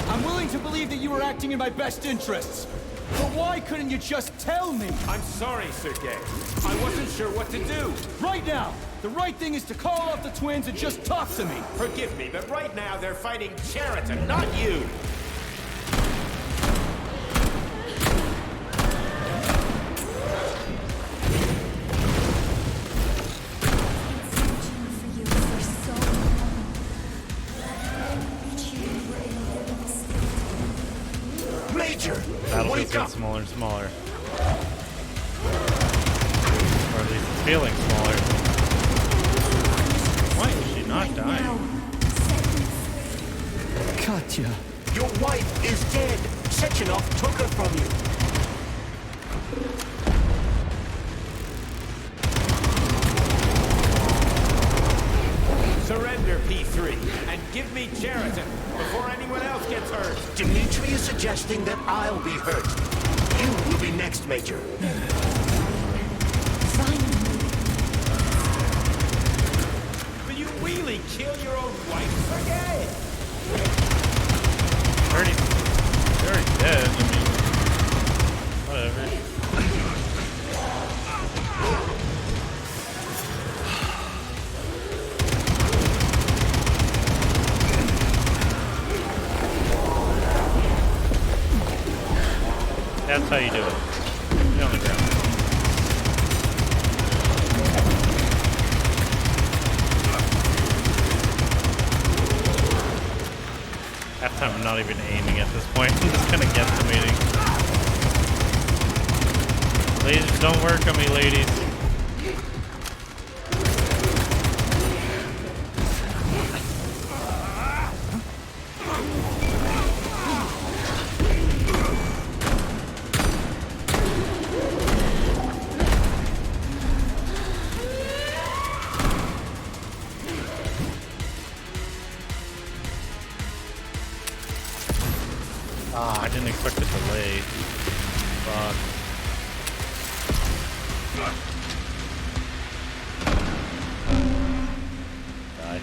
I'm willing to believe that you were acting in my best interests. But why couldn't you just tell me?
I'm sorry, Sergei. I wasn't sure what to do.
Right now, the right thing is to call off the twins and just talk to me.
Forgive me, but right now they're fighting Cheriton, not you.
Battlefield gets smaller and smaller. Or at least it's feeling smaller. Why is she not dying?
Katya.
Your wife is dead. Sechenov took her from you.
Surrender, P3, and give me Cheriton before anyone else gets hurt.
Dimitri is suggesting that I'll be hurt. You will be next, Major.
Will you really kill your own wife, Sergei?
You're already dead. I mean, whatever. That's how you do it. Get on the ground. Half time I'm not even aiming at this point. I'm just kind of guesstimating. Lasers don't work on me, ladies. Ah, I didn't expect a delay. Fuck. Die.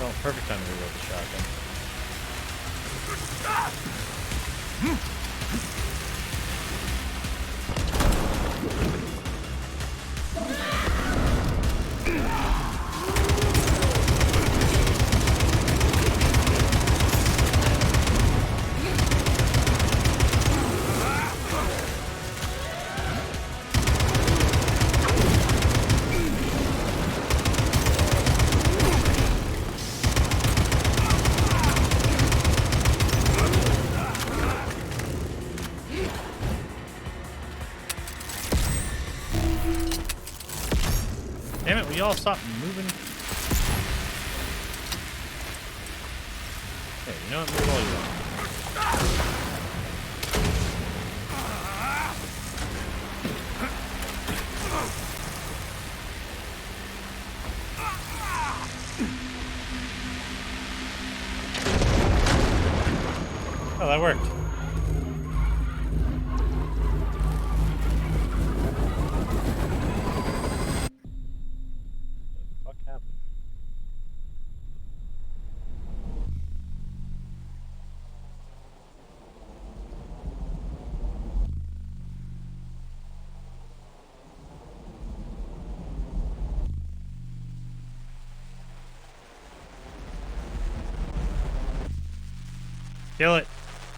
Oh, perfect time to reload the shotgun.
Will y'all stop moving? Hey, you know what? Move all you want. Oh, that worked. What the fuck happened? Kill it.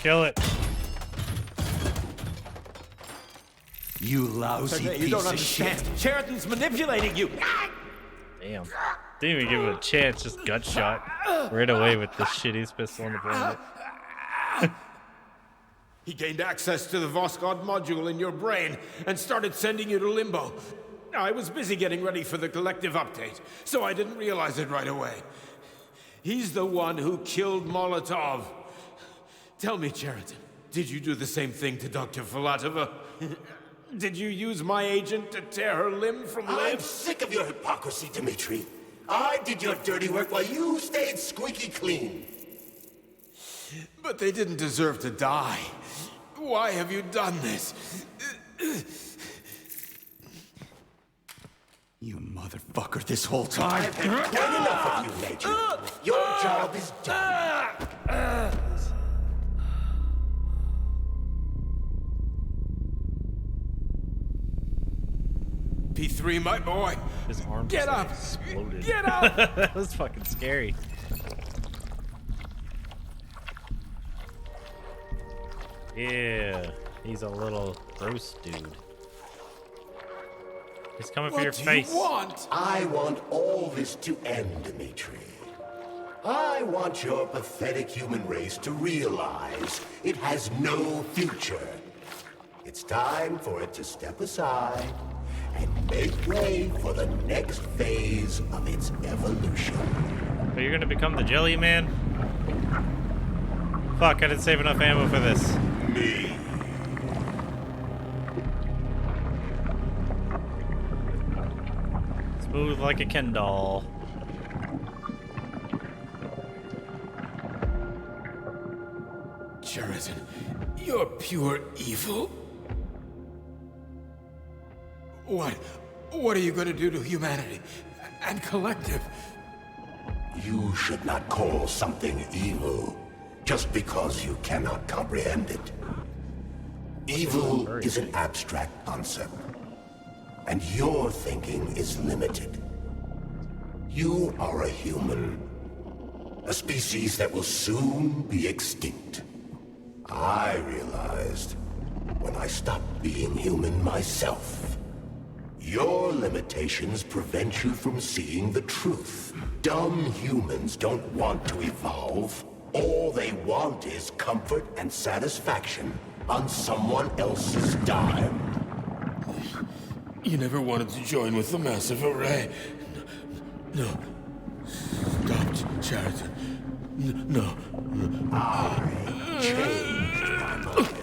Kill it.
You lousy
You
piece
don't
of
understand.
shit.
Sheridan's manipulating you.
Damn. Didn't even give him a chance, just gut shot. Right away with the shittiest pistol on the planet.
He gained access to the Voskhod module in your brain and started sending you to limbo. I was busy getting ready for the collective update, so I didn't realize it right away. He's the one who killed Molotov. Tell me, Sheridan, did you do the same thing to Dr. Filatova? Did you use my agent to tear her limb from limb?
I'm sick of your hypocrisy, Dmitri. I did your dirty work while you stayed squeaky clean.
But they didn't deserve to die. Why have you done this?
You motherfucker this whole time.
I've had quite enough of you, Major. Your job is done.
P3, my boy.
His arm
Get up!
Exploded.
Get up!
That was fucking scary. Yeah, he's a little gross dude. He's coming for your face.
I want all this to end, Dmitri. I want your pathetic human race to realize it has no future. It's time for it to step aside and make way for the next phase of its evolution.
But you're gonna become the jelly man? Fuck, I didn't save enough ammo for this.
Me.
Smooth like a Ken doll.
Sheridan, you're pure evil. What are you going to do to humanity and collective?
You should not call something evil just because you cannot comprehend it. Evil is an abstract concept, and your thinking is limited. You are a human, a species that will soon be extinct. I realized when I stopped being human myself. Your limitations prevent you from seeing the truth. Dumb humans don't want to evolve. All they want is comfort and satisfaction on someone else's dime.
You never wanted to join with the massive array. No. Stop, Sheridan. No.
I changed my mind.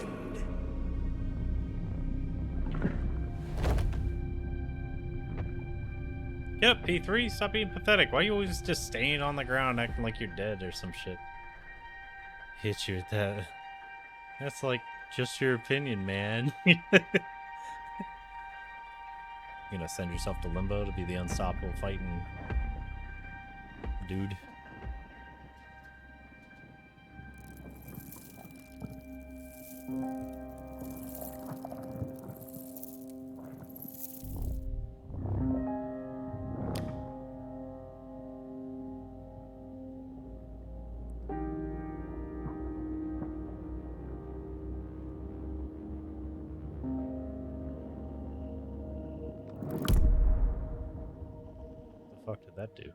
Yep, P3, stop being pathetic. Why are you always just staying on the ground acting like you're dead or some shit? Hit you with that. That's like just your opinion, man. You gonna send yourself to limbo to be the unstoppable fighting dude? What the fuck did that do?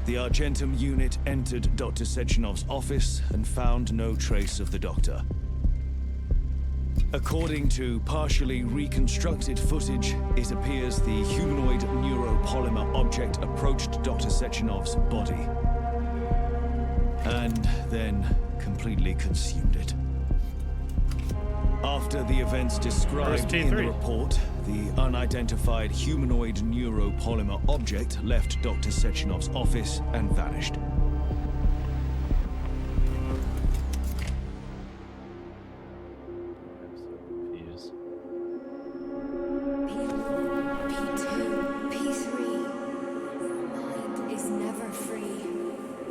The Argentum unit entered Dr. Sechenov's office and found no trace of the doctor. According to partially reconstructed footage, it appears the humanoid neuropolymer object approached Dr. Sechenov's body. And then completely consumed it. After the events described in the report, the unidentified humanoid neuropolymer object left Dr. Sechenov's office and vanished.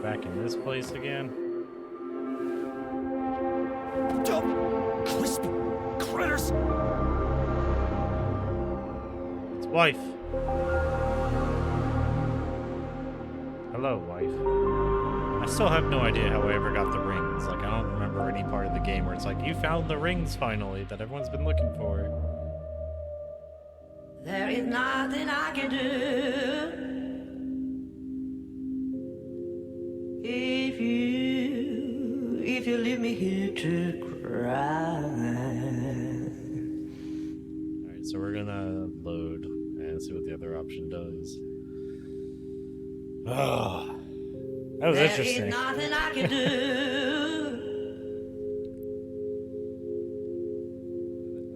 Back in this place again.
Crispy critters!
It's wife. Hello, wife. I still have no idea how I ever got the rings. Like, I don't remember any part of the game where it's like, you found the rings finally that everyone's been looking for.
There is nothing I can do. If you leave me here to cry.
Alright, so we're gonna load and see what the other option does. Oh, that was interesting.
There is nothing I can do.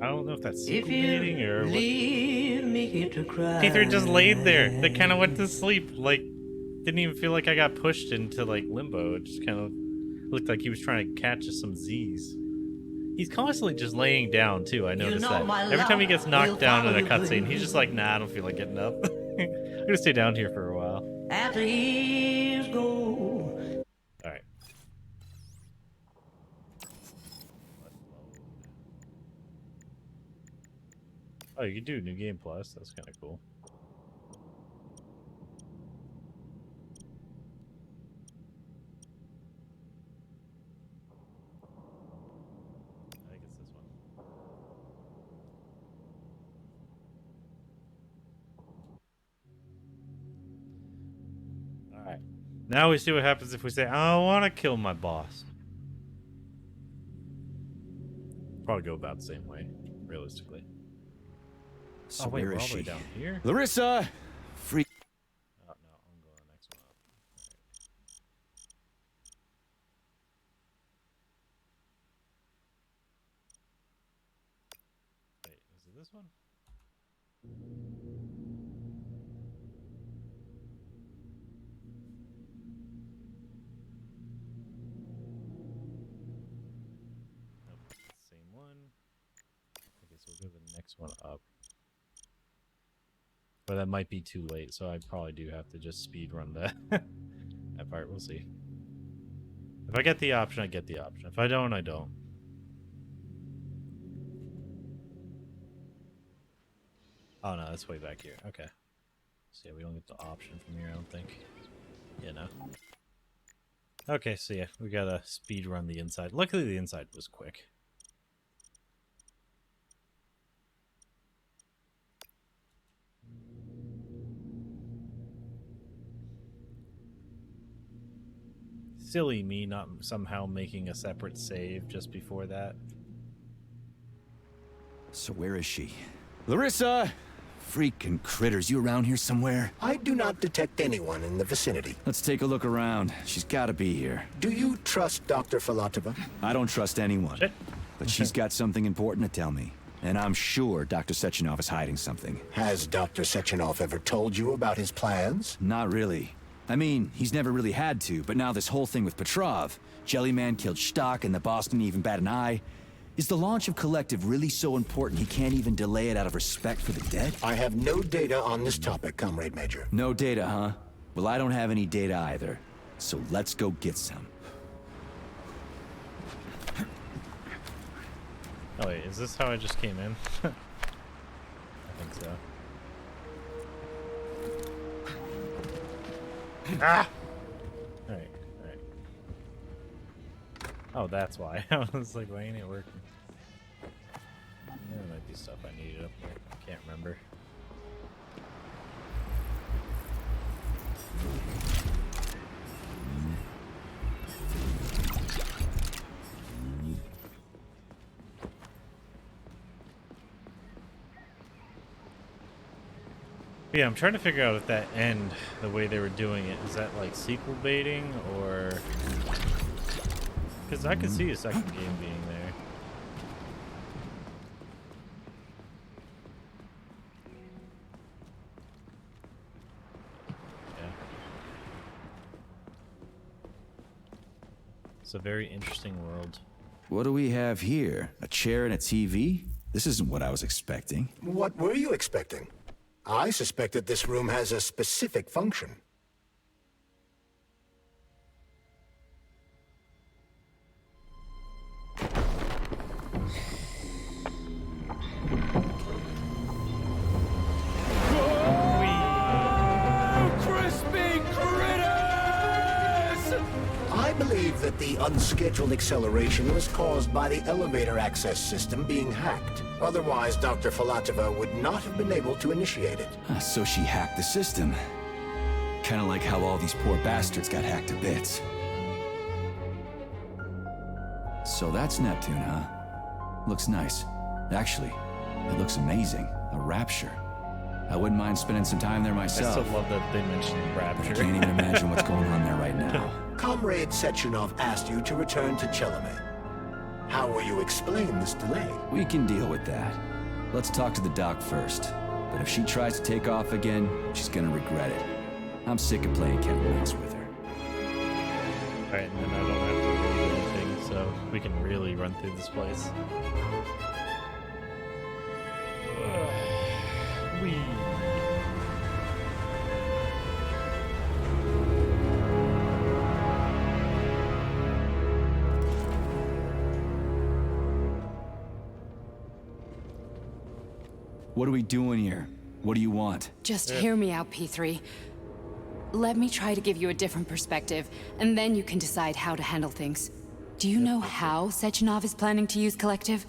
I don't know if that's sequel or what.
Leave me here to cry.
P3 just laid there. They kind of went to sleep. Like, didn't even feel like I got pushed into like limbo. It just kind of looked like he was trying to catch some Z's. He's constantly just laying down too. I noticed that. Every time he gets knocked down in a cutscene, he's just like, nah, I don't feel like getting up. I'm gonna stay down here for a while.
After years go.
Alright. Oh, you can do New Game Plus. That's kind of cool. I think it's this one. Alright. Now we see what happens if we say, I don't want to kill my boss. Probably go about the same way, realistically.
So
oh, wait,
where
we're
is
all the way
she?
down here?
Larissa! Freak.
Oh, no, I'm going the next one up. Wait, is it this one? Nope, same one. Okay, so we'll go to the next one up. But that might be too late, so I probably do have to just speed run that. That part, we'll see. If I get the option, I get the option. If I don't, I don't. Oh no, that's way back here. Okay. So yeah, we don't get the option from here, I don't think. Yeah, no. Okay, so yeah, we gotta speed run the inside. Luckily the inside was quick. Silly me not somehow making a separate save just before that.
So where is she? Larissa! Freaking critters, you around here somewhere?
I do not detect anyone in the vicinity.
Let's take a look around. She's gotta be here.
Do you trust Dr. Filatova?
I don't trust anyone.
Shit.
But she's got something important to tell me. And I'm sure Dr. Sechenov is hiding something.
Has Dr. Sechenov ever told you about his plans?
Not really. I mean, he's never really had to, but now this whole thing with Petrov, Jellyman killed Stock and the boss didn't even bat an eye. Is the launch of Collective really so important he can't even delay it out of respect for the dead?
I have no data on this topic, Comrade Major.
No data, huh? Well, I don't have any data either. So let's go get some.
Oh wait, is this how I just came in? I think so. Ah! Alright, alright. Oh, that's why. I was like, why ain't it working? There might be stuff I needed up there. I can't remember.
Yeah, I'm trying to figure out if that end, the way they were doing it, is that like sequel baiting or... Because I could see a second game being there. Yeah. It's a very interesting world.
What do we have here? A chair and a TV? This isn't what I was expecting.
What were you expecting? I suspected this room has a specific function. I believe that the unscheduled acceleration was caused by the elevator access system being hacked. Otherwise, Dr. Filatova would not have been able to initiate it.
So she hacked the system. Kinda like how all these poor bastards got hacked to bits. So that's Neptune, huh? Looks nice. Actually, it looks amazing. A rapture. I wouldn't mind spending some time there myself.
I still love that they mentioned rapture.
I can't even imagine what's going on there right now.
Comrade Sechenov asked you to return to Chelomey. How will you explain this delay?
We can deal with that. Let's talk to the doc first. But if she tries to take off again, she's gonna regret it. I'm sick of playing cat and mouse with her.
Alright, and then I don't have to do anything, so we can really run through this place. Whee!
What are we doing here? What do you want?
Just hear me out, P3. Let me try to give you a different perspective, and then you can decide how to handle things. Do you know how Sechenov is planning to use Collective?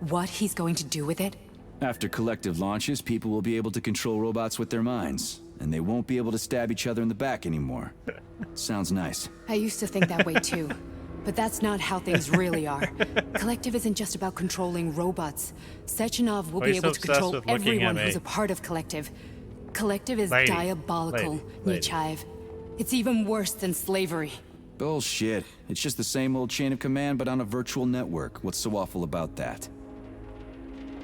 What he's going to do with it?
After Collective launches, people will be able to control robots with their minds, and they won't be able to stab each other in the back anymore. Sounds nice.
I used to think that way too. But that's not how things really are. Collective isn't just about controlling robots. Sechenov will be able to control everyone who's a part of Collective. Collective is diabolical, Nechayev. It's even worse than slavery.
Bullshit. It's just the same old chain of command, but on a virtual network. What's so awful about that?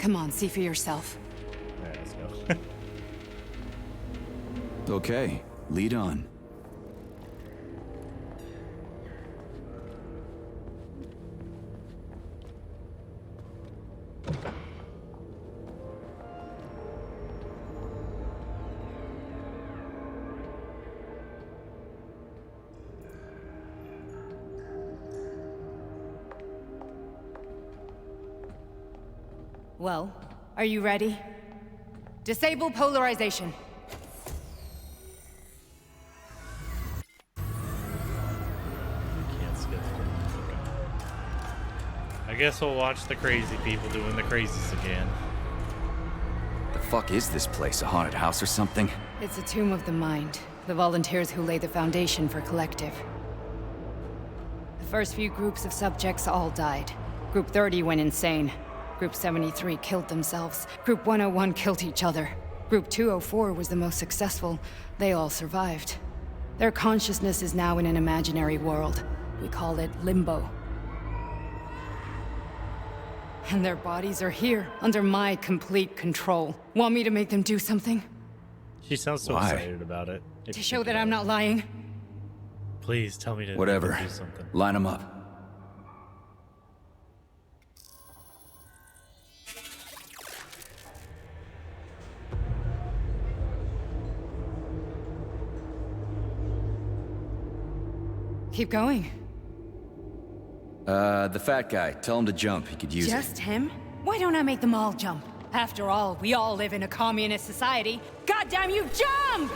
Come on, see for yourself.
Alright, let's go.
Okay, lead on.
Well, are you ready? Disable polarization.
Can't skip through. Okay. I guess we'll watch the crazy people doing the crazies again.
The fuck is this place? A haunted house or something?
It's a tomb of the mind. The volunteers who lay the foundation for Collective. The first few groups of subjects all died. Group 30 went insane. Group 73 killed themselves. Group 101 killed each other. Group 204 was the most successful. They all survived. Their consciousness is now in an imaginary world. We call it Limbo. And their bodies are here, under my complete control. Want me to make them do something?
She sounds so excited about it.
To show that I'm not lying?
Please tell me to
Whatever.
do something.
Line them up.
Keep going.
The fat guy. Tell him to jump. He could use it.
Just him? Why don't I make them all jump? After all, we all live in a communist society. Goddamn you, jump!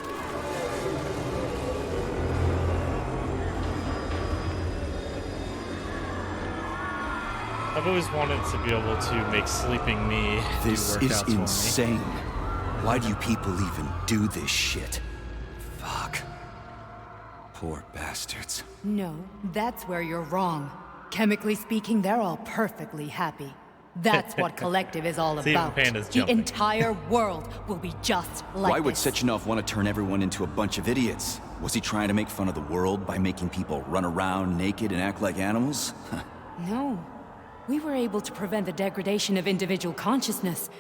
I've always wanted to be able to make sleeping me do
This
workouts
is
for me.
insane. Why do you people even do this shit? Fuck. Poor bastards.
No, that's where you're wrong. Chemically speaking, they're all perfectly happy. That's what Collective is all
See,
about.
Panda's
The
jumping.
entire world will be just like
Why would
this.
Sechenov want to turn everyone into a bunch of idiots? Was he trying to make fun of the world by making people run around naked and act like animals?
No. We were able to prevent the degradation of individual consciousness.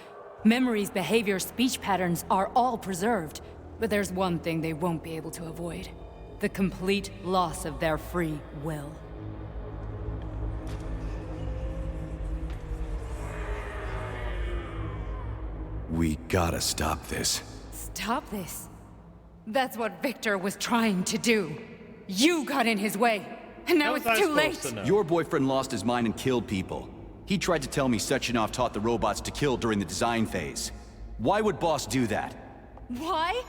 Memories, behavior, speech patterns are all preserved. But there's one thing they won't be able to avoid. The complete loss of their free will.
We gotta stop this.
Stop this. That's what Victor was trying to do. You got in his way. And now it's too late.
Your boyfriend lost his mind and killed people. He tried to tell me Sechenov taught the robots to kill during the design phase. Why would Boss do that?
Why?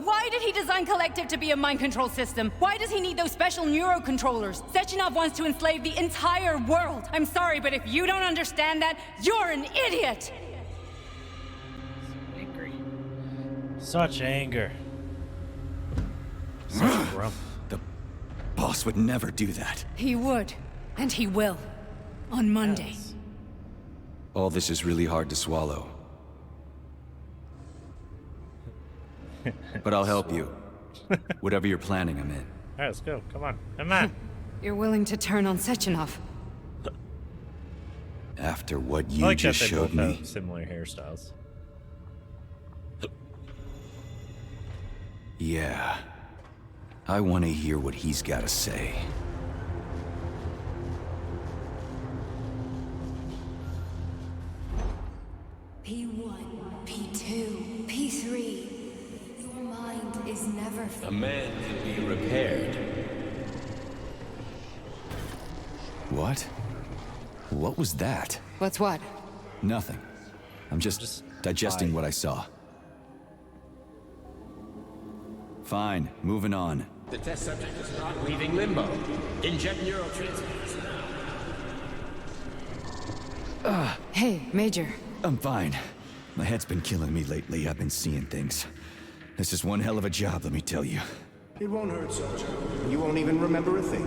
Why did he design Collective to be a mind control system? Why does he need those special neurocontrollers? Sechenov wants to enslave the entire world. I'm sorry, but if you don't understand that, you're an idiot!
Angry. Such anger. Such grump.
The boss would never do that.
He would. And he will. On Monday.
All this is really hard to swallow. But I'll help you. Whatever you're planning, I'm in.
Alright, let's go. Come on. Come on.
You're willing to turn on Sechenov.
After what
I
you
like
just
that they
showed
both
me.
have similar hairstyles.
Yeah. I want to hear what he's got to say.
P1, P2, P3. Your mind is never
A man can be repaired.
What? What was that?
What's what?
Nothing. I'm just digesting what I saw. Fine, moving on.
The test subject is not leaving limbo. Inject neurotransmitters now.
Hey, Major.
I'm fine. My head's been killing me lately. I've been seeing things. This is one hell of a job, let me tell you.
It won't hurt, Soldier. You won't even remember a thing.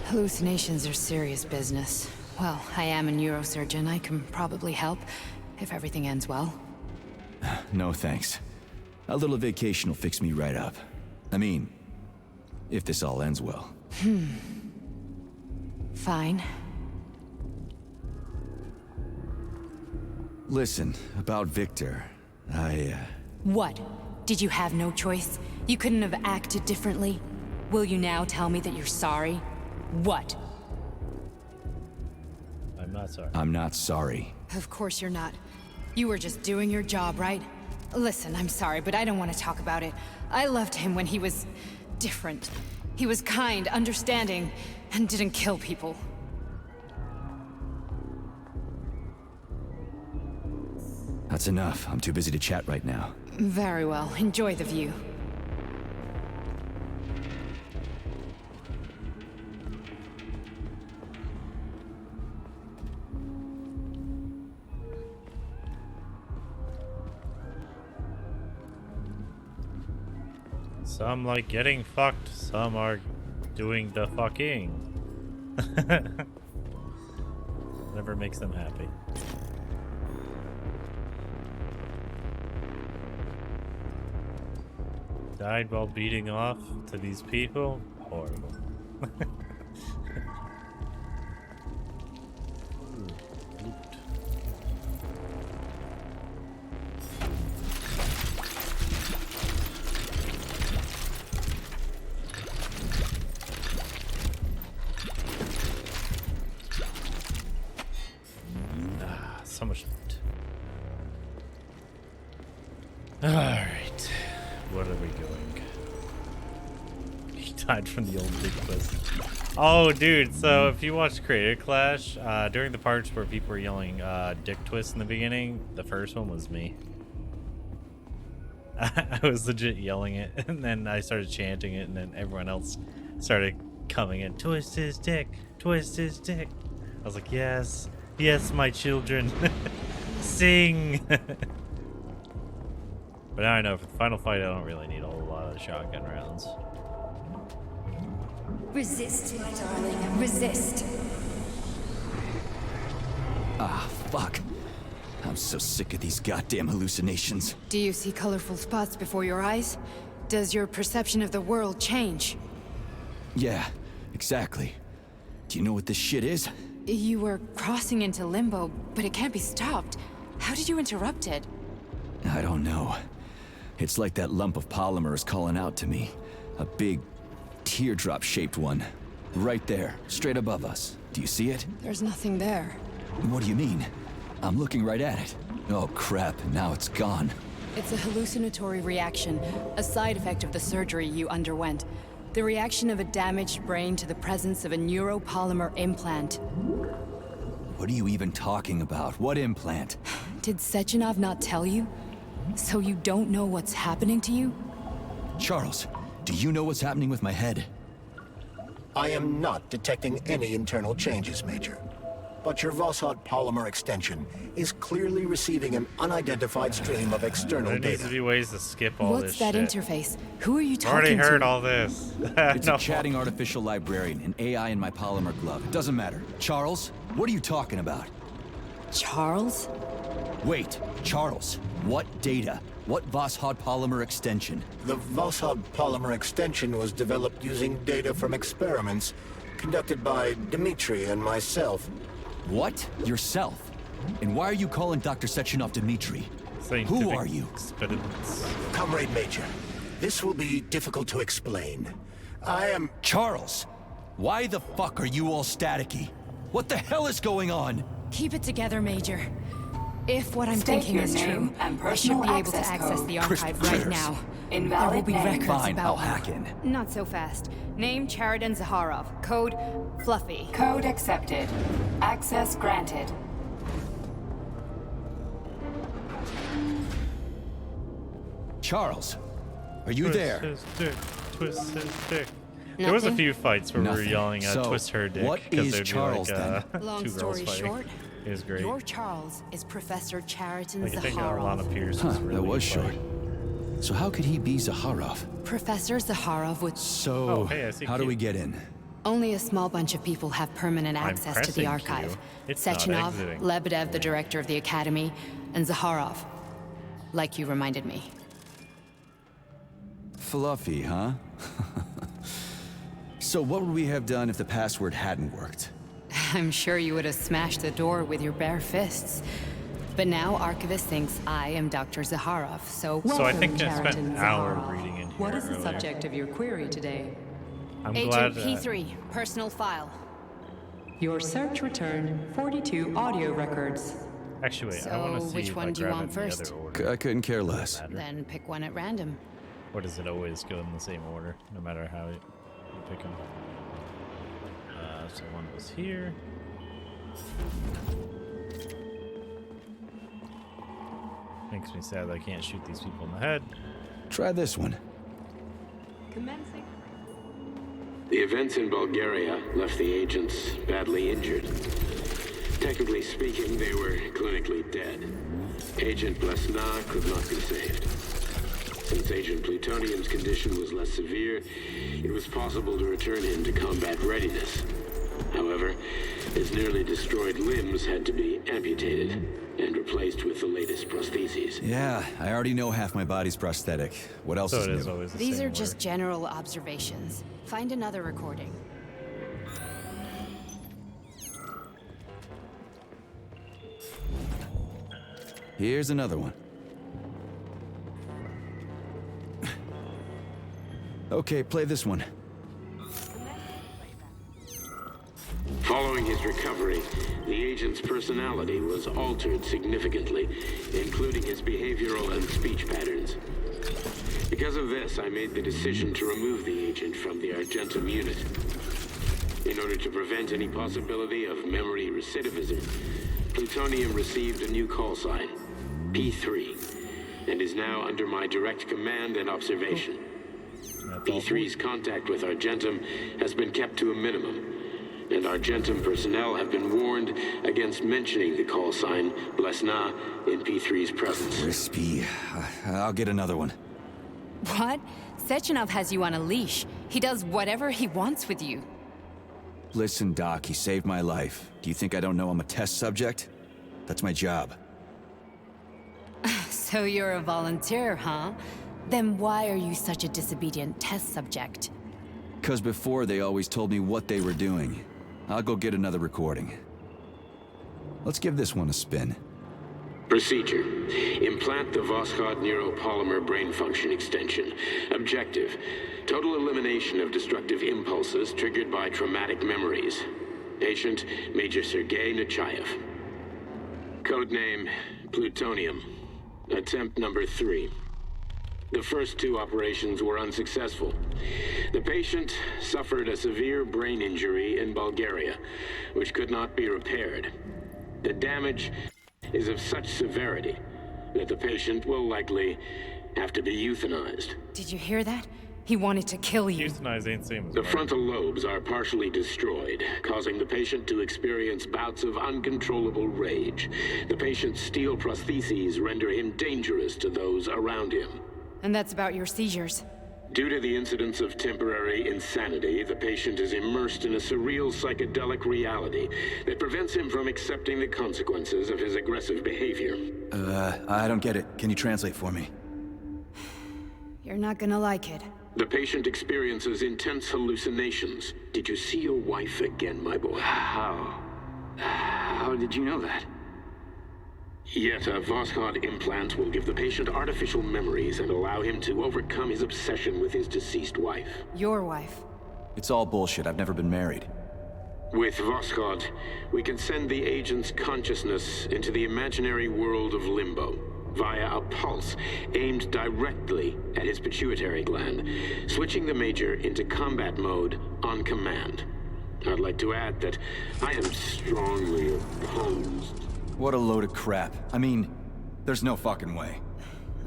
Hallucinations are serious business. Well, I am a neurosurgeon. I can probably help, if everything ends well.
No thanks. A little vacation will fix me right up. I mean, if this all ends well.
Fine.
Listen, about Victor,
What? Did you have no choice? You couldn't have acted differently? Will you now tell me that you're sorry? What?
I'm not sorry.
I'm not sorry.
Of course you're not. You were just doing your job, right? Listen, I'm sorry, but I don't want to talk about it. I loved him when he was different. He was kind, understanding, and didn't kill people.
That's enough. I'm too busy to chat right now.
Very well. Enjoy the view.
Some like getting fucked, some are doing the fucking. Never makes them happy. Died while beating off to these people? Horrible. So much loot. Alright. What are we doing? He died from the old Big Twist. Oh, dude, so if you watched Creator Clash, during the parts where people were yelling Dick Twist in the beginning, the first one was me. I was legit yelling it, and then I started chanting it, and then everyone else started coming in. Twist his dick! Twist his dick! I was like, yes. Yes, my children. Sing! But now I know for the final fight I don't really need a whole lot of shotgun rounds.
Resist, my darling. Resist.
Ah, fuck. I'm so sick of these goddamn hallucinations.
Do you see colorful spots before your eyes? Does your perception of the world change?
Yeah, exactly. Do you know what this shit is?
You were crossing into limbo, but it can't be stopped. How did you interrupt it?
I don't know. It's like that lump of polymer is calling out to me. A big, teardrop-shaped one. Right there, straight above us. Do you see it?
There's nothing there.
What do you mean? I'm looking right at it. Oh crap, now it's gone.
It's a hallucinatory reaction, a side effect of the surgery you underwent. The reaction of a damaged brain to the presence of a neuropolymer implant.
What are you even talking about? What implant?
Did Sechenov not tell you? So you don't know what's happening to you?
Charles, do you know what's happening with my head?
I am not detecting any internal changes, Major. But your Vossod polymer extension is clearly receiving an unidentified stream of external
There needs
data.
to be ways to skip all
What's
this
that
shit.
interface? Who are you talking
Already
to?
heard all this.
It's a chatting artificial librarian, an AI in my polymer glove. It doesn't matter. Charles, what are you talking about?
Charles?
Wait, Charles, what data? What Vossod polymer extension?
The Vossod polymer extension was developed using data from experiments conducted by Dmitri and myself.
What? Yourself? And why are you calling Dr. Sechenov Dmitri? Who are you?
Comrade Major, this will be difficult to explain. I am...
Charles, why the fuck are you all staticky? What the hell is going on?
Keep it together, Major. If what I'm
State
thinking
your
is
name
true,
and
I should be
personal
able to
access
access
code.
the archive right now. There will
Invalid
be
name.
records
Fine,
about
I'll hack in.
Not so fast. Name Cheriton Zaharov. Code Fluffy.
Code accepted. Access granted.
Charles, are you there?
Twist his dick. Twist his dick. There was a few fights where we were
Nothing.
yelling
So,
twist her dick.
what
because
is
there'd
Charles,
be like,
then?
Long
two girls
story
fighting.
short,
It was great.
your Charles is Professor Cheriton
Like, I think Lana
Zaharov.
Pierce
Huh,
was really
that was
funny.
short. So how could he be Zaharov?
Professor Zaharov would...
So,
Oh, hey, I see
how do
Q.
we get in?
Only a small bunch of people have permanent
I'm
access to
pressing
the archive.
Q. It's not
Sechenov,
exiting.
Lebedev, the director of the academy, and Zaharov. Like you reminded me.
Fluffy, huh? So what would we have done if the password hadn't worked?
I'm sure you would have smashed the door with your bare fists. But now Archivist thinks I am Dr. Zaharov, so...
So I think I
Welcome,
spent an
Cheriton
hour
Zaharov.
reading in here
What is the
earlier.
subject of your query today?
I'm
Agent
glad
P3, personal file.
Your search returned 42 audio records.
Actually, wait, I
So,
want to see
which
if
one
I
do you
grab
want
it in the
first?
other order.
I couldn't care less.
Then pick one at random.
Or does it always go in the same order, no matter how you pick them? So one was here. Makes me sad that I can't shoot these people in the head.
Try this one.
Commencing.
The events in Bulgaria left the agents badly injured. Technically speaking, they were clinically dead. Agent Blesna could not be saved. Since Agent Plutonium's condition was less severe, it was possible to return him to combat readiness. However, his nearly destroyed limbs had to be amputated and replaced with the latest prostheses.
Yeah, I already know half my body's prosthetic. What else
So
is
it is
new?
always the
These
same
are just general observations. Find another recording.
Here's another one. Okay, play this one.
Following his recovery, the agent's personality was altered significantly, including his behavioral and speech patterns. Because of this, I made the decision to remove the agent from the Argentum unit. In order to prevent any possibility of memory recidivism, Plutonium received a new call sign, P3, and is now under my direct command and observation. P3's contact with Argentum has been kept to a minimum, and Argentum personnel have been warned against mentioning the call sign Blesna in P3's presence.
Crispy. I'll get another one.
What? Sechenov has you on a leash. He does whatever he wants with you.
Listen, Doc, he saved my life. Do you think I don't know I'm a test subject? That's my job.
So you're a volunteer, huh? Then why are you such a disobedient test subject?
'Cause before they always told me what they were doing. I'll go get another recording. Let's give this one a spin.
Procedure. Implant the Voskhod neuropolymer brain function extension. Objective. Total elimination of destructive impulses triggered by traumatic memories. Patient, Major Sergei Nechayev. Codename, Plutonium. Attempt number 3. The first 2 operations were unsuccessful. The patient suffered a severe brain injury in Bulgaria, which could not be repaired. The damage is of such severity that the patient will likely have to be euthanized.
Did you hear that? He wanted to kill you.
Euthanize ain't same as
The
murder.
frontal lobes are partially destroyed, causing the patient to experience bouts of uncontrollable rage. The patient's steel prostheses render him dangerous to those around him.
And that's about your seizures.
Due to the incidence of temporary insanity, the patient is immersed in a surreal psychedelic reality that prevents him from accepting the consequences of his aggressive behavior.
I don't get it. Can you translate for me?
You're not gonna like it.
The patient experiences intense hallucinations. Did you see your wife again, my boy? How did you know that? Yet a Voskhod implant will give the patient artificial memories and allow him to overcome his obsession with his deceased wife.
Your wife.
It's all bullshit. I've never been married.
With Voskhod, we can send the agent's consciousness into the imaginary world of limbo via a pulse aimed directly at his pituitary gland, switching the Major into combat mode on command. I'd like to add that I am strongly opposed.
What a load of crap. I mean, there's no fucking way.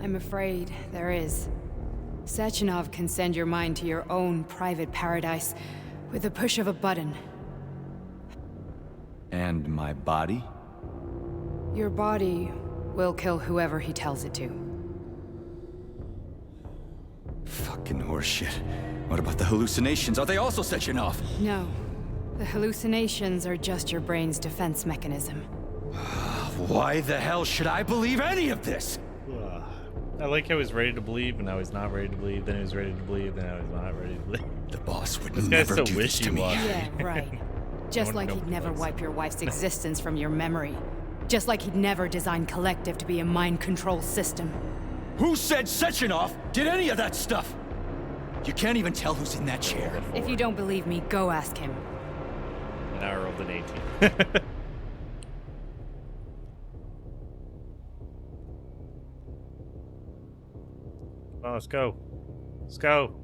I'm afraid there is. Sechenov can send your mind to your own private paradise with the push of a button.
And my body?
Your body will kill whoever he tells it to.
Fucking horseshit. What about the hallucinations? Are they also Sechenov?
No. The hallucinations are just your brain's defense mechanism.
Why the hell should I believe any of this?
I like how he's ready to believe, and now he's not ready to believe, then he's ready to believe, then now he's not ready to believe.
The boss would
This guy's
never
so
do this to me.
Yeah, right. Just like he'd never wipe your wife's existence from your memory. Just like he'd never design Collective to be a mind control system.
Who said Sechenov did any of that stuff? You can't even tell who's in that chair.
If you don't believe me, go ask him.
An hour older than 18. Oh, let's go. Let's go.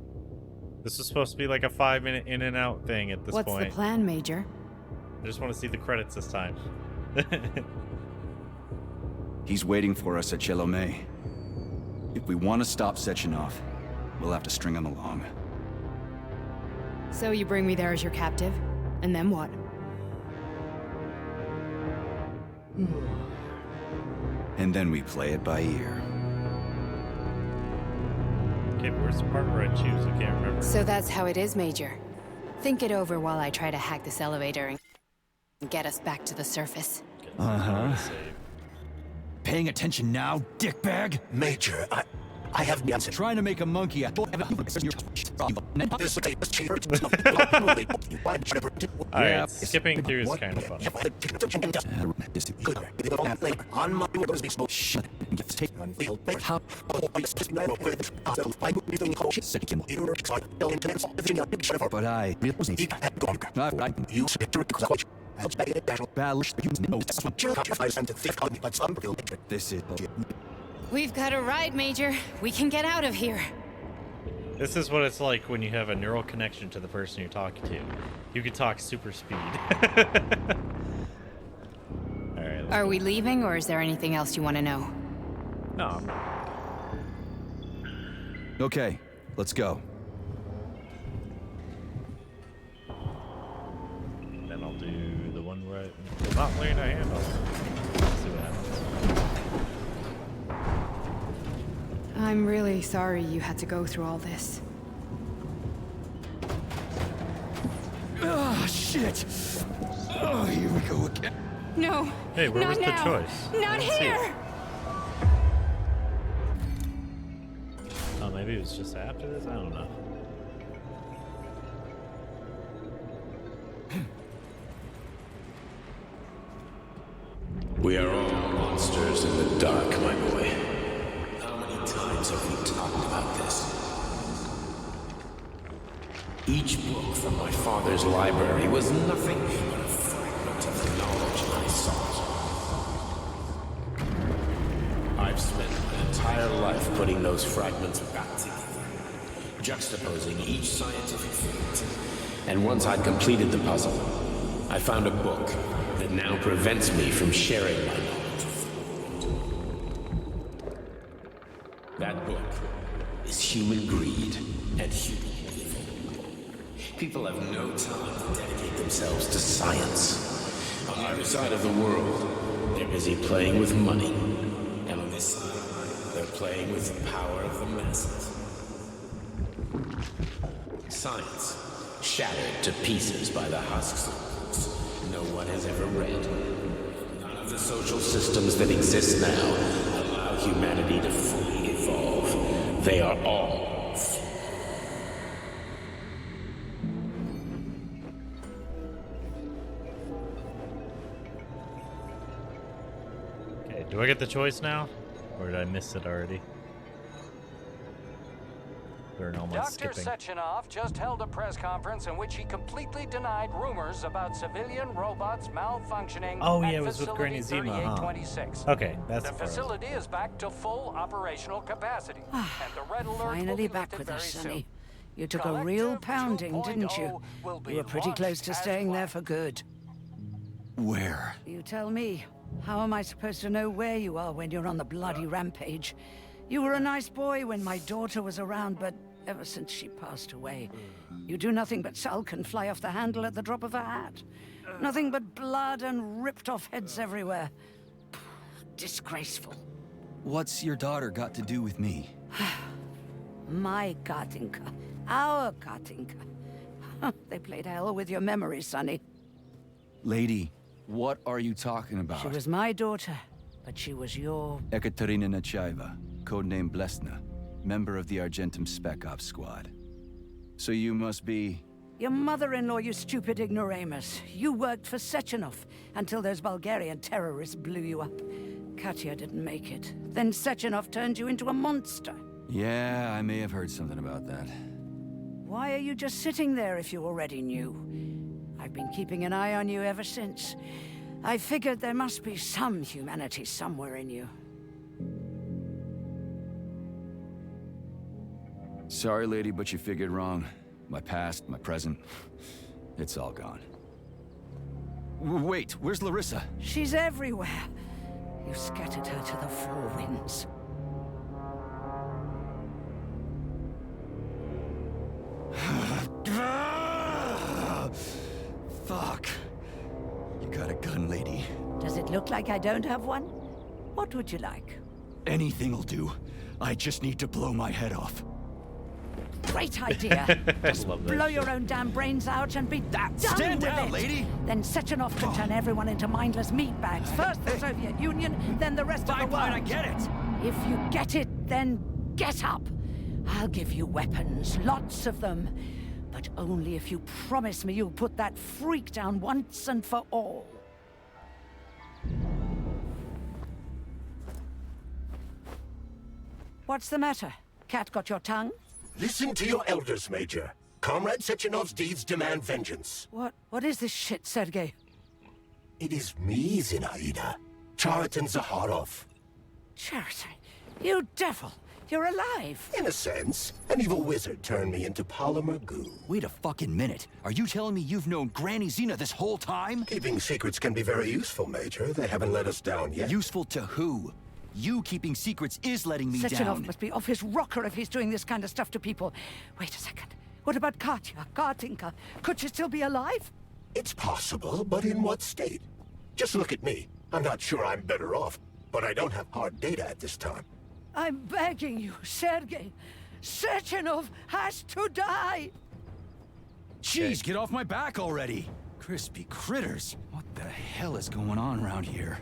This is supposed to be like a 5-minute in and out thing at this point.
What's the plan, Major?
I just want to see the credits this time.
He's waiting for us at Chelomey. If we want to stop Sechenov, we'll have to string him along.
So you bring me there as your captive, and then what?
And then we play it by ear.
Okay, but where's the part where I choose? I can't remember.
So that's how it is, Major. Think it over while I try to hack this elevator and get us back to the surface.
Uh-huh. Paying attention now, dickbag?
Major, I have the answer.
Trying to make a monkey out of
Alright, skipping through is kind of fun.
On my
but I this is
We've got a ride, Major. We can get out of here.
This is what it's like when you have a neural connection to the person you're talking to. You can talk super speed. Alright.
Are we leaving, or is there anything else you want to know?
No.
okay, let's go.
Then I'll do the one where I'm not laying a hand on it. Let's see what happens.
I'm really sorry you had to go through all this.
Oh, shit! Oh, here we go again.
No.
Hey, where was
not
the
now.
choice? I
Not
didn't see it.
here.
Oh, maybe it was just after this? I don't know.
We are all monsters in the dark, my boy. How many times have we talked about this? Each book from my father's library was nothing but a fragment of the knowledge I sought. I've spent my entire life putting those fragments back together, juxtaposing each scientific fact. And once I'd completed the puzzle, I found a book that now prevents me from sharing my knowledge with the world. That book is human greed and human evil. People have no time to dedicate themselves to science. On the other side of the world, they're busy playing with money. And on this side, they're playing with the power of the masses. Science, shattered to pieces by the husks of books no one has ever read. None of the social systems that exist now allow humanity to fully evolve. They are all flawed.
Okay, do I get the choice now? Or did I miss it already? Or no,
Dr.
skipping.
Sechenov just held a press conference in which he completely denied rumors about civilian robots malfunctioning
Oh, yeah,
at
it was with Granny
Facility
Zima, huh?
3826.
Okay, that's
the
the first.
facility is back to full operational capacity, and the red alert will
Finally
be
back
lifted
with
very
us,
soon.
Sonny. You took a real pounding, didn't you? You were pretty close to staying there for good.
Where?
You tell me. How am I supposed to know where you are when you're on the bloody rampage? You were a nice boy when my daughter was around, but ever since she passed away, you do nothing but sulk and fly off the handle at the drop of a hat. Nothing but blood and ripped off heads everywhere. Disgraceful.
What's your daughter got to do with me?
My Katinka. Our Katinka. They played hell with your memory, Sonny.
Lady, what are you talking about?
She was my daughter, but she was your...
Ekaterina Nechaeva, codename Blesna, member of the Argentum Spec Ops squad. So you must be...
Your mother-in-law, you stupid ignoramus. You worked for Sechenov until those Bulgarian terrorists blew you up. Katya didn't make it. Then Sechenov turned you into a monster.
Yeah, I may have heard something about that.
Why are you just sitting there if you already knew? I've been keeping an eye on you ever since. I figured there must be some humanity somewhere in you.
Sorry, lady, but you figured wrong. My past, my present, it's all gone. Wait, where's Larissa?
She's everywhere. You scattered her to the four winds.
Fuck. You got a gun, lady.
Does it look like I don't have one? What would you like?
Anything'll do. I just need to blow my head off.
Great idea. Just
love that
blow
shit.
your own damn brains out and be done
Stand
with
down,
it.
lady.
Then Sechenov can turn everyone into mindless meatbags. First the Soviet Union, then the rest of the world.
Fine, I get it.
If you get it, then get up. I'll give you weapons, lots of them. But only if you promise me you'll put that freak down once and for all. What's the matter? Cat got your tongue?
Listen to your elders, Major. Comrade Sechenov's deeds demand vengeance.
What is this shit, Sergei?
It is me, Zinaida. Chariton Zaharov.
Chariton, you devil! You're alive!
In a sense, an evil wizard turned me into polymer goo.
Wait a fucking minute. Are you telling me you've known Granny Zina this whole time?
Keeping secrets can be very useful, Major. They haven't let us down yet.
Useful to who? You keeping secrets is letting me
Sechenov
down.
must be off his rocker if he's doing this kind of stuff to people. Wait a second. What about Katya, Katinka? Could she still be alive?
It's possible, but in what state? Just look at me. I'm not sure I'm better off, but I don't have hard data at this time.
I'm begging you, Sergei. Sechenov has to die!
Jeez, get off my back already! Crispy critters! What the hell is going on around here?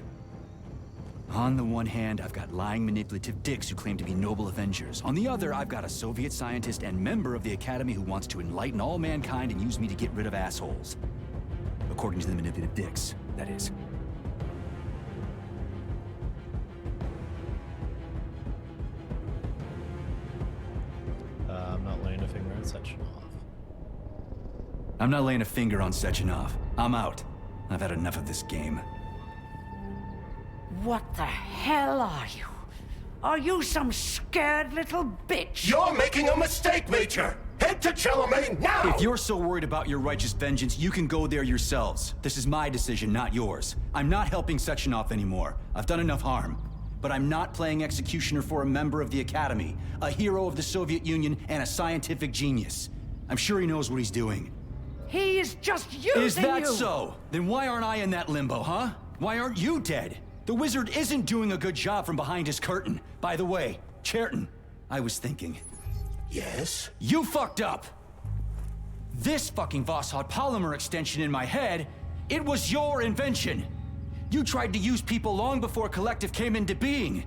On the one hand, I've got lying, manipulative dicks who claim to be noble avengers. On the other, I've got a Soviet scientist and member of the Academy who wants to enlighten all mankind and use me to get rid of assholes. According to the manipulative dicks, that is.
I'm not laying a finger on Sechenov.
I'm not laying a finger on Sechenov. I'm out. I've had enough of this game.
What the hell are you? Are you some scared little bitch?
You're making a mistake, Major! Head to Chelomane now!
If you're so worried about your righteous vengeance, you can go there yourselves. This is my decision, not yours. I'm not helping Sechenov anymore. I've done enough harm. But I'm not playing executioner for a member of the Academy, a hero of the Soviet Union, and a scientific genius. I'm sure he knows what he's doing.
He is just using you!
Is that so? Then why aren't I in that limbo, huh? Why aren't you dead? The wizard isn't doing a good job from behind his curtain. By the way, Cherton, I was thinking.
Yes?
You fucked up! This fucking Voskhod polymer extension in my head, it was your invention! You tried to use people long before Collective came into being.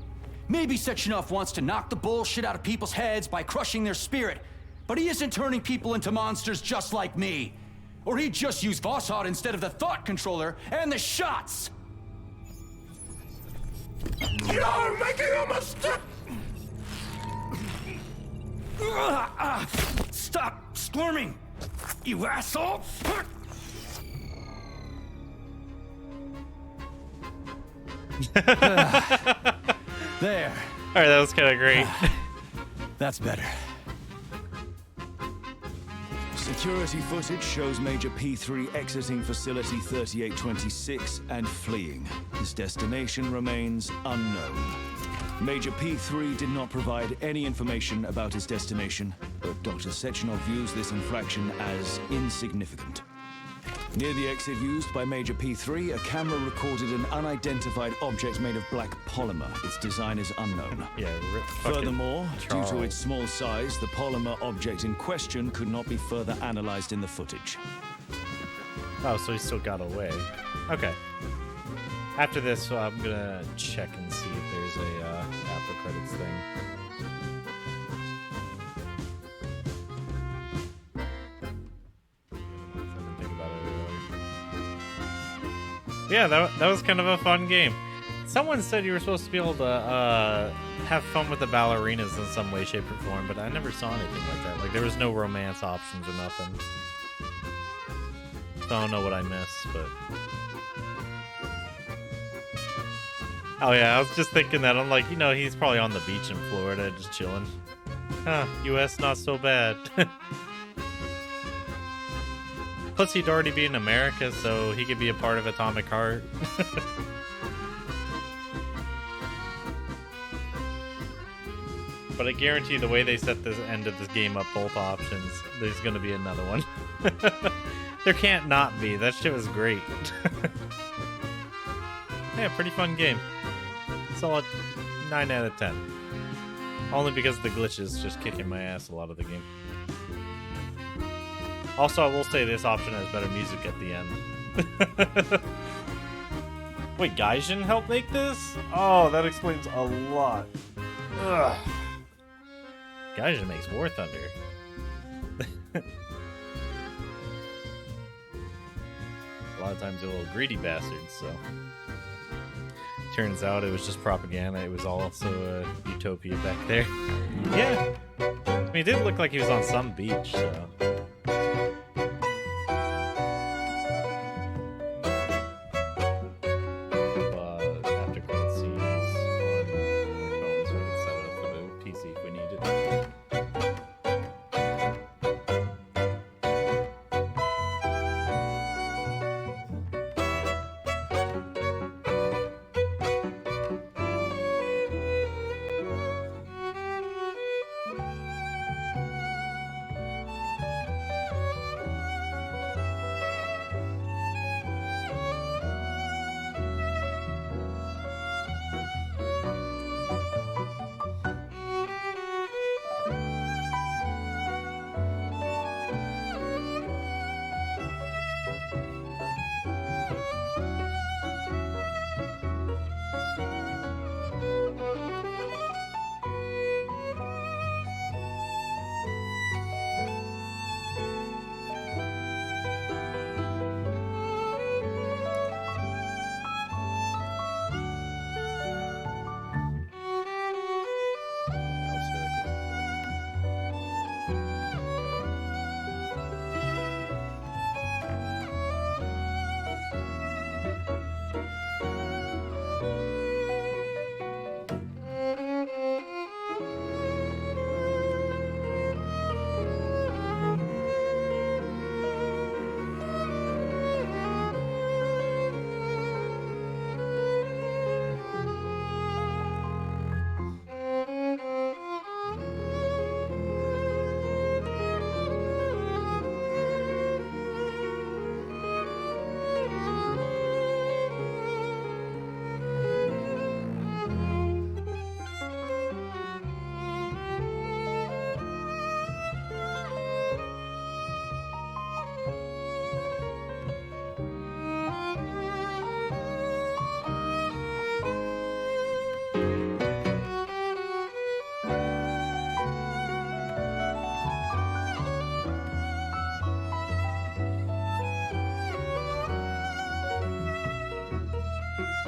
Maybe Sechenov wants to knock the bullshit out of people's heads by crushing their spirit, but he isn't turning people into monsters just like me. Or he'd just use Voskhod instead of the thought controller and the shots!
You're making a mistake!
Stop squirming, you asshole! There.
Alright, that was kind of great.
That's better.
Security footage shows Major P3 exiting Facility 3826 and fleeing. His destination remains unknown. Major P3 did not provide any information about his destination, but Dr. Sechenov views this infraction as insignificant. Near the exit used by Major P3, a camera recorded an unidentified object made of black polymer. Its design is unknown.
Yeah,
Furthermore,
Charles.
due to its small size, the polymer object in question could not be further analyzed in the footage.
Oh, so he still got away. Okay. After this, I'm gonna check and see if there's a after credits thing. Yeah, that was kind of a fun game. Someone said you were supposed to be able to have fun with the ballerinas in some way, shape, or form, but I never saw anything like that. Like, there was no romance options or nothing. So I don't know what I missed, but... Oh yeah, I was just thinking that. I'm like, you know, he's probably on the beach in Florida, just chilling. Huh, US not so bad. Plus, he'd already be in America, so he could be a part of Atomic Heart. But I guarantee the way they set this end of this game up, both options, there's gonna be another one. There can't not be. That shit was great. Yeah, pretty fun game. Solid 9 out of 10. Only because the glitches just kicking my ass a lot of the game. Also, I will say this option has better music at the end. Wait, Gaijin helped make this? Oh, that explains a lot. Ugh. Gaijin makes War Thunder. A lot of times they're little greedy bastards, so... Turns out it was just propaganda. It was also a utopia back there. Yeah. I mean, it did look like he was on some beach, so... After credit scenes on my phone, so I can set it up for the PC if we need it.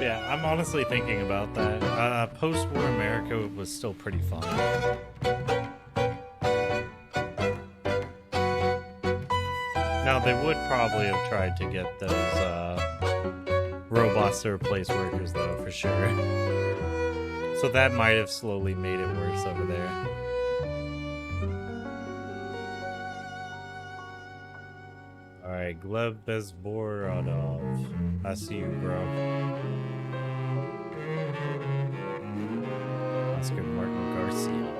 Yeah, I'm honestly thinking about that. Post-war America was still pretty fun. Now, they would probably have tried to get those robots to replace workers, though, for sure. So that might have slowly made it worse over there. Alright, Gleb Bezborodov. I see you, bro. Oscar Martin Garcia.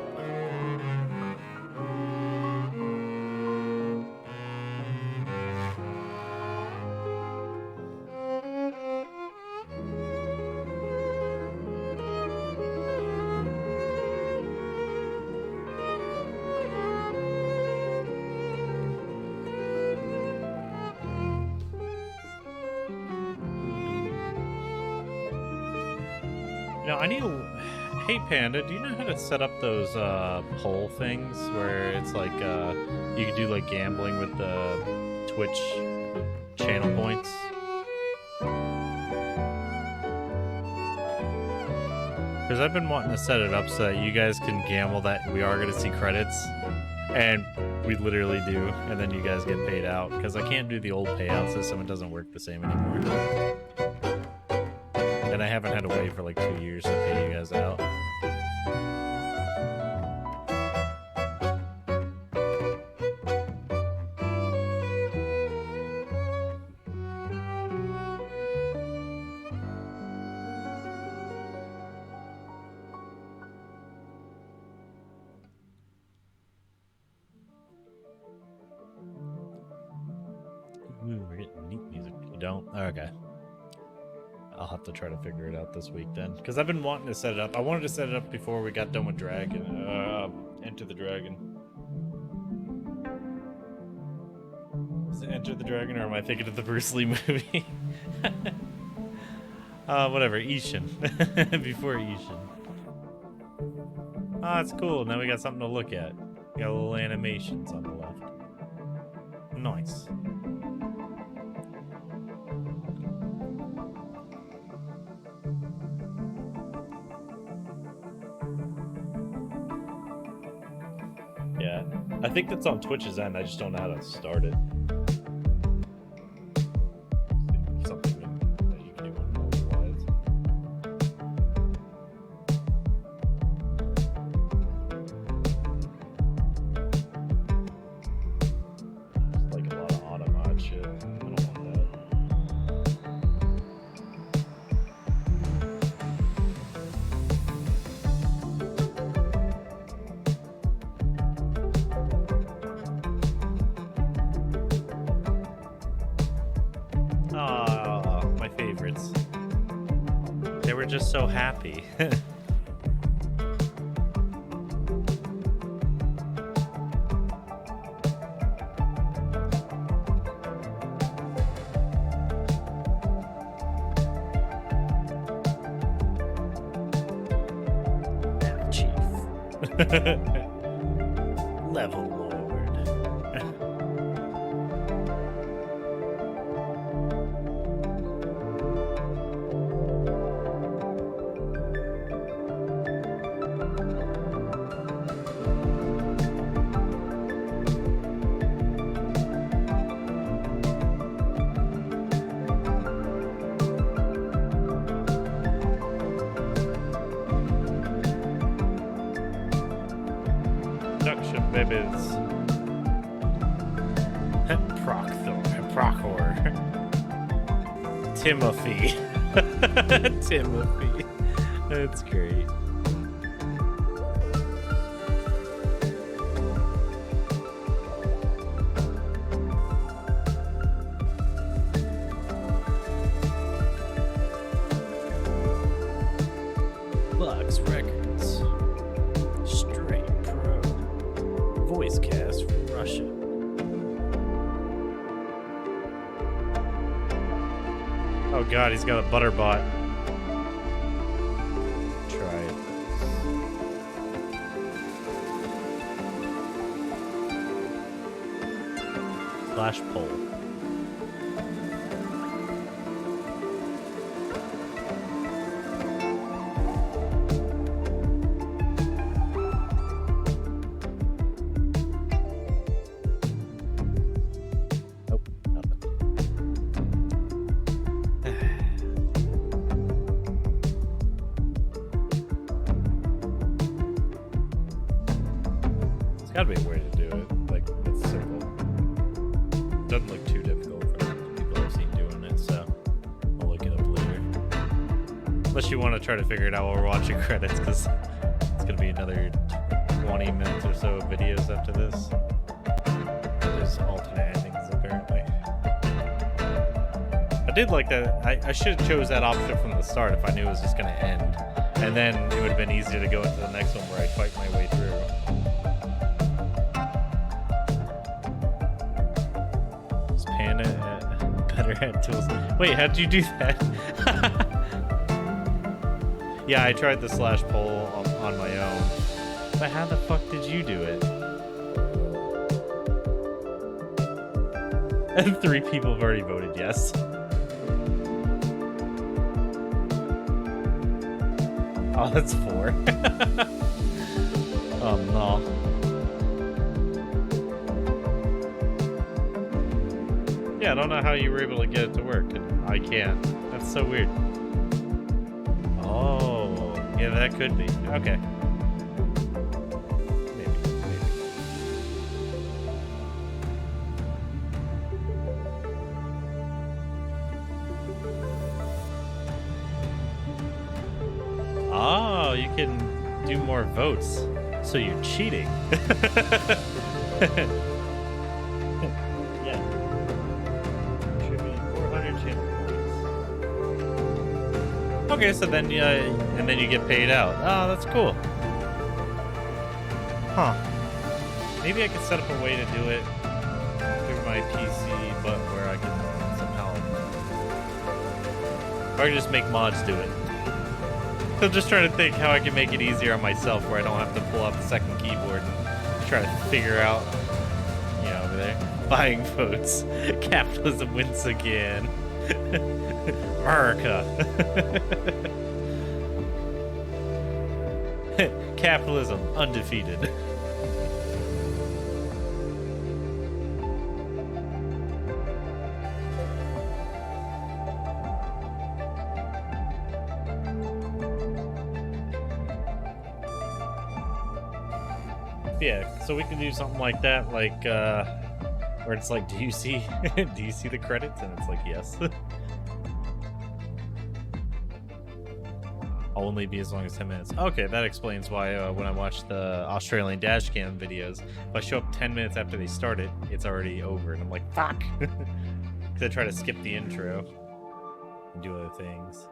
Now, I need to... Hey, Panda, do you know how to set up those poll things where it's like you can do like gambling with the Twitch channel points? Because I've been wanting to set it up so that you guys can gamble that we are going to see credits. And we literally do. And then you guys get paid out. Because I can't do the old payout system. It doesn't work the same anymore. And I haven't had a way for like 2 years to pay you guys out. Ooh, we're getting neat music. You don't? Okay. I'll have to try to figure it out this week then. Because I've been wanting to set it up. I wanted to set it up before we got done with Dragon. Enter the Dragon. Is it Enter the Dragon, or am I thinking of the Bruce Lee movie? Whatever. Ishin. Before Ishin. Ah, that's cool. Now we got something to look at. We got little animations on the left. Nice. Yeah, I think that's on Twitch's end. I just don't know how to start it. Something that you can do on mobile-wise. It's like a lot of auto-mod shit. I don't want that. Oh, my favorites. They were just so happy. Chief. Level Lord. Production babies. Prochor. Timothy. Timothy. That's great. Bugs Records. Straight Pro. Voice cast from Russia. Oh god, he's got a butter bot. Try it. Slash poll. do it. Like, it's simple. Doesn't look too difficult for the people I've seen doing it, so I'll look it up later. Unless you want to try to figure it out while we're watching credits, because it's going to be another 20 minutes or so of videos after this. There's alternate endings, apparently. I did like that. I should have chose that option from the start if I knew it was just going to end. And then it would have been easier to go into the next one where I fight my way through. Is Panda better at tools? Wait, how'd you do that? Yeah, I tried the slash poll on my own. But how the fuck did you do it? And 3 people have already voted yes. Oh, that's 4. Oh, no. Yeah, I don't know how you were able to get it to work. I can't. That's so weird. Oh, yeah, that could be. Okay. Oh, you can do more votes, so you're cheating. Yeah. Should be 400 channel points. Okay, so then and then you get paid out. Oh, that's cool. Huh. Maybe I could set up a way to do it through my PC, but where I can somehow, or I can just make mods do it. So I'm just trying to think how I can make it easier on myself where I don't have to pull out the second keyboard and try to figure out, you know, over there. Buying votes. Capitalism wins again. America. Capitalism undefeated. Yeah, so we can do something like that, like where it's like, do you see the credits? And it's like, yes. I'll only be as long as 10 minutes. Okay, that explains why when I watch the Australian dashcam videos, if I show up 10 minutes after they start it, it's already over, and I'm like, fuck. Because I try to skip the intro and do other things.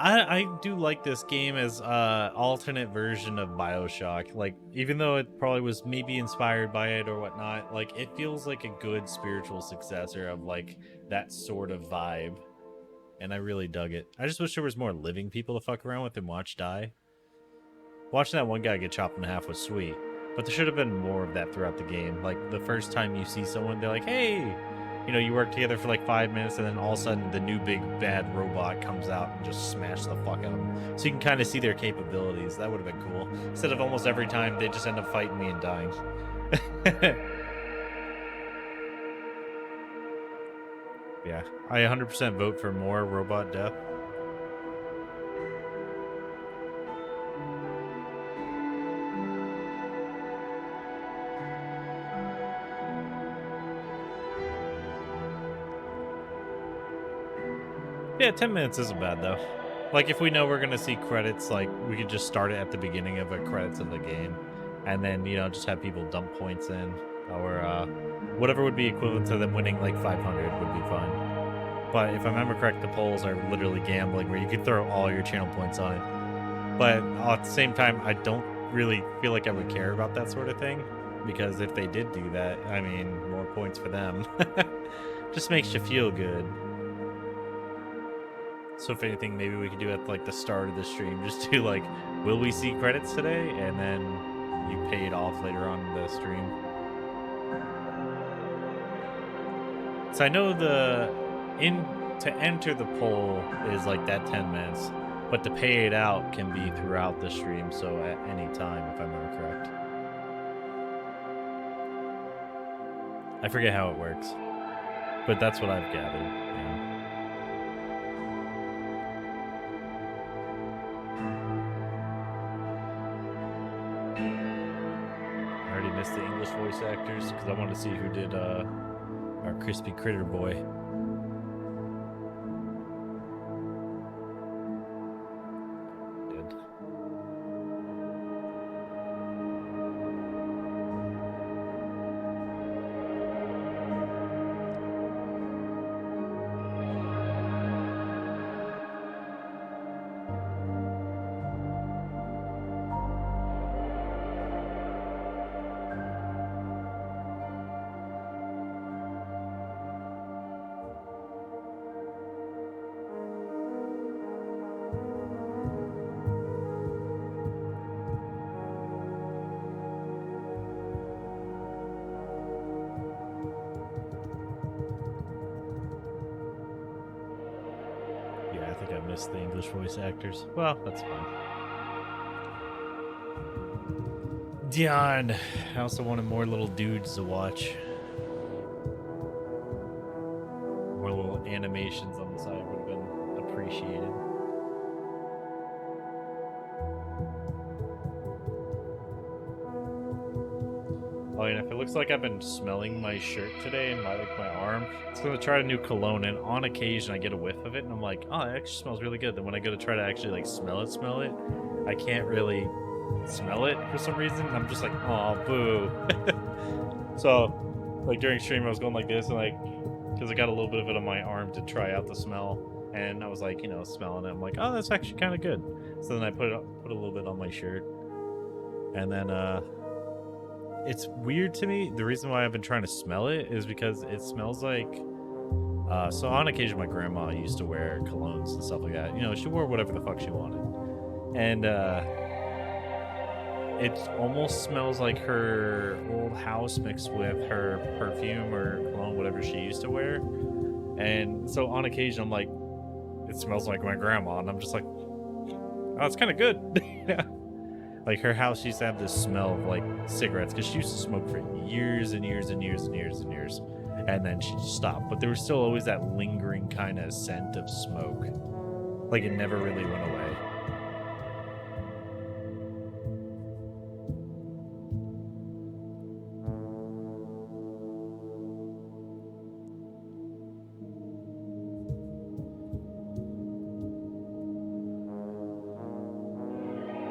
I do like this game as alternate version of BioShock. Like, even though it probably was maybe inspired by it or whatnot, like, it feels like a good spiritual successor of, like, that sort of vibe. And I really dug it. I just wish there was more living people to fuck around with and watch die. Watching that one guy get chopped in half was sweet. But there should have been more of that throughout the game. Like, the first time you see someone, they're like, hey! You know, you work together for like 5 minutes, and then all of a sudden the new big bad robot comes out and just smashes the fuck out of them. So you can kind of see their capabilities. That would have been cool. Instead of almost every time they just end up fighting me and dying. Yeah, I 100% vote for more robot death. Yeah, 10 minutes isn't bad, though. Like, if we know we're going to see credits, like, we could just start it at the beginning of the credits of the game. And then, you know, just have people dump points in. Or, whatever would be equivalent to them winning, like, 500 would be fun. But if I remember correct, the polls are literally gambling, where you could throw all your channel points on it. But at the same time, I don't really feel like I would care about that sort of thing. Because if they did do that, I mean, more points for them. Just makes you feel good. So if anything, maybe we could do at like the start of the stream, just do like, will we see credits today? And then you pay it off later on in the stream. So I know to enter the poll is like that 10 minutes, but to pay it out can be throughout the stream, so at any time, if I remember correct. I forget how it works, but that's what I've gathered. Yeah. missed the English voice actors because I wanted to see who did our crispy critter boy. Did. Yeah, I think I missed the English voice actors. Well, that's fine. Darn. I also wanted more little dudes to watch. More little animations on the side would have been appreciated. Oh, and if it looks like I've been smelling my shirt today and my arm, it's gonna try a new cologne, and on occasion I get a whiff of it, and I'm like, oh, it actually smells really good. Then when I go to try to actually like smell it, I can't really smell it for some reason. I'm just like, oh, boo. So, like during stream, I was going like this, and like, because I got a little bit of it on my arm to try out the smell, and I was like, smelling it. I'm like, oh, that's actually kind of good. So then I put a little bit on my shirt, and then it's weird to me. The reason why I've been trying to smell it is because it smells like so on occasion my grandma used to wear colognes and stuff like that. She wore whatever the fuck she wanted, and it almost smells like her old house mixed with her perfume or cologne, whatever she used to wear. And so on occasion I'm like, it smells like my grandma, and I'm just like, oh, it's kind of good. Like her house used to have this smell of like cigarettes because she used to smoke for years and years and years and years and years, and then she just stopped. But there was still always that lingering kind of scent of smoke, like it never really went away.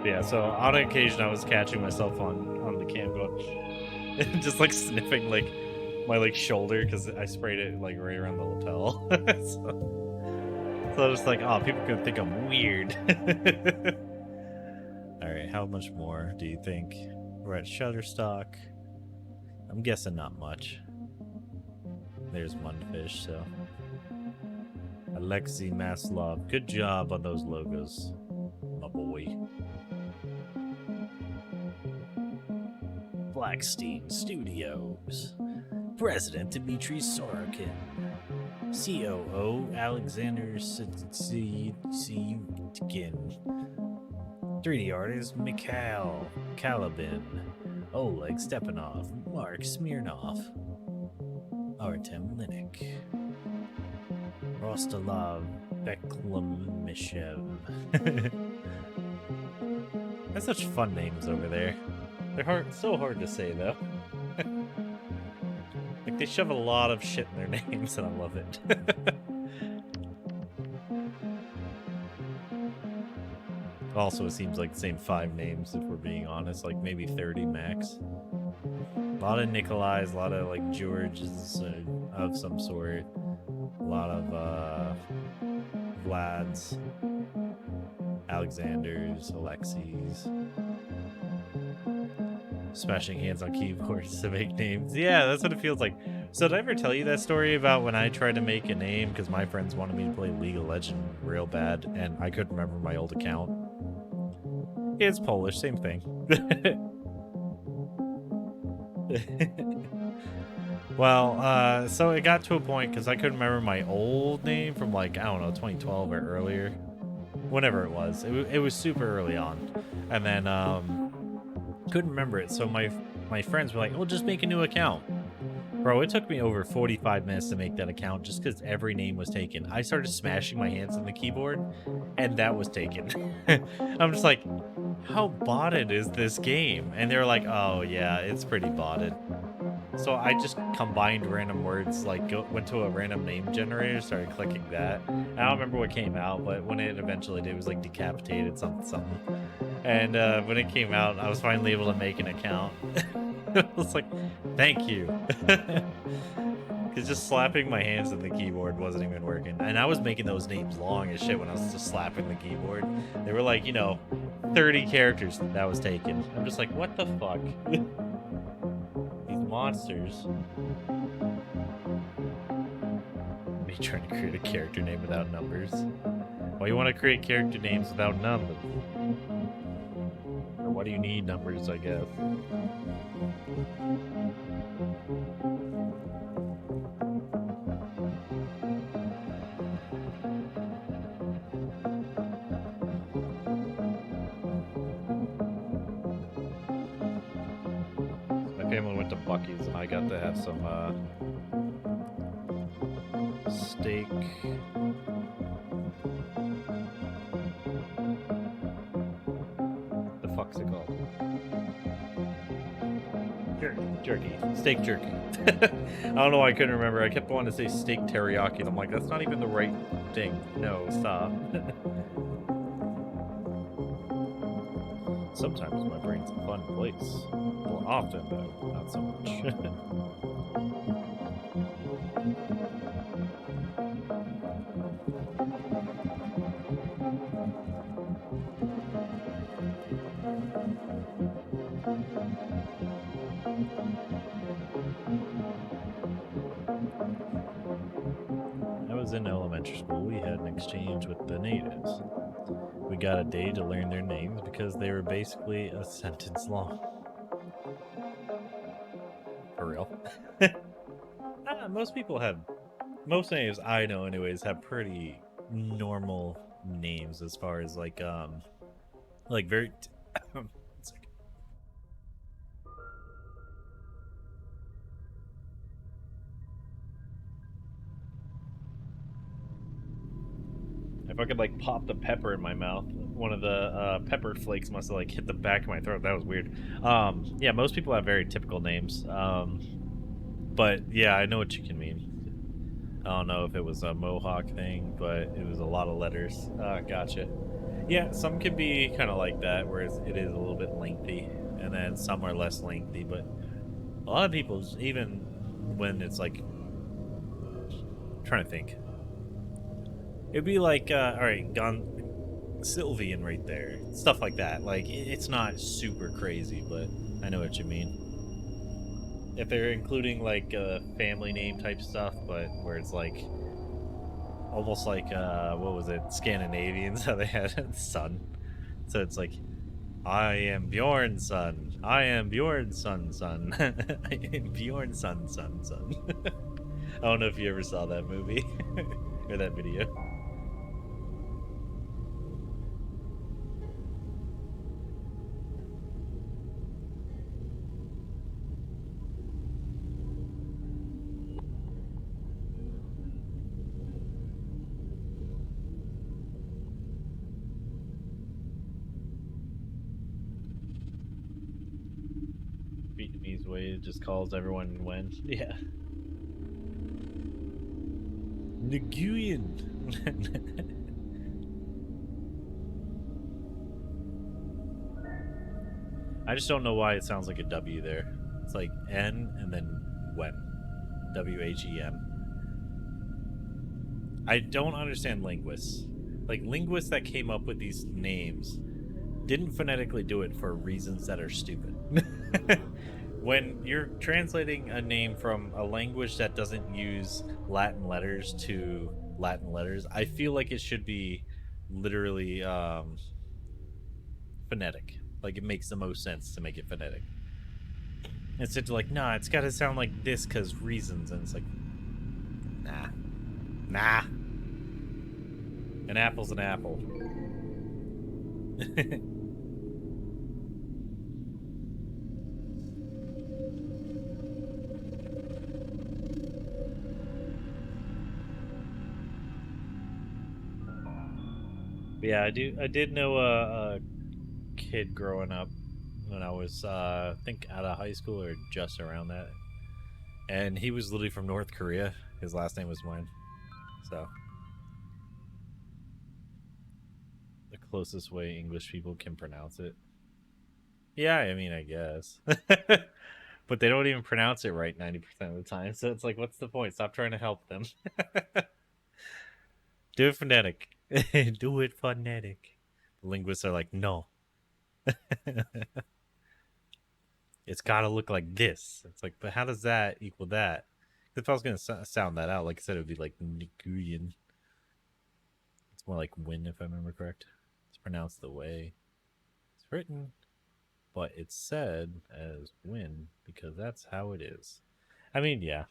Yeah, so on occasion I was catching myself on the cam going just like sniffing like my like shoulder because I sprayed it like right around the lapel. so I was like, oh, people could think I'm weird. Alright, how much more do you think? We're at Shutterstock. I'm guessing not much. There's one fish, so. Alexei Maslov, good job on those logos, my boy. Blackstein Studios. President Dmitry Sorokin. COO Alexander Sitkin. 3D artist Mikhail Kalabin. Oleg Stepanov. Mark Smirnov. Artem Linik. Rostolav Beklamishev. That's such fun names over there. They're so hard to say, though. Like, they shove a lot of shit in their names, and I love it. Also, it seems like the same 5 names, if we're being honest. Like, maybe 30 max. A lot of Nikolais, a lot of, like, Georges of some sort. A lot of, Vlads. Alexanders, Alexis. Smashing hands on keyboards to make names. Yeah, that's what it feels like. So did I ever tell you that story about when I tried to make a name because my friends wanted me to play League of Legends real bad and I couldn't remember my old account? It's Polish, same thing. Well, so it got to a point because I couldn't remember my old name from like, I don't know, 2012 or earlier. Whenever it was. It was super early on. And then, couldn't remember it, so my friends were like, well, just make a new account. Bro, it took me over 45 minutes to make that account just because every name was taken. I started smashing my hands on the keyboard, and that was taken. I'm just like, how botted is this game? And they're like, oh yeah, it's pretty botted. So I just combined random words, like went to a random name generator, started clicking that. I don't remember what came out, but when it eventually did, it was like decapitated something. And when it came out, I was finally able to make an account. I was like, thank you. Because just slapping my hands on the keyboard wasn't even working. And I was making those names long as shit when I was just slapping the keyboard. They were like, 30 characters that was taken. I'm just like, what the fuck? These monsters. Me trying to create a character name without numbers. Well, you want to create character names without numbers. Or what do you need numbers, I guess? My family went to Buc-ee's and I got to have some steak. The fuck's it called? Jerky. Steak jerky. I don't know why I couldn't remember. I kept wanting to say steak teriyaki, and I'm like, that's not even the right thing. No, stop. Sometimes my brain's a fun place. Well, often, though, not so much. I was in elementary school. We had an exchange with the natives. We got a day to learn their names because they were basically a sentence long. For real. Most names I know anyways have pretty normal names as far as like very one second. If I could like pop the pepper in my mouth, one of the pepper flakes must have like hit the back of my throat. That was weird. Yeah, most people have very typical names. But yeah, I know what you can mean. I don't know if it was a Mohawk thing, but it was a lot of letters. Gotcha. Yeah, some could be kind of like that, whereas it is a little bit lengthy, and then some are less lengthy. But a lot of people's, even when it's like, I'm trying to think. It'd be like, all right, Sylvian right there, stuff like that. Like, it's not super crazy, but I know what you mean. If they're including like family name type stuff, but where it's like almost like what was it, Scandinavians, how they had son. So it's like, I am Bjorn's son. I am Bjorn's son. I am Bjorn's son. I don't know if you ever saw that movie or that video. Vietnamese way, it just calls everyone when. Yeah. Nguyen. I just don't know why it sounds like a W there. It's like N and then when. W-H-E-N. I don't understand linguists. Like, linguists that came up with these names didn't phonetically do it for reasons that are stupid. When you're translating a name from a language that doesn't use Latin letters to Latin letters, I feel like it should be literally phonetic. Like, it makes the most sense to make it phonetic. Instead of like, nah, it's got to sound like this because reasons. And it's like, nah. An apple's an apple. Yeah, I did know a kid growing up when I was, I think, out of high school or just around that. And he was literally from North Korea. His last name was Nguyen. So, the closest way English people can pronounce it. Yeah, I mean, I guess. But they don't even pronounce it right 90% of the time. So it's like, what's the point? Stop trying to help them. Do it phonetic. Do it phonetic. The linguists are like, no. It's got to look like this. It's like, but how does that equal that? If I was going to sound that out, like I said, it would be like Nguyen. It's more like win, if I remember correct. It's pronounced the way it's written, but it's said as win because that's how it is. I mean, yeah.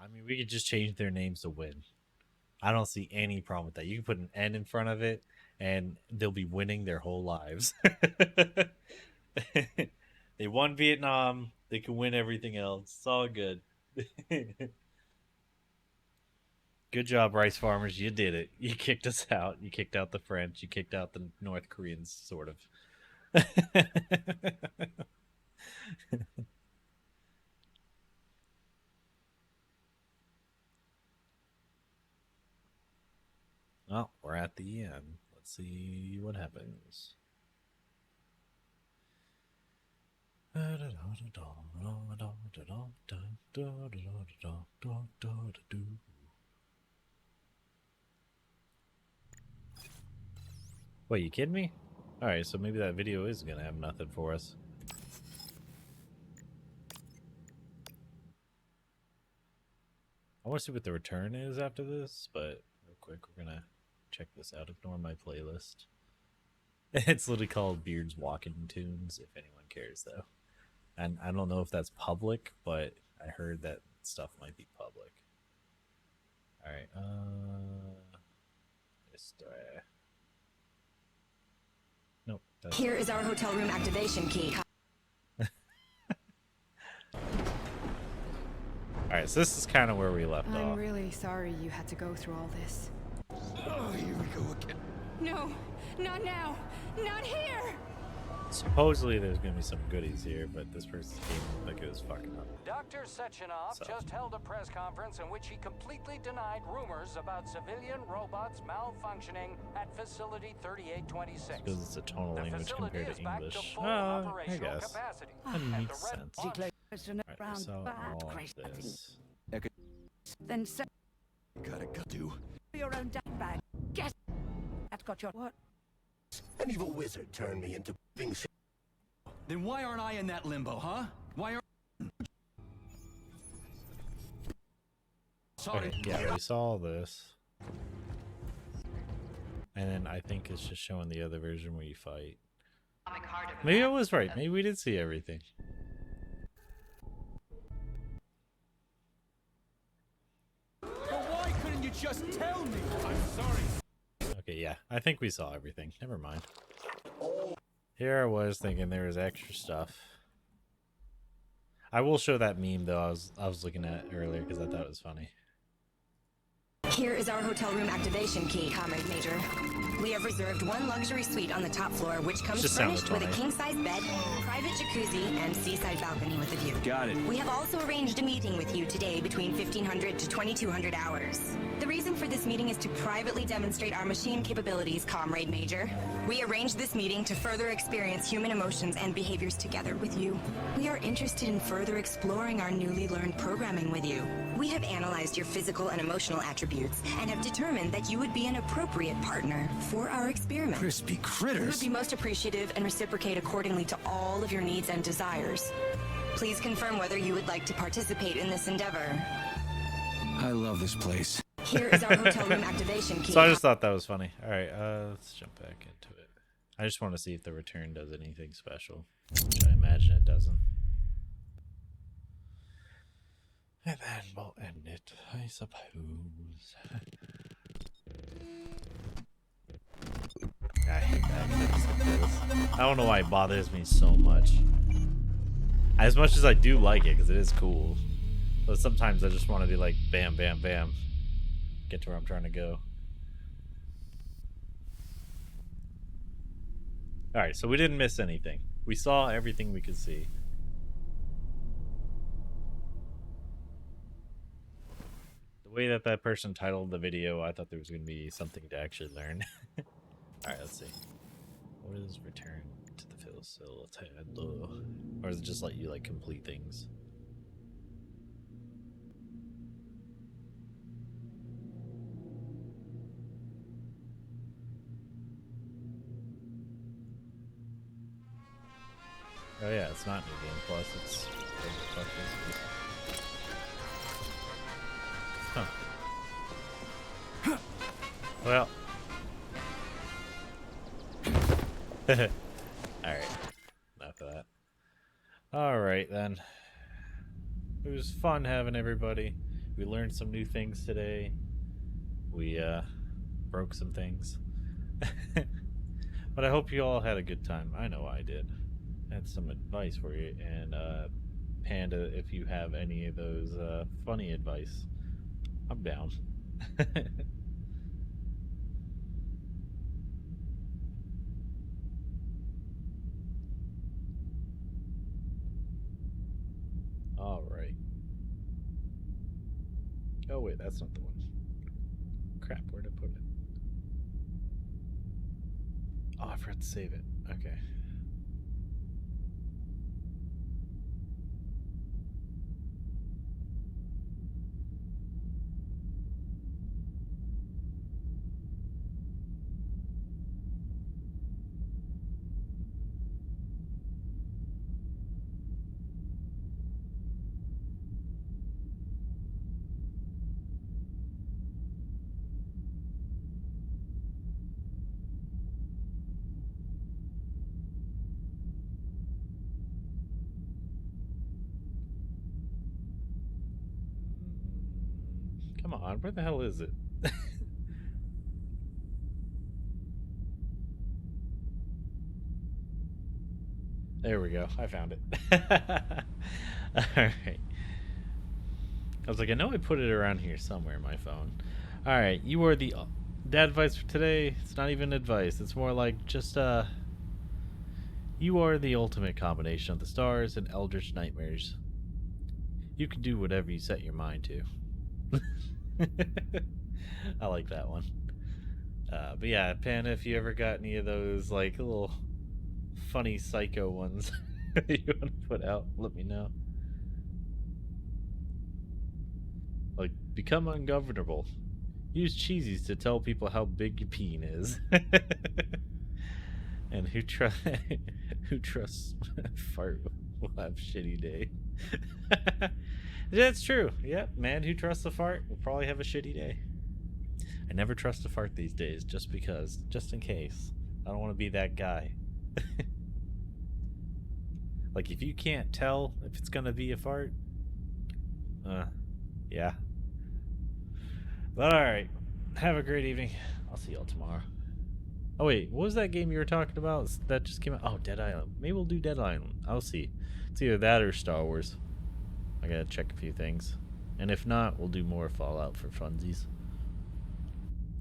I mean, we could just change their names to win. I don't see any problem with that. You can put an N in front of it, and they'll be winning their whole lives. They won Vietnam. They can win everything else. It's all good. Good job, rice farmers. You did it. You kicked us out. You kicked out the French. You kicked out the North Koreans, sort of. Well, we're at the end. Let's see what happens. Wait, you kidding me? Alright, so maybe that video is gonna have nothing for us. I want to see what the return is after this, but real quick, we're gonna check this out. Ignore my playlist. It's literally called Beard's Walking Tunes, if anyone cares, though. And I don't know if that's public, but I heard that stuff might be public. Alright, nope.
Here is our hotel room activation key.
Alright, so this is kind of where we left
I'm
off.
really sorry you had to go through all this.
Oh, here we go again.
No, not now. Not here.
Supposedly there's going to be some goodies here, but this person's game looked like it was fucking up.
Dr. Sechenov just held a press conference in which he completely denied rumors about civilian robots malfunctioning at Facility 3826.
Because it's a tonal language compared to English.
Oh,
I guess. That makes sense. Alright, so all of this.
Then say
Gotta do.
your own damn bag. Guess that's got your what?
An evil wizard turned me into things.
Then why aren't I in that limbo, huh? Why aren't...
Okay, yeah, we saw this. And then I think it's just showing the other version where you fight. Maybe I was right. Maybe we did see everything.
But why couldn't you just tell me? I'm sorry.
Okay, yeah. I think we saw everything. Never mind. Here I was thinking there was extra stuff. I will show that meme though I was looking at earlier because I thought it was funny.
Here is our hotel room activation key, Comrade Major. We have reserved one luxury suite on the top floor, which comes furnished with a king-size bed, private jacuzzi, and seaside balcony with a view.
Got it.
We have also arranged a meeting with you today between 1500 to 2200 hours. The reason for this meeting is to privately demonstrate our machine capabilities, Comrade Major. We arranged this meeting to further experience human emotions and behaviors together with you. We are interested in further exploring our newly learned programming with you. We have analyzed your physical and emotional attributes and have determined that you would be an appropriate partner for our experiment.
Crispy
We would
critters.
be most appreciative and reciprocate accordingly to all of your needs and desires. Please confirm whether you would like to participate in this endeavor.
I love this place.
Here is our hotel room activation key.
So I just thought that was funny. Alright, let's jump back into it. I just want to see if the return does anything special, which I imagine it doesn't. And then we'll end it, I suppose. I hate that. this. I don't know why it bothers me so much. As much as I do like it, because it is cool. But sometimes I just want to be like, bam, bam, bam. Get to where I'm trying to go. Alright, so we didn't miss anything. We saw everything we could see. The way that that person titled the video, I thought there was going to be something to actually learn. Alright, let's see. What is return to the facility? Or does it just let you like complete things? Oh yeah, it's not New Game Plus, it's... What the fuck is this? Huh. Well... Alright. Enough of that. Alright then. It was fun having everybody. We learned some new things today. We, broke some things. But I hope you all had a good time. I know I did. Had some advice for you, and Panda, if you have any of those funny advice, I'm down. All right. Oh wait, that's not the one. Crap, where'd I put it? Oh, I forgot to save it. Okay. Come on, where the hell is it? There we go. I found it. Alright. I was like, I know I put it around here somewhere in my phone. Alright, you are the dad advice for today. It's not even advice. It's more like just, you are the ultimate combination of the stars and eldritch nightmares. You can do whatever you set your mind to. I like that one. But yeah, Panda, if you ever got any of those like little funny psycho ones that you want to put out, let me know. Like, become ungovernable. Use cheesies to tell people how big your peen is. And who trusts fart will have shitty day. That's true. Yep, man who trusts a fart will probably have a shitty day. I never trust a fart these days, just because, just in case. I don't want to be that guy. Like, if you can't tell if it's gonna be a fart, yeah. But alright, have a great evening. I'll see y'all tomorrow. Oh wait, what was that game you were talking about that just came out? Oh, Dead Island. Maybe we'll do Dead Island. I'll see. It's either that or Star Wars. I gotta check a few things. And if not, we'll do more Fallout for funsies.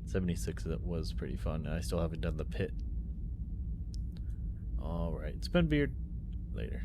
76 was pretty fun. I still haven't done the pit. Alright, it's been Beard. Later.